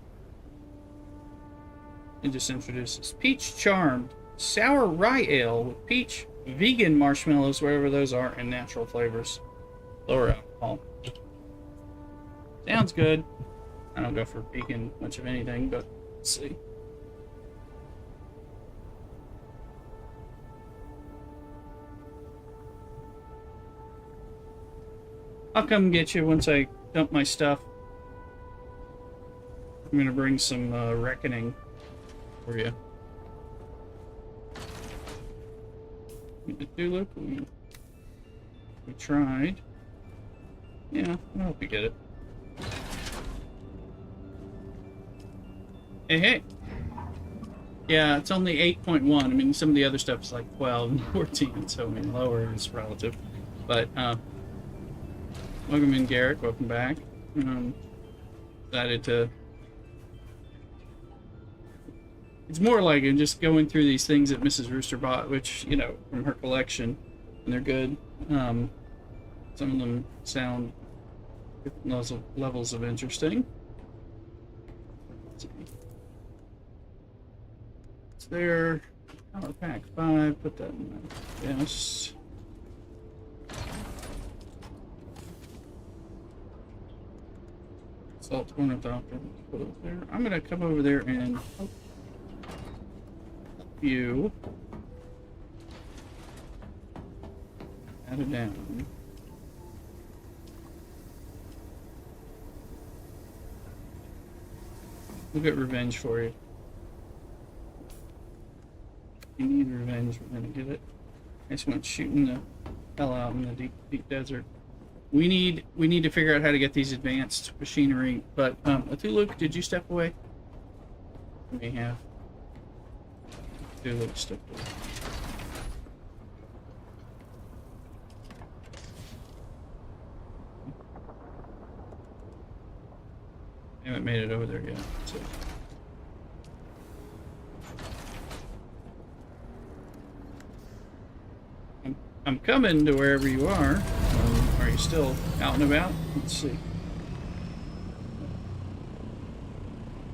And just introduce us. Peach Charmed. Sour rye ale with peach, vegan marshmallows, wherever those are, and natural flavors. Lower alcohol. Sounds good. I don't go for vegan much of anything, but let's see. I'll come get you once I dump my stuff. I'm gonna bring some reckoning for you. Look, we tried. Yeah, I hope you get it. Hey. Yeah, it's only 8.1. I mean, some of the other stuff is like 12 and 14, so I mean, lower is relative. But, welcome in, Garrett. Welcome back. Decided to... It's more like I'm just going through these things that Mrs. Rooster bought, which, you know, from her collection, and they're good. Some of them sound levels of interesting. Let's see. It's there. Power pack 5. Put that in there. Yes. Salt corner doctor. Put it there. I'm gonna come over there and help you. Add it down. We'll get revenge for you. You need revenge, we're gonna get it. I just went shooting the hell out in the deep desert. We need to figure out how to get these advanced machinery. But Luke, did you step away? You may have. Luke stepped away. I haven't made it over there yet. So. I'm coming to wherever you are. Are you still out and about? Let's see.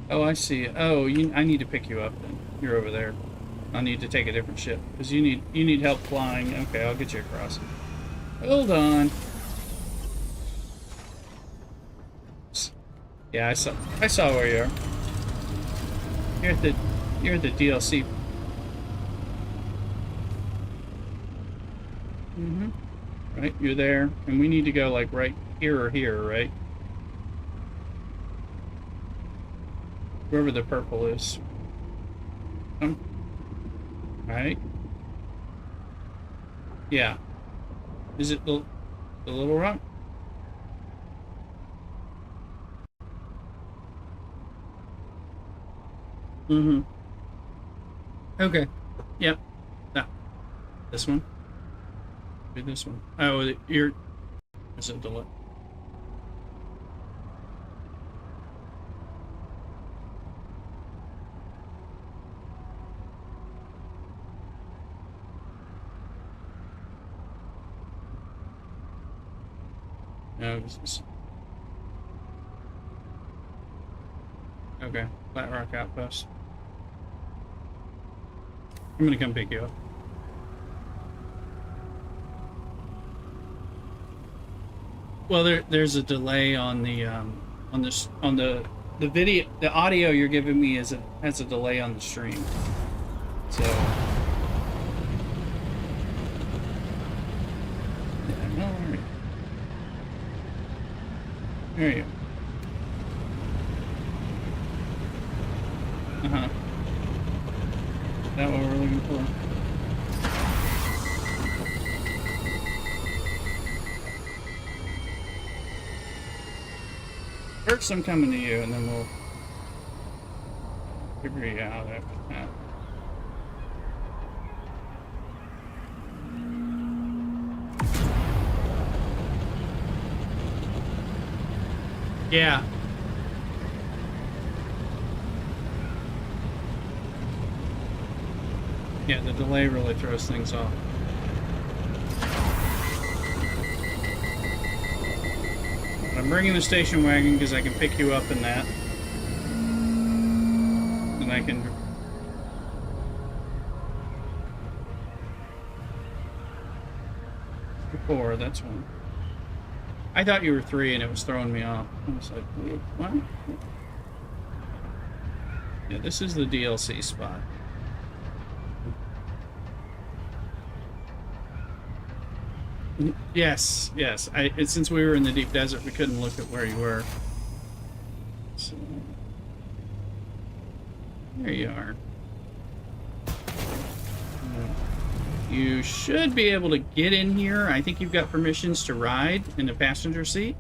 Oh, I see. Oh, I need to pick you up then. You're over there. I need to take a different ship because you need help flying. Okay, I'll get you across. Hold on. Yeah, I saw where you are. You're at the DLC. Right, you're there, and we need to go like right here or here, right? Wherever the purple is. Right? Yeah. Is it the little rock? Okay. Yep. That. This one. Maybe this one. Oh, you're... Is it delay? No, this is... Okay, Flat Rock Outpost. I'm gonna come pick you up. Well, there's a delay on the the audio you're giving me has a delay on the stream. So yeah, no, all right. There you go. Uh-huh. Is that what we're looking for? First, I'm coming to you, and then we'll figure you out after that. Yeah. Yeah, the delay really throws things off. I'm bringing the station wagon because I can pick you up in that. And I can... Four, that's one. I thought you were 3 and it was throwing me off. I was like, wait, what? Yeah, this is the DLC spot. Yes, yes. Since we were in the deep desert, we couldn't look at where you were. So, there you are. You should be able to get in here. I think you've got permissions to ride in the passenger seat.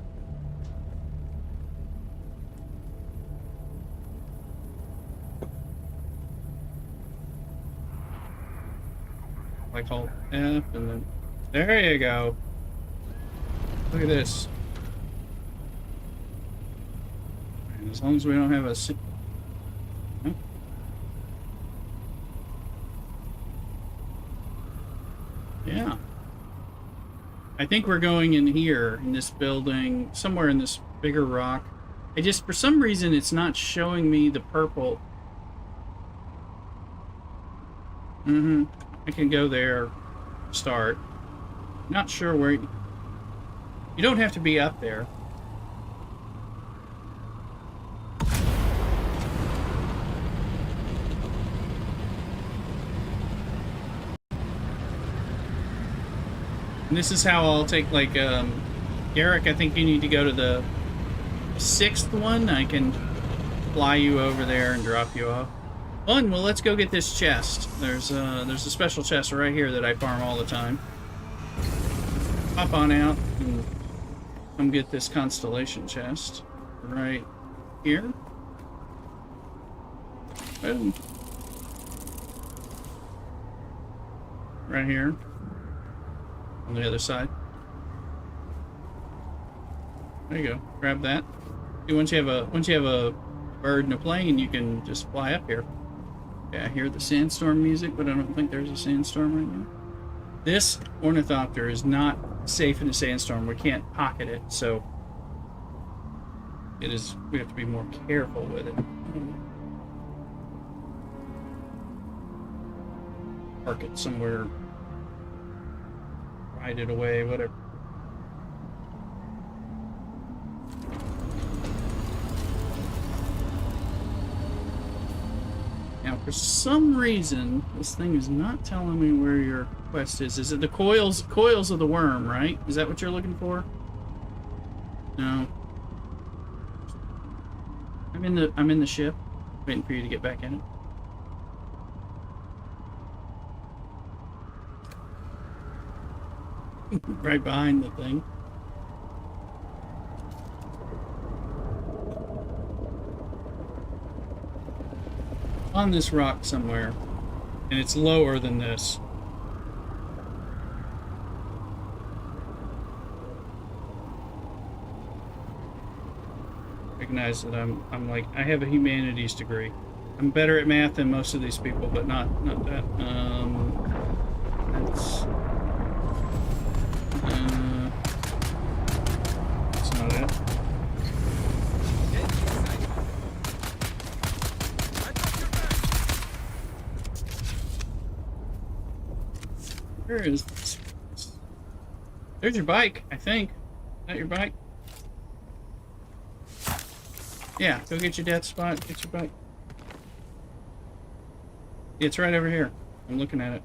Like hold F and then... There you go. Look at this. And as long as we don't have a... Huh? Yeah. I think we're going in here, in this building, somewhere in this bigger rock. I just, for some reason, it's not showing me the purple. Mm-hmm. I can go there, start. Not sure where... You don't have to be up there. And this is how I'll take, like, Garrick, I think you need to go to the 6th one. I can fly you over there and drop you off. Fun, well, let's go get this chest. There's a special chest right here that I farm all the time. Hop on out and come get this constellation chest right here. Boom. Right here on the other side. There you go. Grab that. See, once you have a bird and a plane, you can just fly up here. Yeah, I hear the sandstorm music, but I don't think there's a sandstorm right now. This ornithopter is not safe in a sandstorm. We can't pocket it, so it is. We have to be more careful with it. Park it somewhere. Ride it away, whatever. Now, for some reason, this thing is not telling me where your quest is. Is it the coils of the worm, right? Is that what you're looking for? No. I'm in the ship, waiting for you to get back in it. Right behind the thing. On this rock somewhere, and it's lower than this. Recognize that I'm like, I have a humanities degree. I'm better at math than most of these people, but not that. That's not it. Where is this? There's your bike, I think. Is that your bike? Yeah, go get your death spot. Get your bike. It's right over here. I'm looking at it.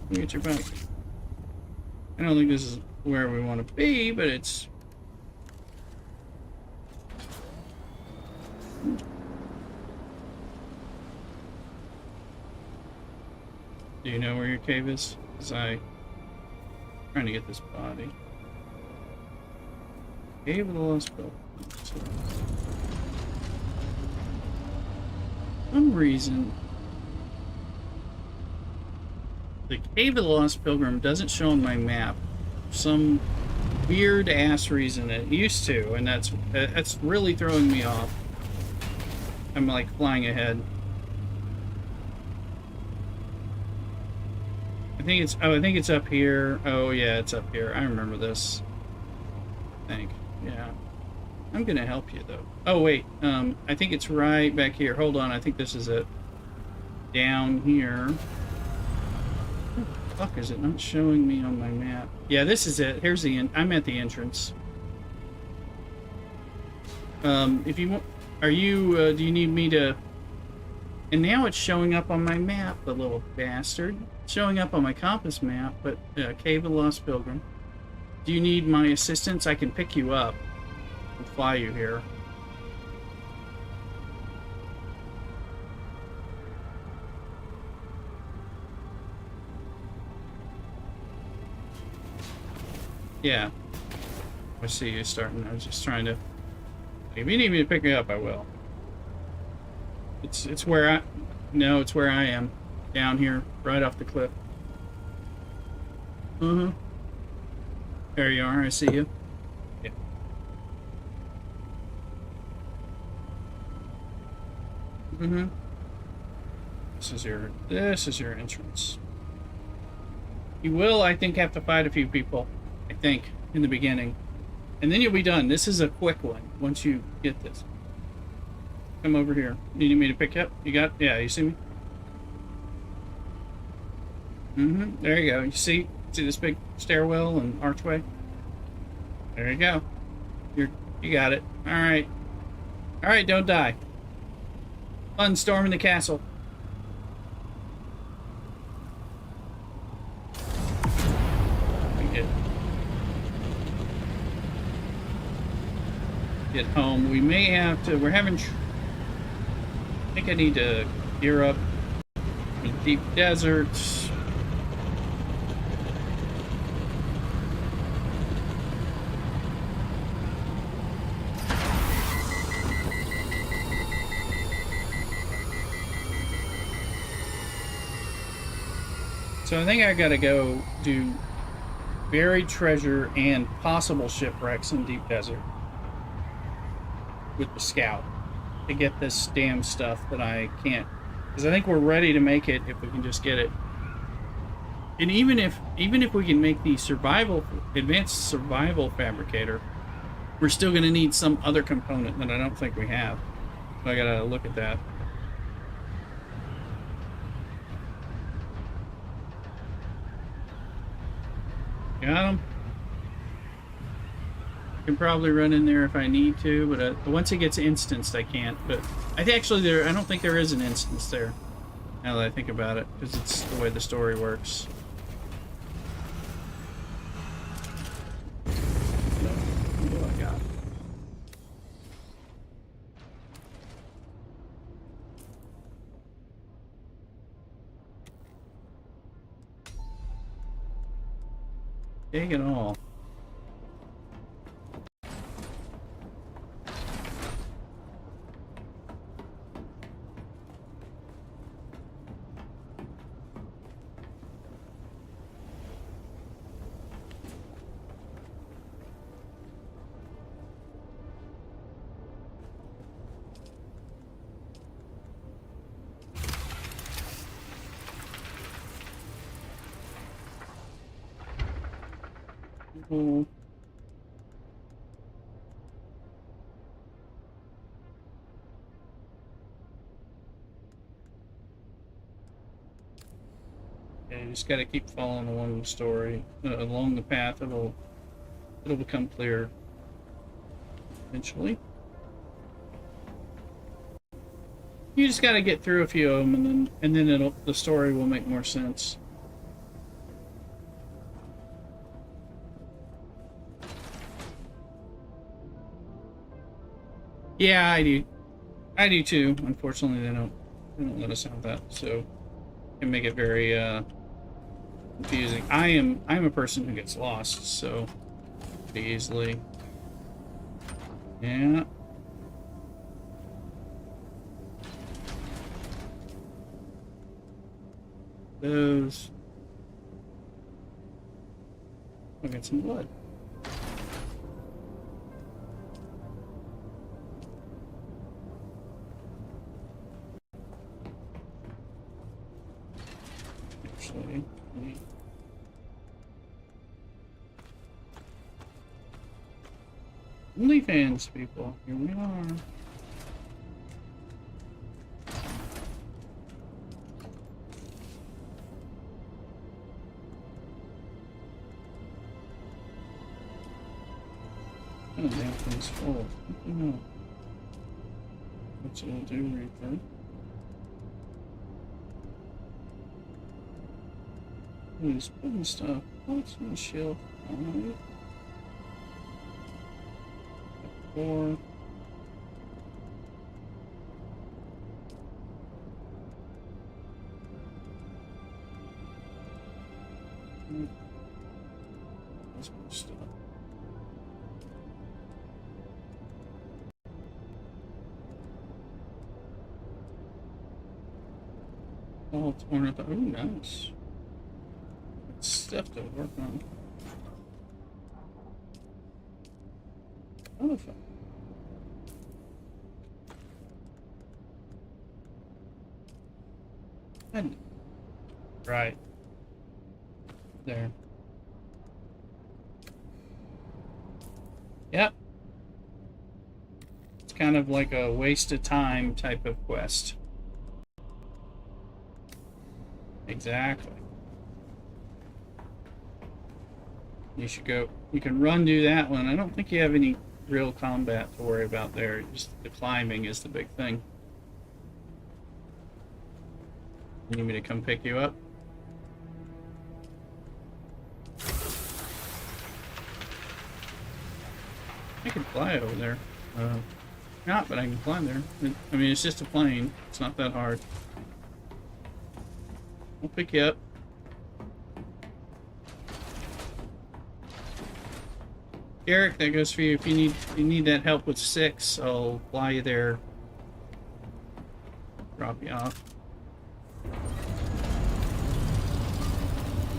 Go get your bike. I don't think this is where we want to be, but it's... Do you know where your cave is? Because I'm trying to get this body. Cave of the Lost Boat. For some reason, the Cave of the Lost Pilgrim doesn't show on my map. For some weird ass reason. It used to, and that's really throwing me off. I'm like flying ahead. I think it's up here. Oh yeah, it's up here. I remember this. I think. Yeah. I'm gonna help you though. Oh wait, I think it's right back here. Hold on, I think this is it. Down here. What the fuck is it not showing me on my map? Yeah, this is it. Here's the I'm at the entrance. If you want, do you need me to? And now it's showing up on my map, the little bastard. It's showing up on my compass map, but Cave of the Lost Pilgrim. Do you need my assistance? I can pick you up and fly you here. Yeah. I see you starting. I was just trying to... If you need me to pick you up, I will. It's where I... No, it's where I am. Down here, right off the cliff. Mm-hmm. There you are, I see you. Yeah. Mm-hmm. This is your entrance. You will, I think, have to fight a few people. I think, in the beginning. And then you'll be done. This is a quick one, once you get this. Come over here. You need me to pick you up? You got... Yeah, you see me? Mm-hmm. There you go. You see this big stairwell and archway? There you go. You got it. Alright. Alright, don't die. Fun storming the castle. Get home. We may have to... We're having... I think I need to gear up in deep deserts. So I think I gotta go do buried treasure and possible shipwrecks in deep desert with the scout to get this damn stuff that I can't, because I think we're ready to make it if we can just get it. And even if we can make the advanced survival fabricator, we're still going to need some other component that I don't think we have. So I gotta look at that. Got him. I can probably run in there if I need to, but once it gets instanced, I can't. But I think actually I don't think there is an instance there. Now that I think about it, because it's the way the story works. What do I got? Take it all. Oh. Yeah, you just gotta keep following along the story, along the path. It'll It'll become clear eventually. You just got to get through a few of them, and then the story will make more sense. Yeah, I do. I do too. Unfortunately, they don't let us have that, so it can make it very confusing. I'm a person who gets lost, so pretty easily. Yeah. Those. I got some blood. Actually, OnlyFans people, here we are. Oh, damn thing's full. I don't know. What's it'll do right there? He's putting stuff. What's my shield? Alright. 4. That's my stuff. All torn up. Oh, nice. Stuff to work on. Oh, fuck. Right. There. Yep. It's kind of like a waste of time type of quest. Exactly. You should go. You can run do that one. I don't think you have any real combat to worry about there. Just the climbing is the big thing. You need me to come pick you up? I can fly over there. Not, but I can fly there. I mean, it's just a plane. It's not that hard. I'll pick you up. Eric, that goes for you. If you need that help with 6, I'll fly you there. Drop you off.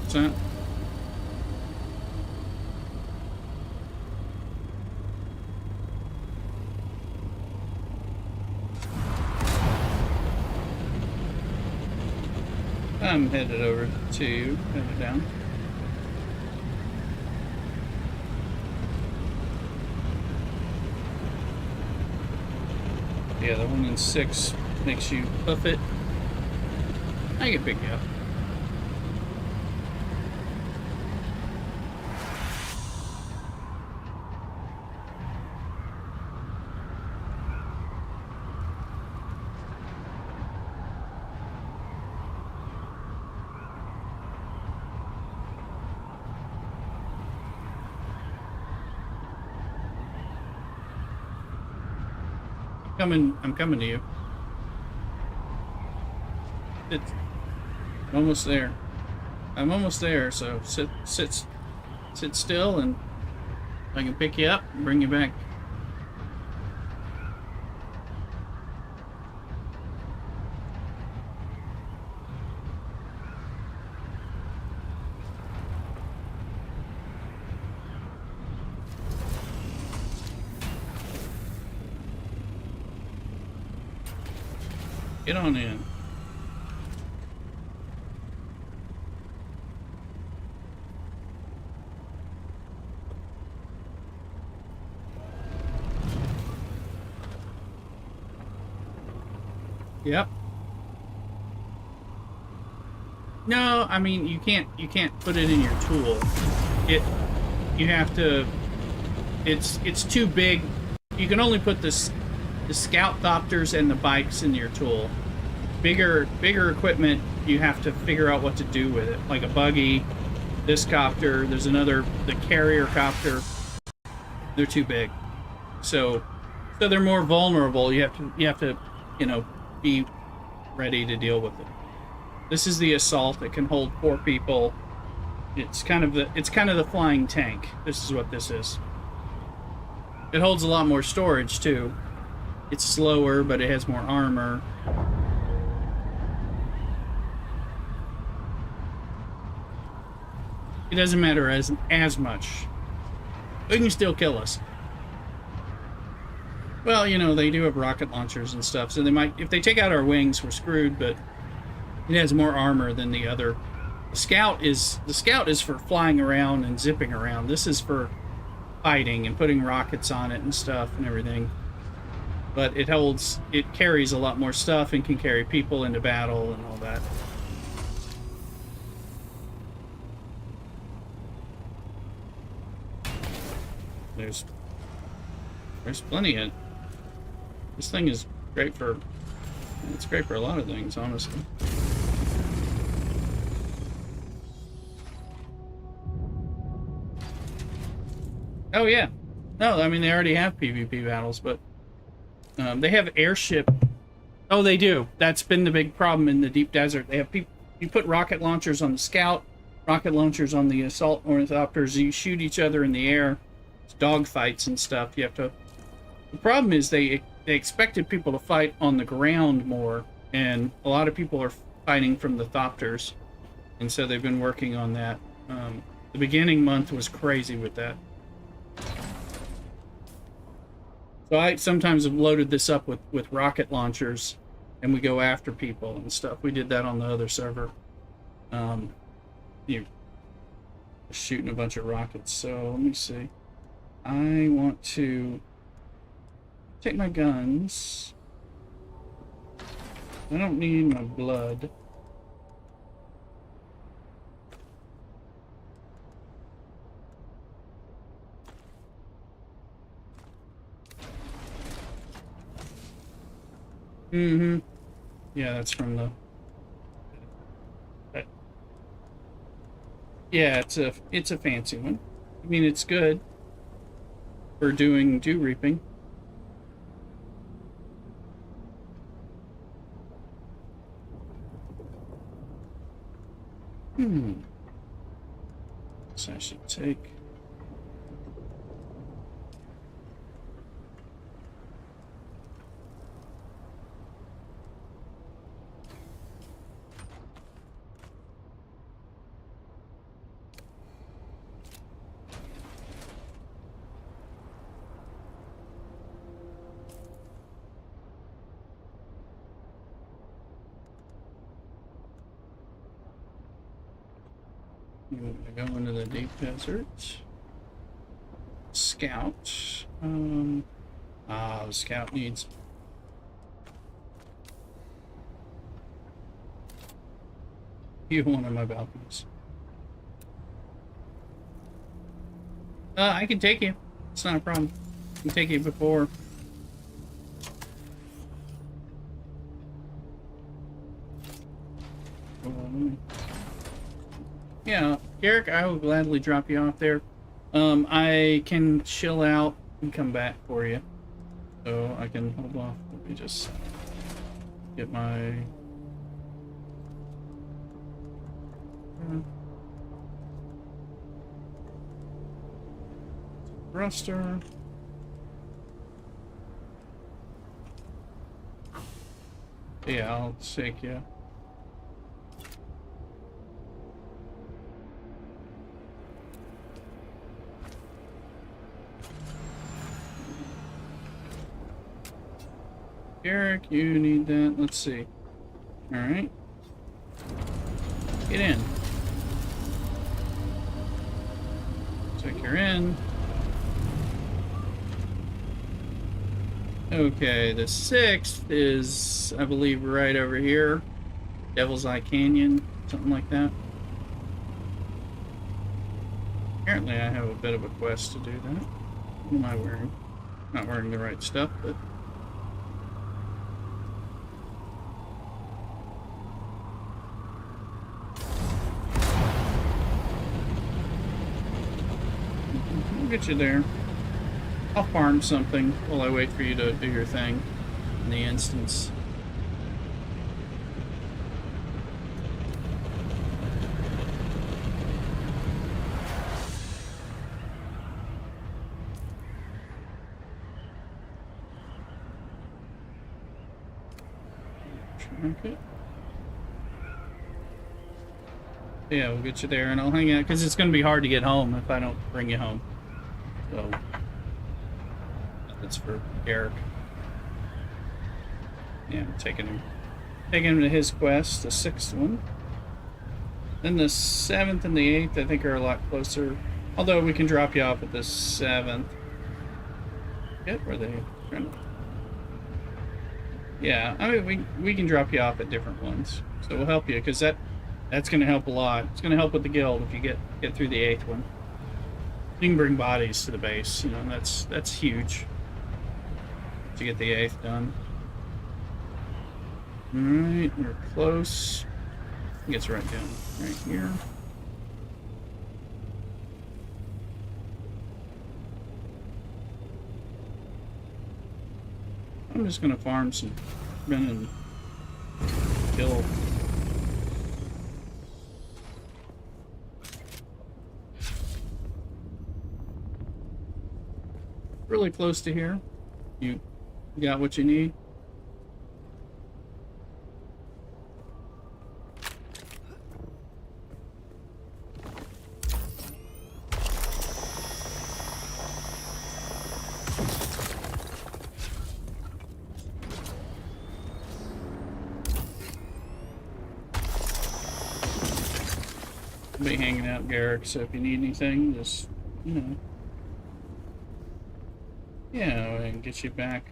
What's that? I'm headed over to headed down. Yeah, the one in 6 makes you puff it. I can pick you up. I'm coming to you. I'm almost there. I'm almost there, so sit still and I can pick you up and bring you back. Get on in. Yep. No, I mean you can't put it in your tool. You have to it's too big. You can only put the scout thopters and the bikes in your tool. Bigger equipment, you have to figure out what to do with it. Like a buggy, this copter. There's another, the carrier copter. They're too big, so they're more vulnerable. You have to, you know, be ready to deal with it. This is the assault. It can hold 4 people. It's kind of the flying tank. This is what this is. It holds a lot more storage too. It's slower, but it has more armor. It doesn't matter as much. They can still kill us. Well, you know, they do have rocket launchers and stuff, so they might, if they take out our wings, we're screwed, but it has more armor than the other. The scout is for flying around and zipping around. This is for fighting and putting rockets on it and stuff and everything. But it carries a lot more stuff and can carry people into battle and all that. There's plenty of it. This thing is great for, it's great for a lot of things, honestly. Oh yeah. No, I mean, they already have PvP battles, but they have airship. Oh, they do. That's been the big problem in the deep desert. They have people, you put rocket launchers on the scout, rocket launchers on the assault ornithopters, you shoot each other in the air. It's dogfights and stuff. You have to. The problem is they expected people to fight on the ground more, and a lot of people are fighting from the thopters, and so they've been working on that. The beginning month was crazy with that. So I sometimes have loaded this up with rocket launchers, and we go after people and stuff. We did that on the other server. You shooting a bunch of rockets. So let me see. I want to take my guns. I don't need my blood. Mm-hmm. Yeah, that's from the... Yeah, it's a fancy one. I mean, it's good for doing dew reaping. So I should take... I go into the deep desert. Scout. The scout needs... one of my balconies. I can take you. It's not a problem. I can take you before. Yeah, Garrick, I will gladly drop you off there. I can chill out and come back for you. So I can hold off. Let me just get my... thruster. Yeah, I'll take you. Eric, you need that. Let's see. Alright. Get in. Check you're in. Okay, the 6th is, I believe, right over here. Devil's Eye Canyon, something like that. Apparently I have a bit of a quest to do that. What am I wearing? Not wearing the right stuff, but... I'll get you there. I'll farm something while I wait for you to do your thing in the instance. Okay. Yeah, we'll get you there, and I'll hang out because it's going to be hard to get home if I don't bring you home. So that's for Eric. Yeah, I'm taking him to his quest, the 6th one. Then the 7th and the 8th, I think, are a lot closer. Although we can drop you off at the 7th. Get where they trying to... Yeah, I mean, we can drop you off at different ones. So we'll help you, because that's going to help a lot. It's going to help with the guild if you get through the 8th one. You can bring bodies to the base, you know, that's huge. To get the 8th done. Alright, we're close. I think it's right down right here. I'm just gonna farm some men and kill. Really close to here. You got what you need? I'll be hanging out, Garrick, so if you need anything, just, you know. Yeah, I can get you back.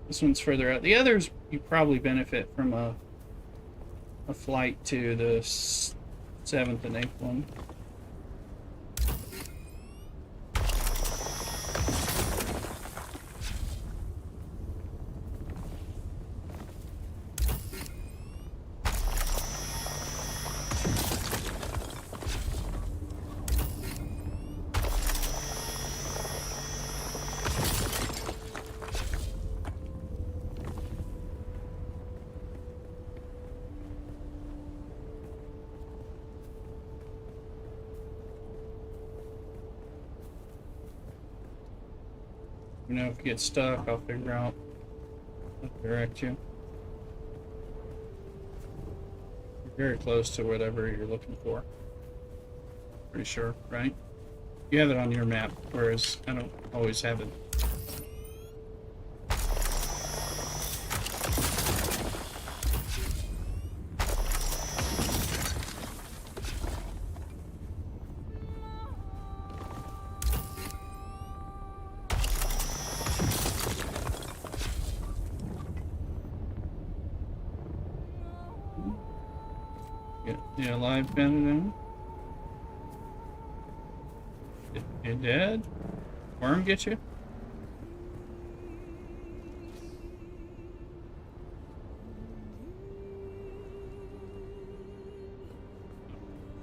This one's further out. The others, you probably benefit from a flight to the 7th and 8th one. You know, if you get stuck, I'll figure out how to direct you. You're very close to whatever you're looking for. Pretty sure, right? You have it on your map, whereas I don't always have it. Yeah, live bandit down. You dead? Worm get you?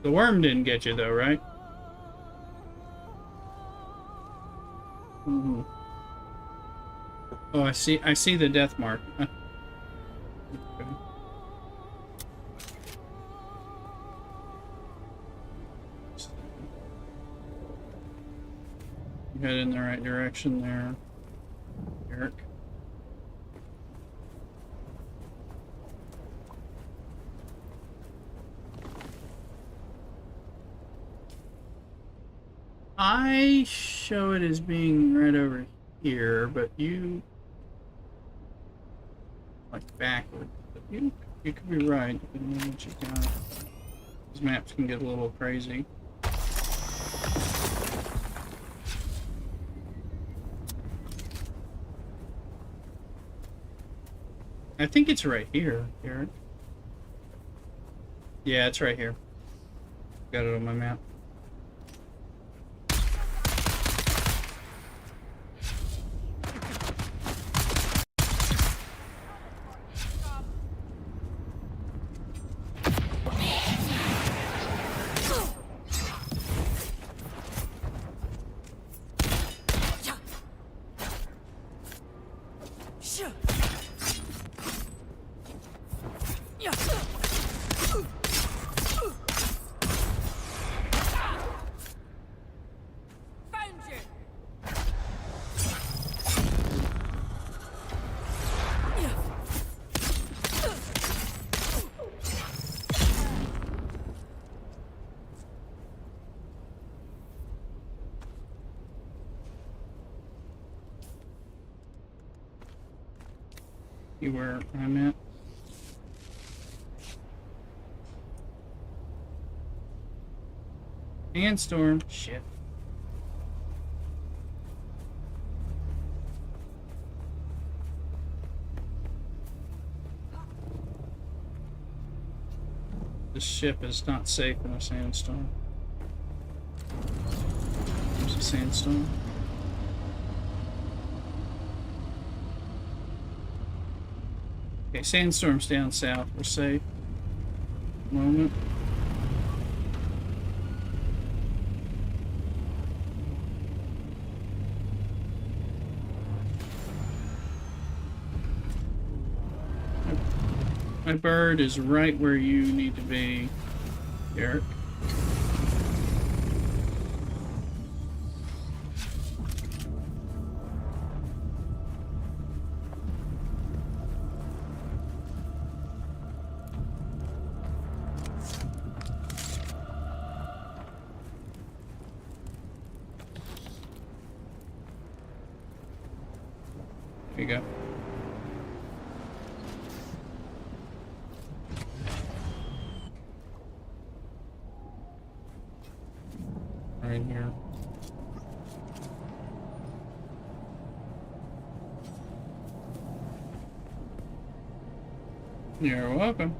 The worm didn't get you though, right? Mm-hmm. Oh, I see the death mark. Okay. You head in the right direction there, Eric. I show it as being right over here, but you like backward. But you could be right depending on what you got. These maps can get a little crazy. I think it's right here, Garrett. Yeah, it's right here. Got it on my map. Found you. You where I'm at. Sandstorm. Shit. This ship is not safe in a sandstorm. There's a sandstorm. Okay, sandstorm's down south. We're safe. Moment. My bird is right where you need to be, Eric. There you go. Right here. You're welcome.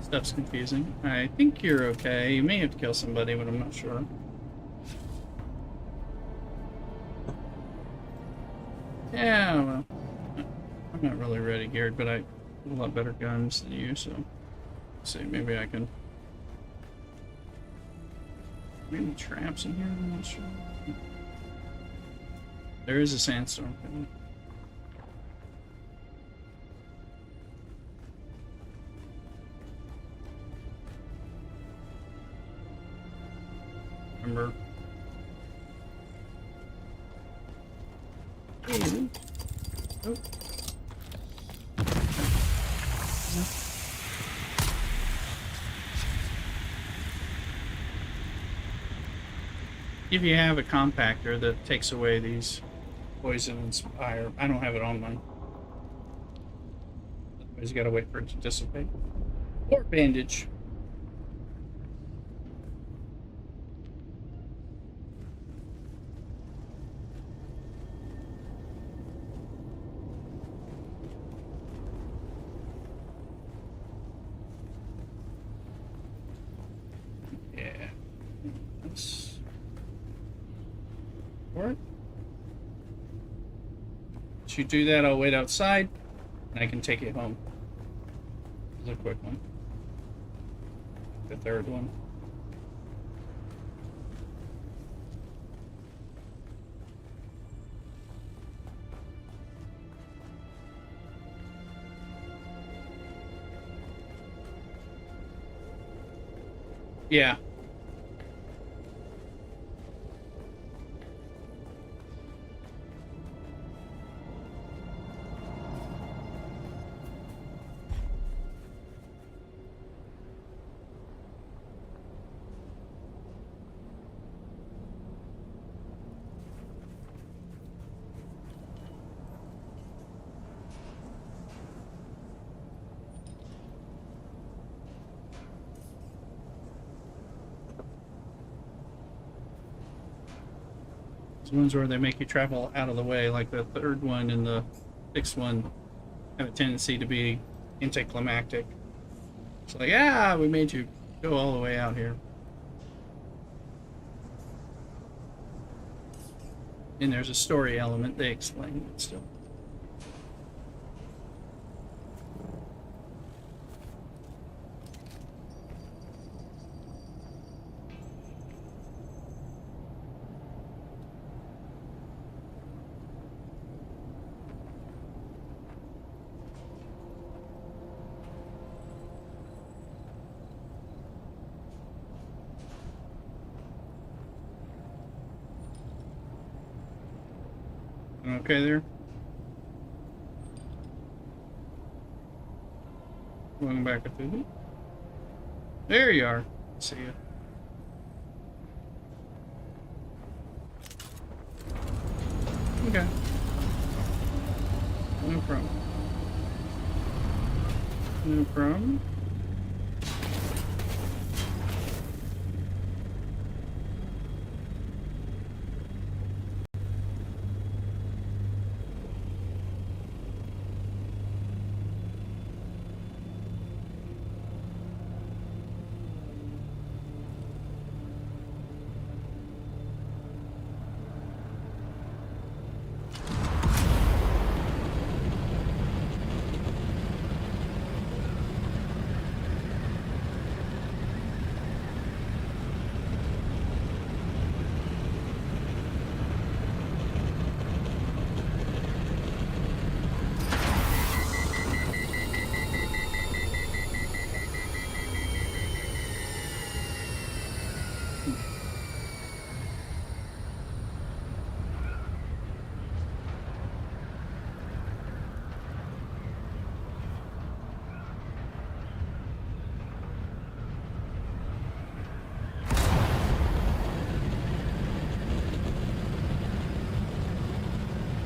Stuff's confusing. I think you're okay. You may have to kill somebody, but I'm not sure. Yeah, well, I'm not really ready, Garrett, but I have a lot better guns than you, so let's see, maybe I can. Maybe traps in here, I'm not sure. There is a sandstorm coming. Remember. Oh. If you have a compactor that takes away these poison and fire, I don't have it on mine. Otherwise, you gotta wait for it to dissipate. Or bandage. Yeah. That's what? Once you do that, I'll wait outside and I can take it home. This is a quick one. The third one. Yeah. Those ones where they make you travel out of the way, like the third one and the sixth one, have a tendency to be anticlimactic. It's like, yeah, we made you go all the way out here. And there's a story element they explain, but still. Okay there? Going back a through. There you are. See ya. Okay. No problem. No problem.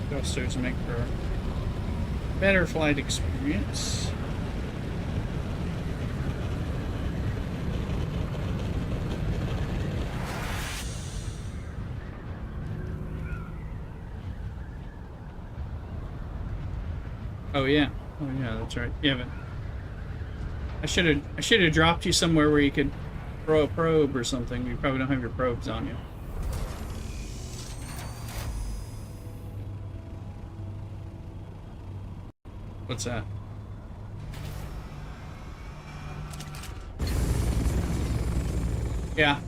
Thrusters make for a better flight experience. Oh yeah. Oh yeah, that's right. Yeah, but I should have dropped you somewhere where you could throw a probe or something. You probably don't have your probes on you. What's that? Yeah.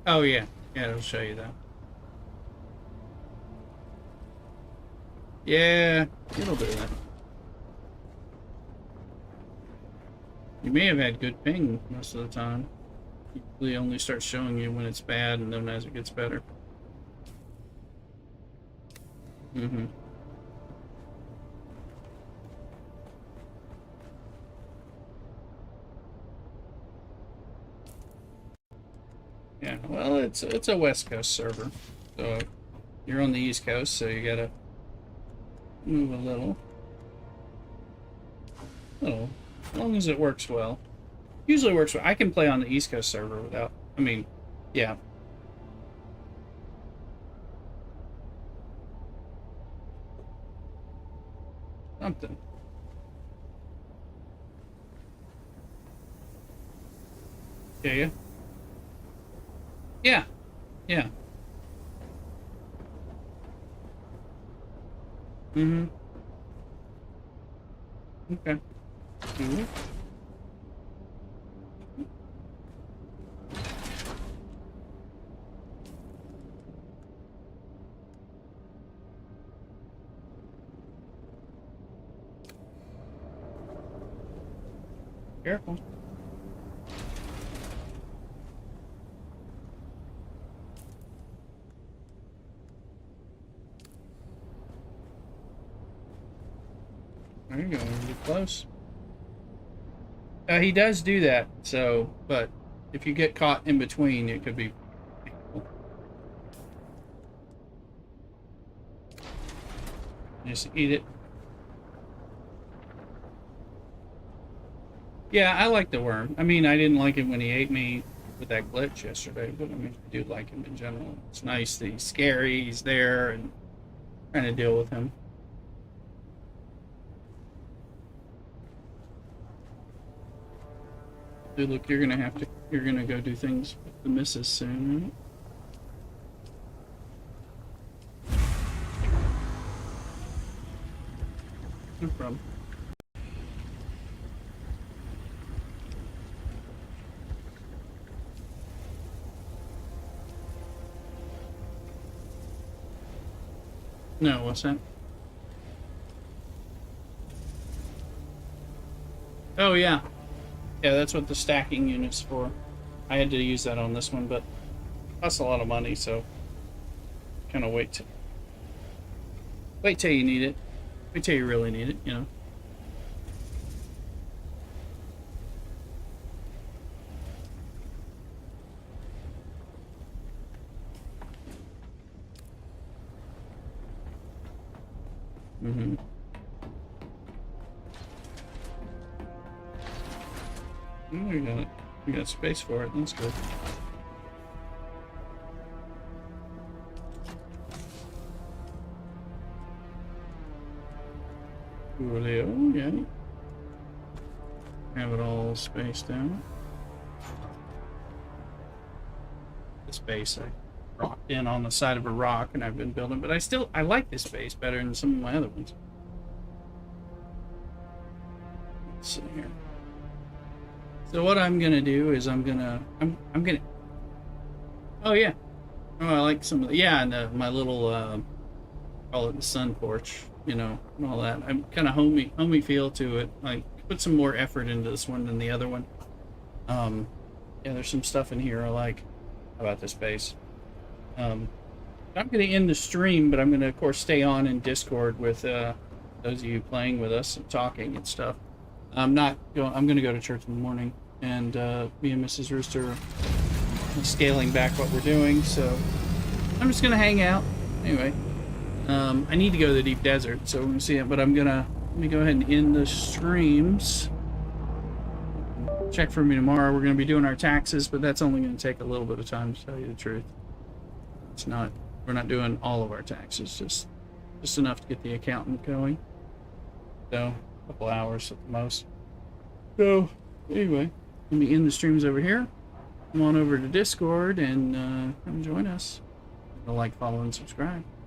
Oh yeah. Yeah, it'll show you that. Yeah, it'll do that. You may have had good ping most of the time. It usually only starts showing you when it's bad and then as it gets better. Mm-hmm. Yeah, well, it's a West Coast server, so you're on the East Coast, so you gotta move a little. Oh, as long as it works well. Usually works well. I can play on the East Coast server without, I mean, yeah. Something. Yeah, yeah. Yeah. Yeah. Mm-hmm. Okay. Mhm. Careful. There you go. Get close. He does do that, so, but if you get caught in between, it could be painful. Just eat it. Yeah, I like the worm. I mean, I didn't like it when he ate me with that glitch yesterday, but I mean, I do like him in general. It's nice that he's scary, he's there, and trying to deal with him. Dude, look, you're gonna go do things with the missus soon, right? No problem. No, what's that? Oh, yeah. Yeah, that's what the stacking unit's for. I had to use that on this one, but it costs a lot of money, so kind of wait till you need it. Wait till you really need it, you know. Mm-hmm. Oh, we got space for it. That's good. Coolio, yeah. Have it all spaced out. This base I rocked in on the side of a rock, and I've been building, but I like this base better than some of my other ones. Let's see here. So what I'm gonna do is I'm gonna. Oh yeah. Oh, I like some of the, yeah, and my little call it the sun porch, you know, and all that. I'm kind of homey feel to it. I put some more effort into this one than the other one. Yeah, there's some stuff in here I like about this base. I'm gonna end the stream, but I'm gonna of course stay on in Discord with those of you playing with us and talking and stuff. I'm gonna go to church in the morning, and me and Mrs. Rooster are scaling back what we're doing, so I'm just gonna hang out. Anyway, I need to go to the deep desert, so we're gonna see it, but let me go ahead and end the streams. Check for me tomorrow. We're gonna be doing our taxes, but that's only gonna take a little bit of time, to tell you the truth. We're not doing all of our taxes, just enough to get the accountant going. So, a couple hours at the most. So, anyway, let me end the streams over here. Come on over to Discord and come join us. Like, follow, and subscribe.